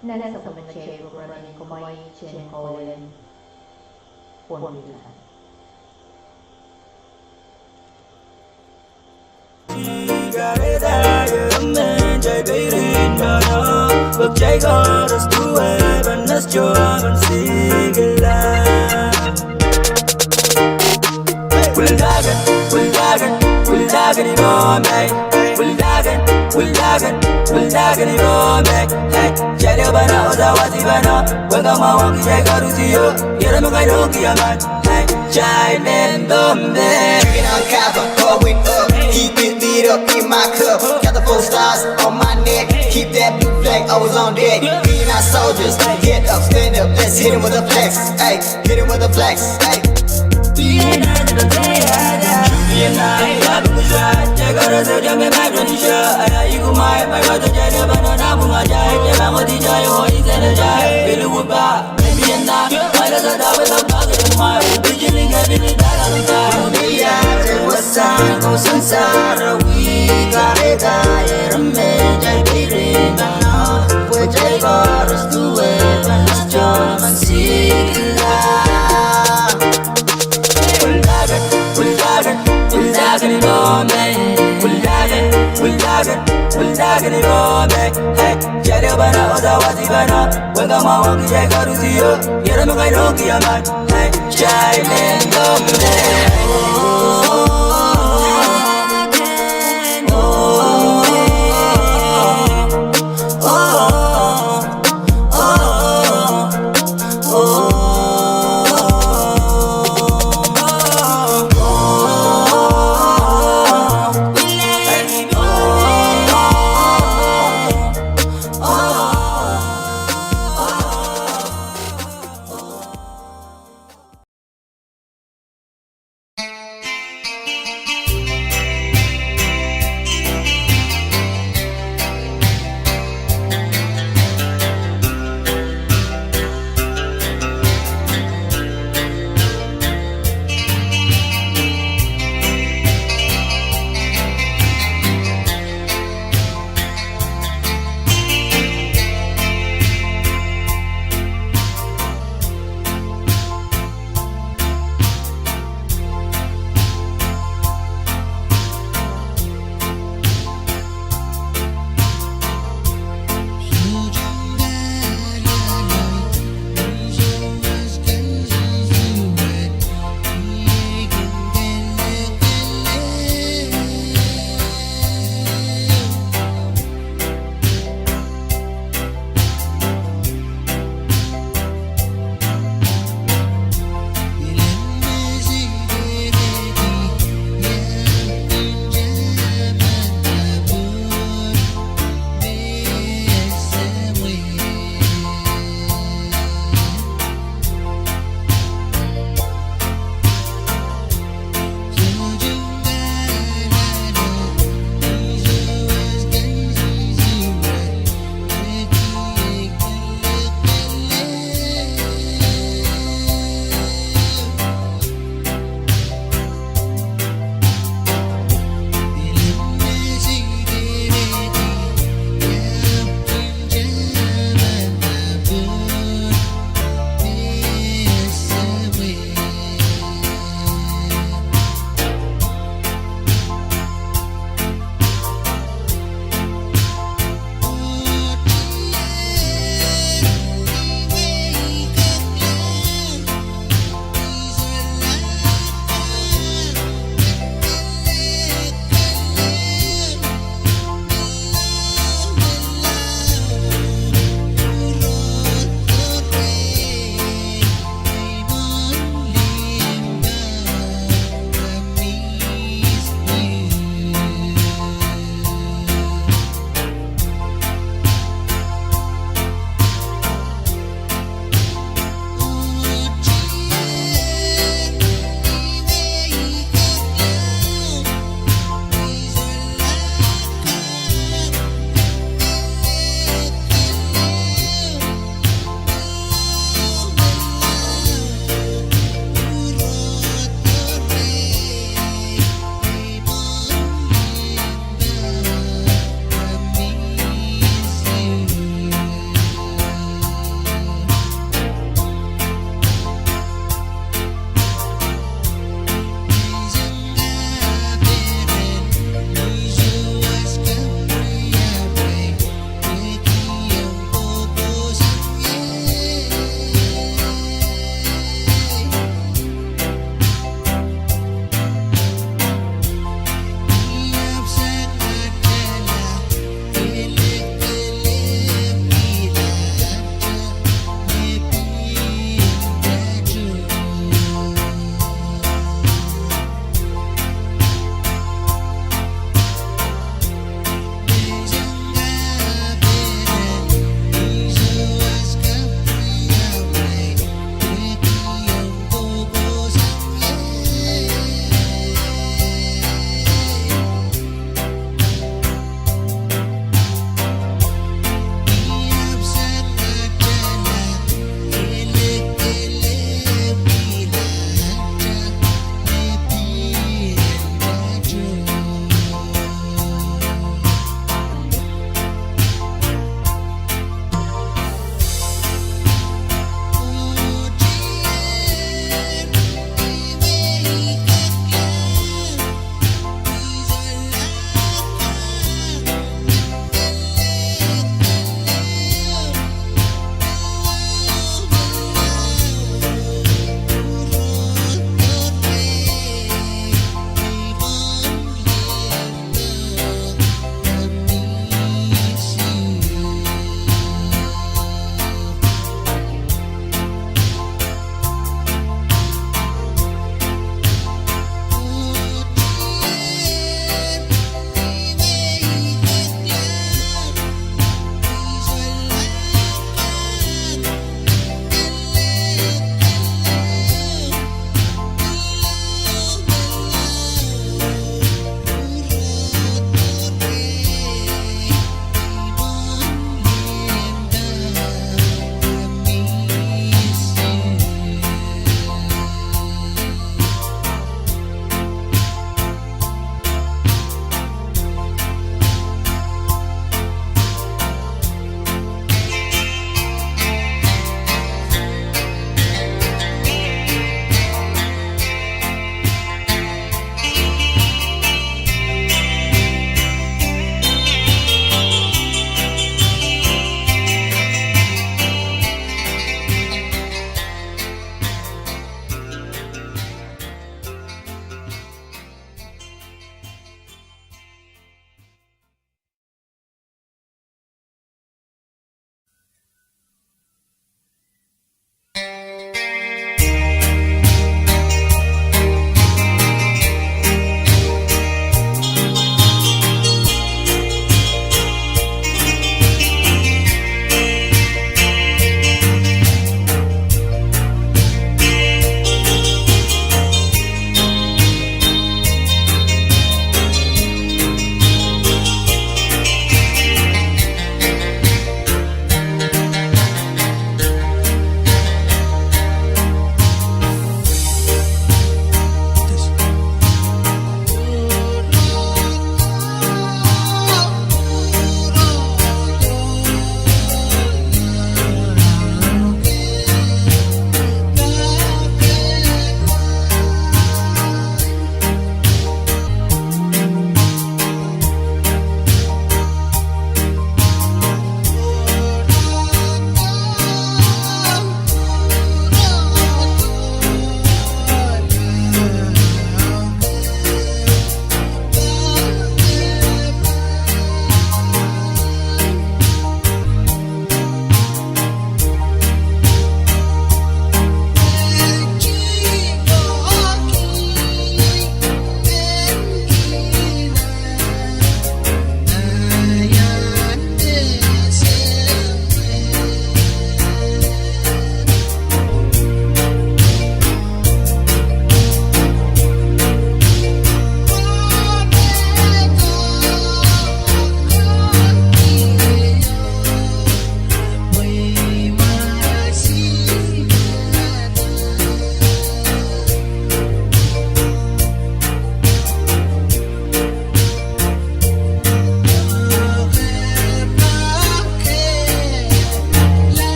Nana sa mace program ni kumai chen kolen Pohnpei. Bước chạy có đất tuổi vẫn đất cho vẫn xí cái la. We'll dagen in all night. We'll dagen in all night. Chạy đeo bana oza wazi bana. Wenga mawangi chạy có ruziyo. Yera mga doki aman. Chạy lên đom đen. Drinking on copper, going up. Keep it lit up in my cup. Got the 4 stars on my neck. Keep that blue flag always on deck. Me and our soldiers, get up, stand up. Let's hit him with a flex. Ay, hit him with a flex. Ay. We'll dagen in all night. Hey, chạy đeo bana oza wazi bana. Wenga mawangi chạy có ruziyo. Yera mga doki aman. Hey, chạy lên đom đen.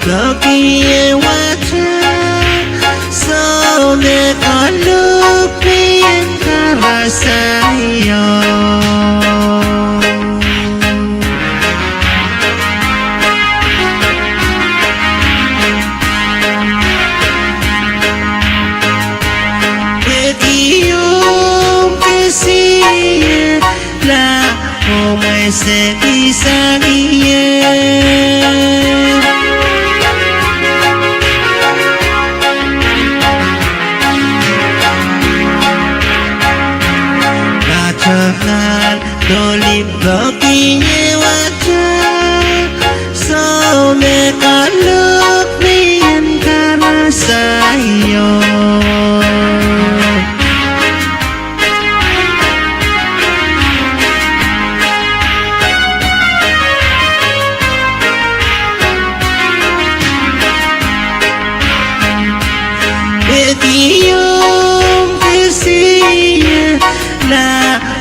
Loki water So never look me in Karasayo Se isagiye Lachahan dolim lokiye wajar So nekaluk niyan karena sayo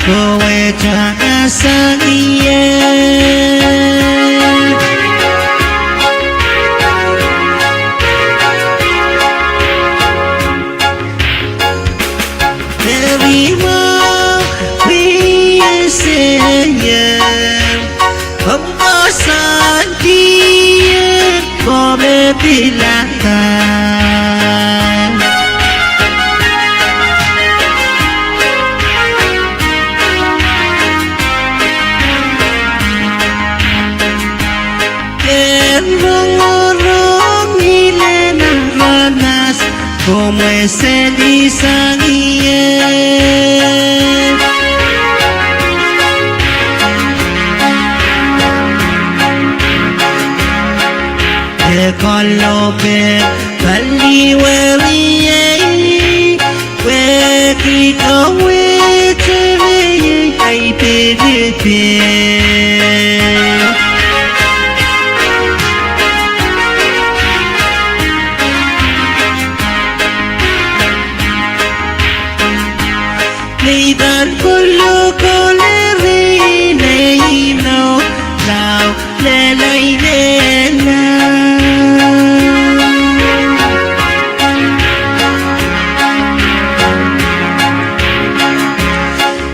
Kowe jangan sagiye Terima biasanya Pembosan dia Kowe bilangkan Como ese lisaguie De colope Kaliwewe Wekiko wetere Ay pedepe Dan kulu koleri leino lau lelai lela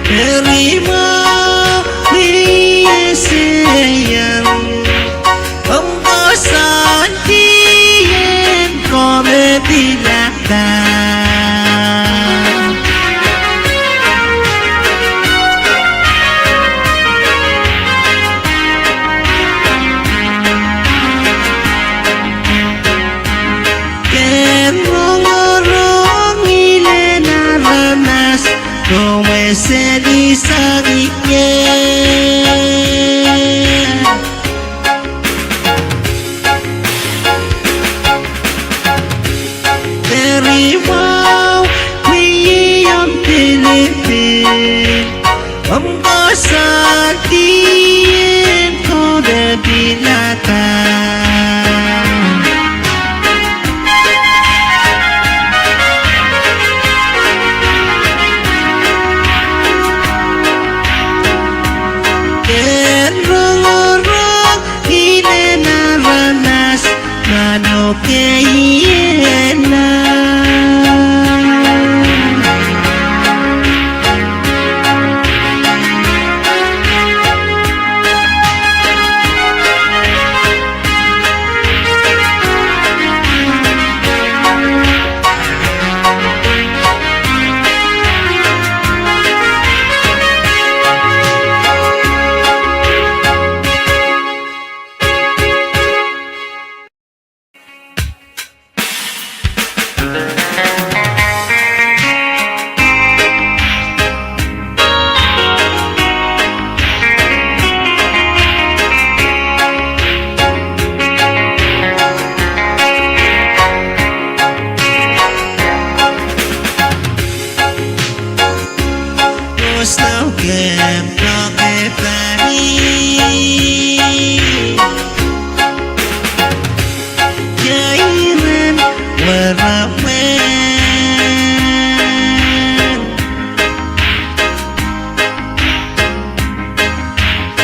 Terima biasanya Pembosan dian kome bilangkan Se disagiye Terima wiyam Pilipin Pembosan diin kode binatang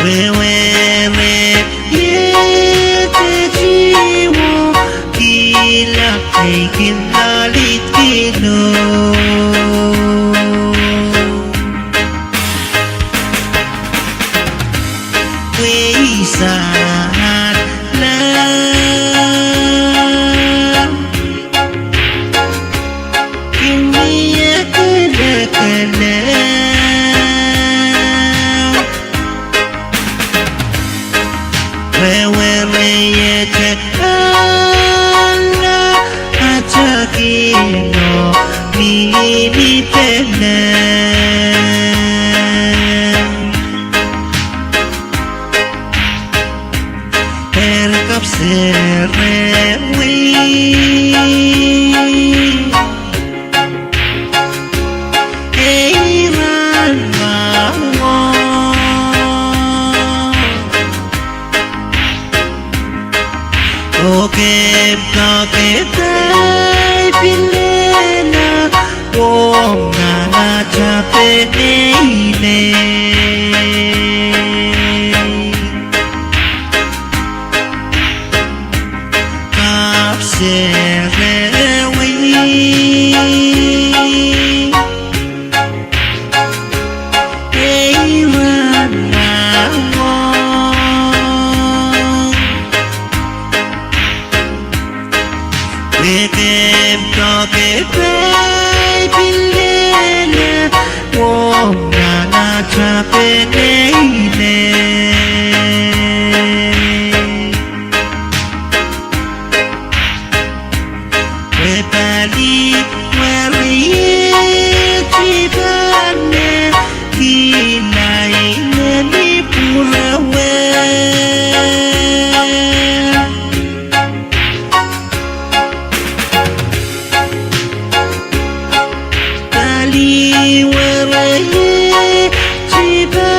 wewe ye te jiwo kinalit kino Wisan lang Kimiya kala-kala Wewe-wewe ala Atakino Minipena Erkap serewi Eiran mawon Okep kaketay pilena Wong na chapenene Tali waraye ciba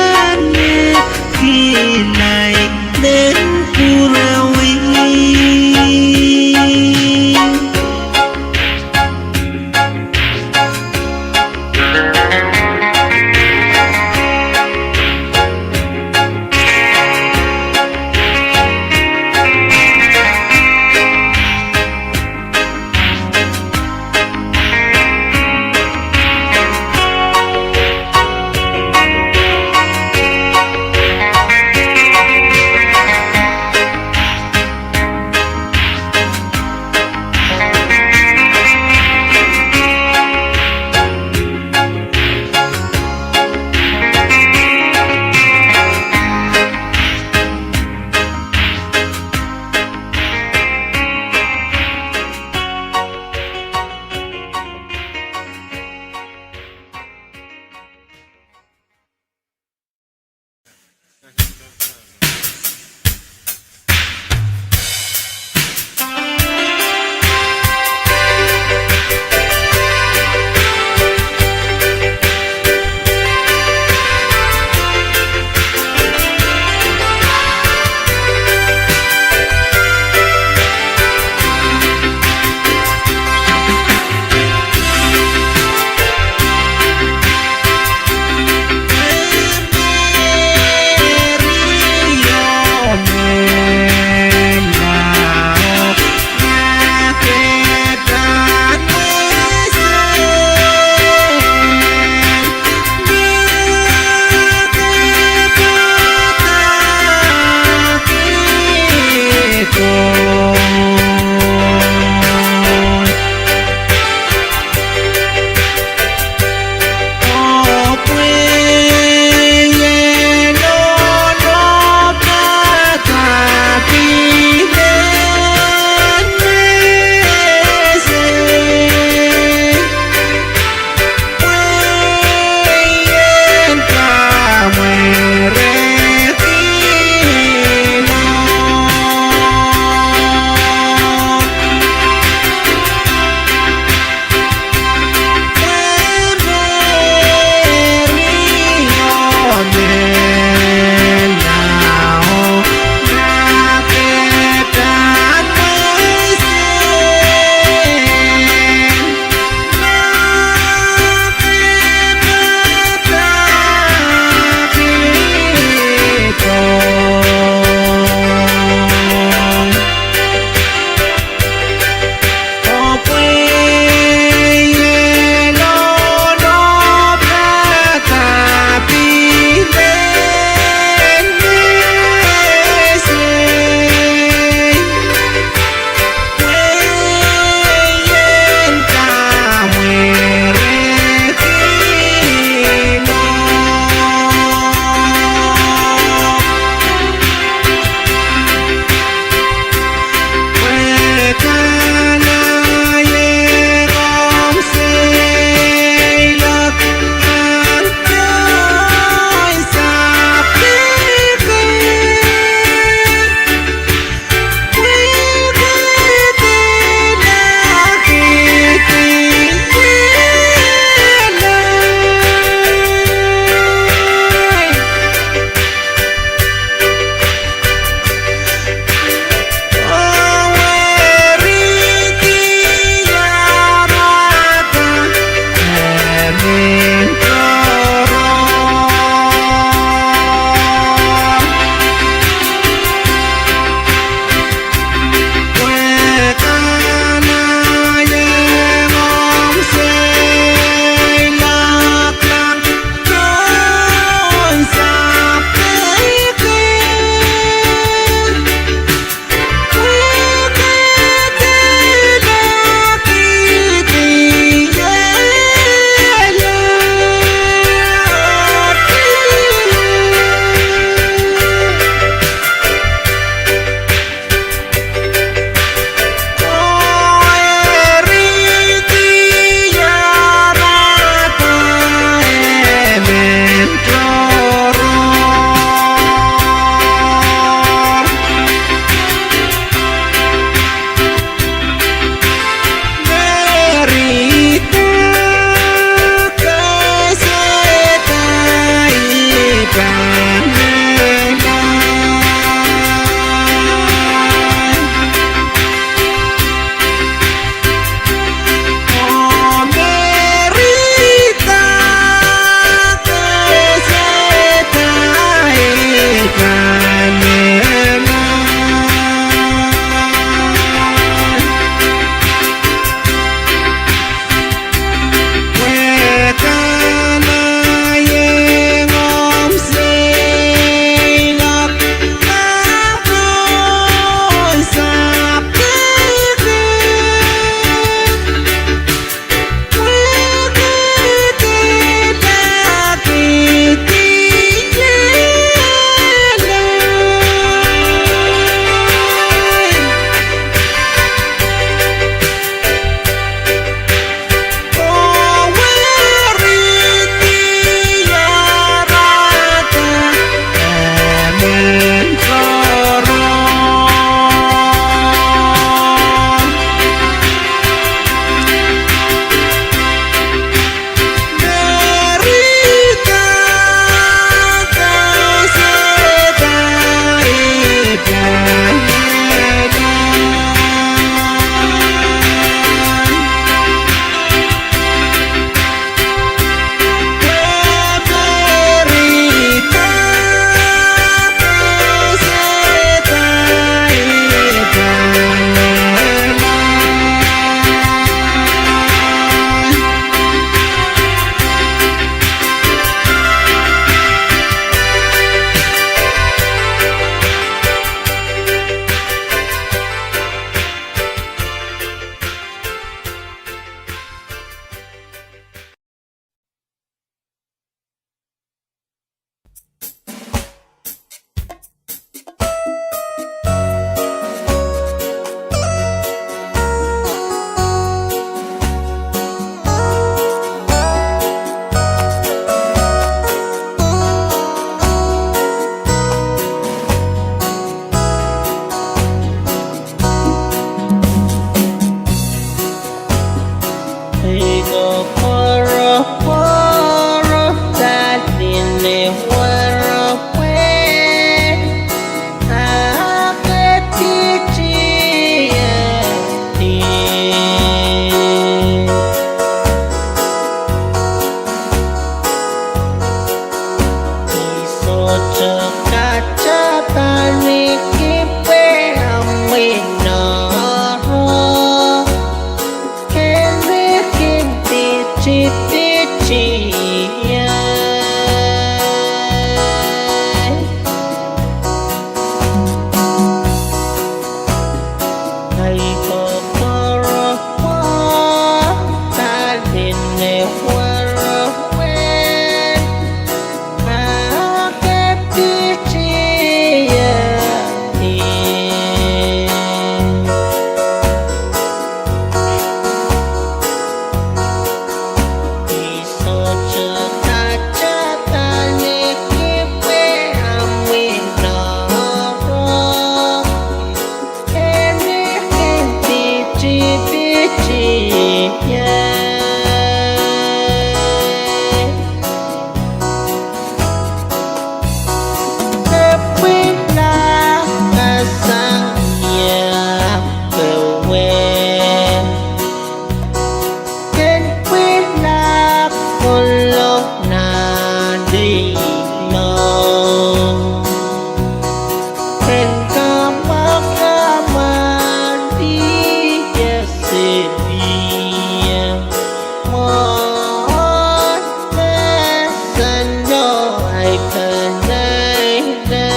ai cần đây đây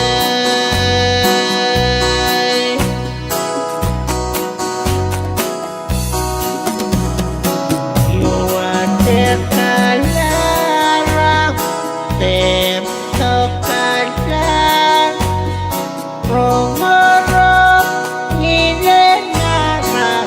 yêu anh đẹp cả lá đẹp thật cả lá rong rong nhìn lên nhà ra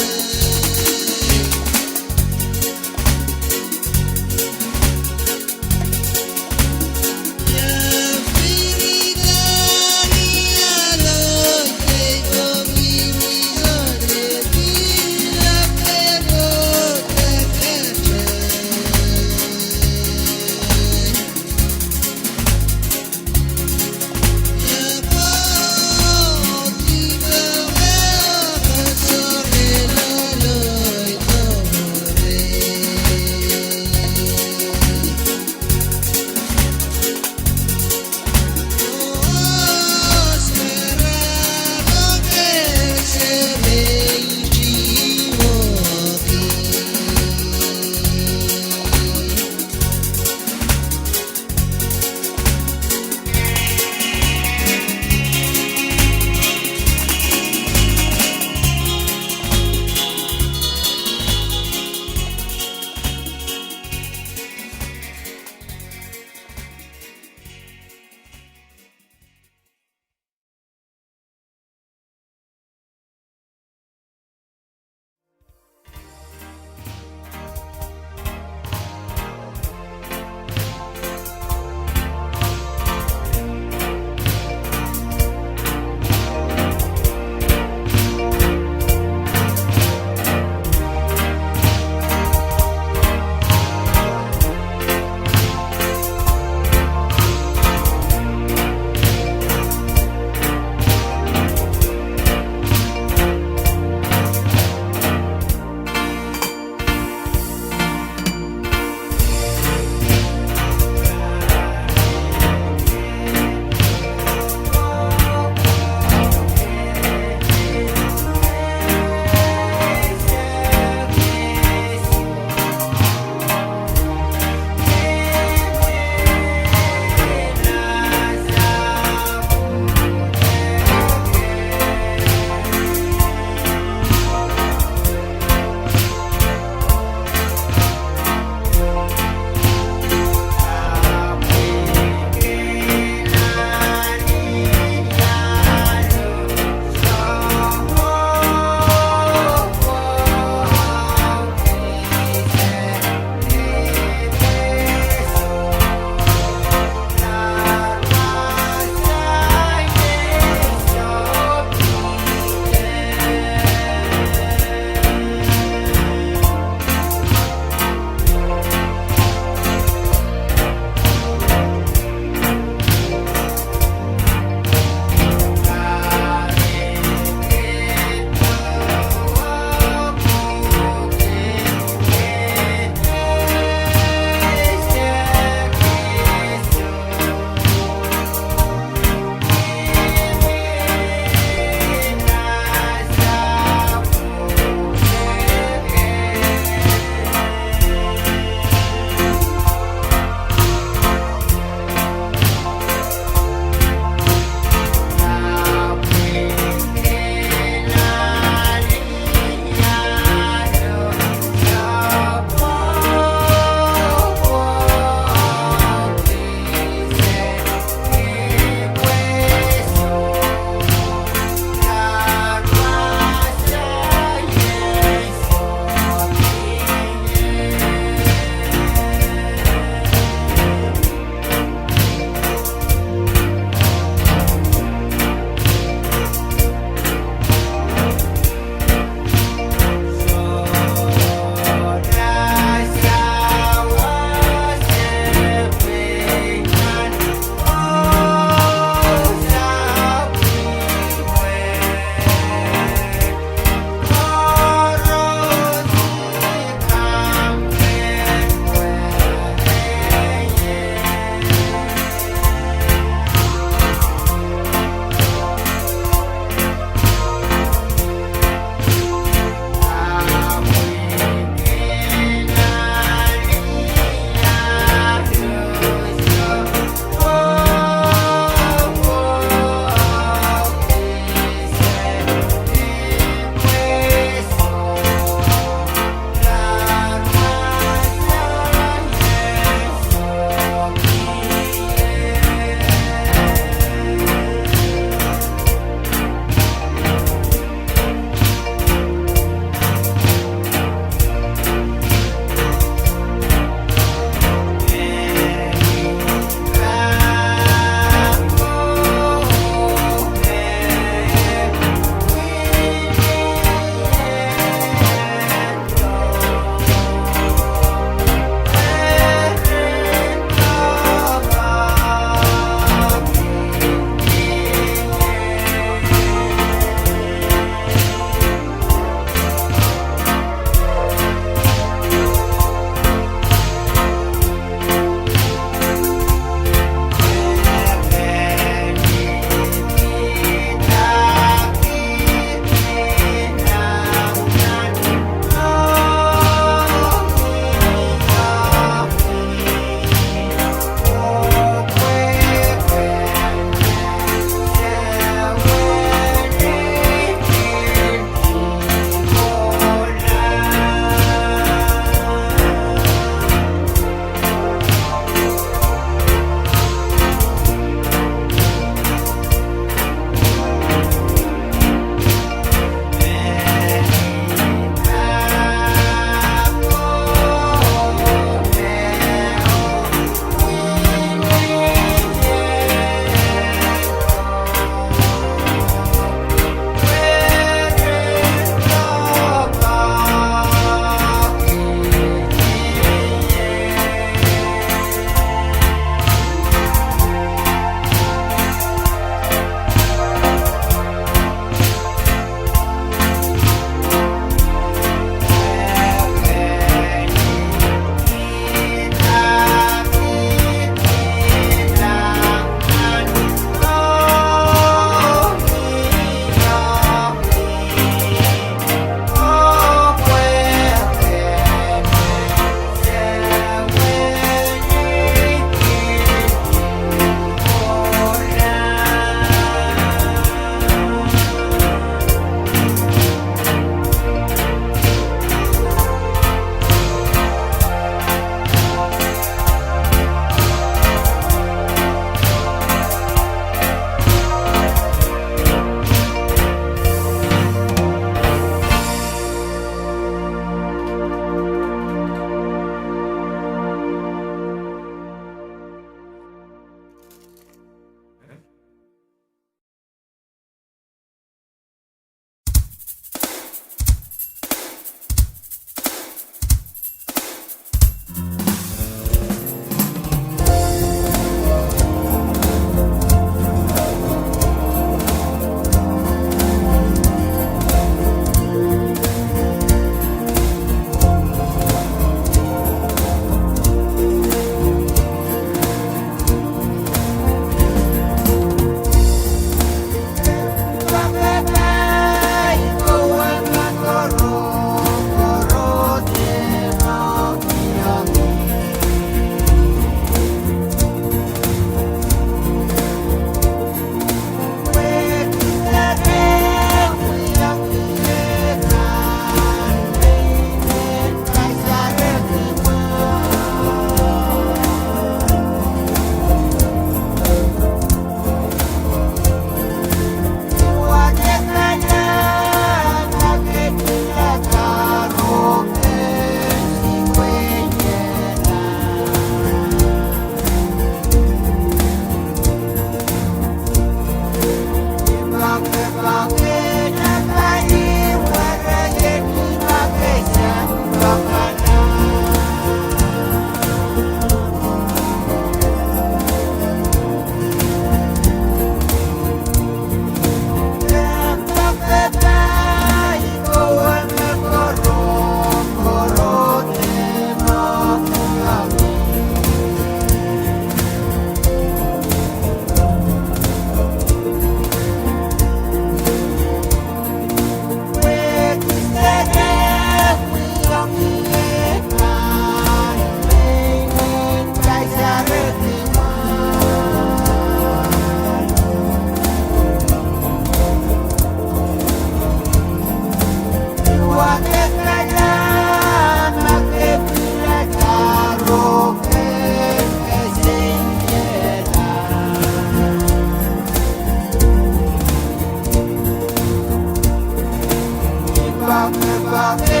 Oh,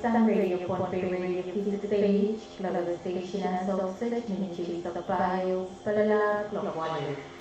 Isang Radio Pohnpei Radio V6AH, Global Station and Sausage, Ministry of Pwuhng, Palala, KAPWARESOU.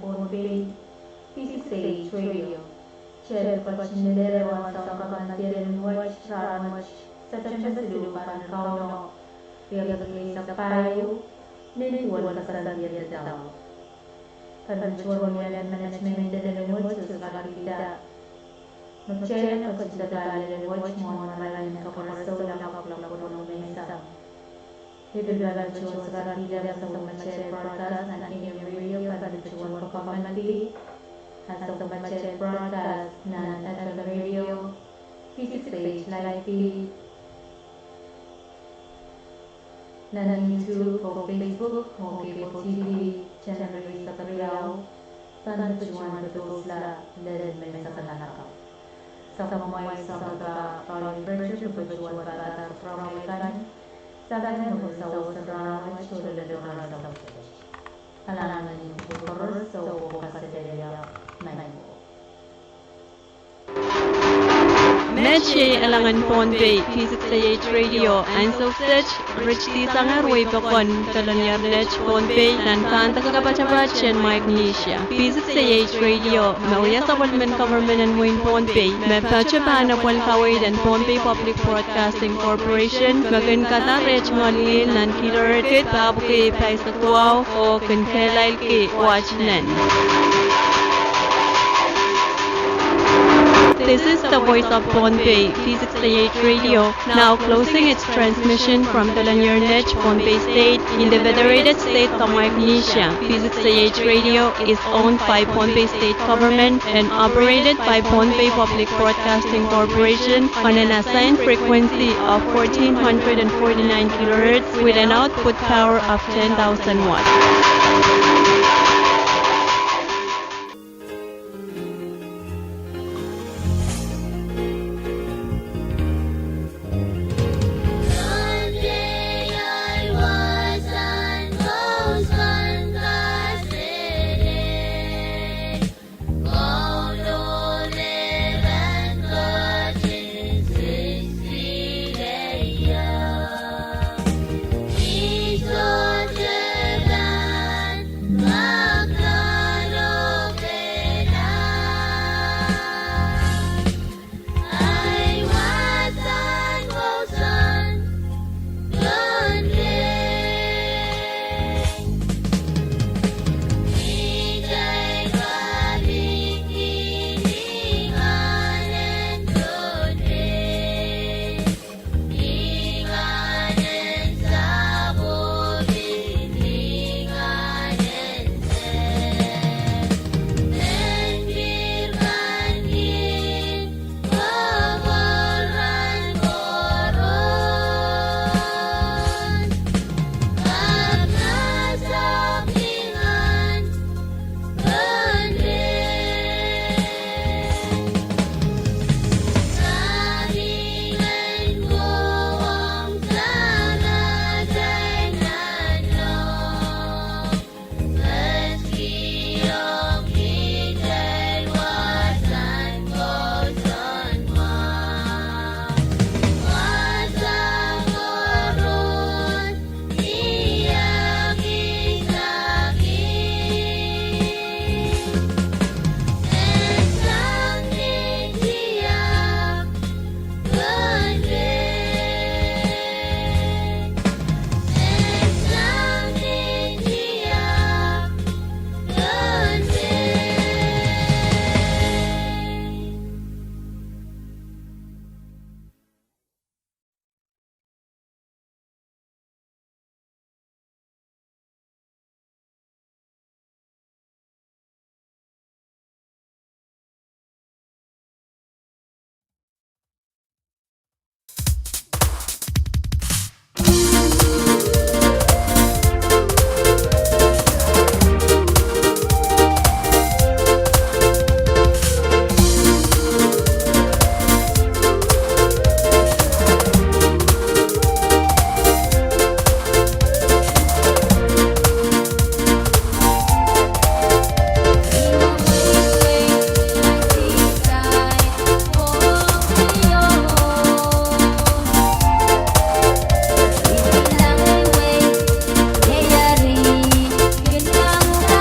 Pohnpei, V6AH Radio. Share Pachinidere was on Kakanadian watch, Ramach, such as the Lupa and Kauno. We are the place of Pahrek, Nini Wall Kasadia Down. Control management didn't watch to Sagarida. No chair of the Galley and watch more and KAPWARESOU Mesa. He will have chosen Sagarida so much broadcast and in your radio control for community. As of the budget broadcast, FSMTC Radio, V6AH Live feed, YouTube or Facebook or cable TV, channel sa Riau, sana tujuan betul lah dari masa kanaka. Sa kamay sa pagka-toilet version tujuan para sa promotion, sa ganyan mo sa usaha chula ladora sa alangan yung pagkakaroon sa pagkakasadaya. Medche alangan Pohnpei, V6AH Radio, and so such, rich di sangar way pakon, talonyar lech Pohnpei, nan kanta kakapachapat chen magnesia. V6AH Radio, mauya sa Walmen Government and Wayne Pohnpei, mepachapan na Pohnpei and Pohnpei Public Broadcasting Corporation, magan kata rech ngalil nan kilorated, babu ke paisa tuaw, o kankelail ke watch nen. This is the voice of Pohnpei, V6AH Radio, now closing its transmission from Telanyarnech, Pohnpei State, in the Federated State of Micronesia. V6AH Radio is owned by Pohnpei State Government and operated by Pohnpei Public Broadcasting Corporation on an assigned frequency of 1449 kHz with an output power of 10,000 watts.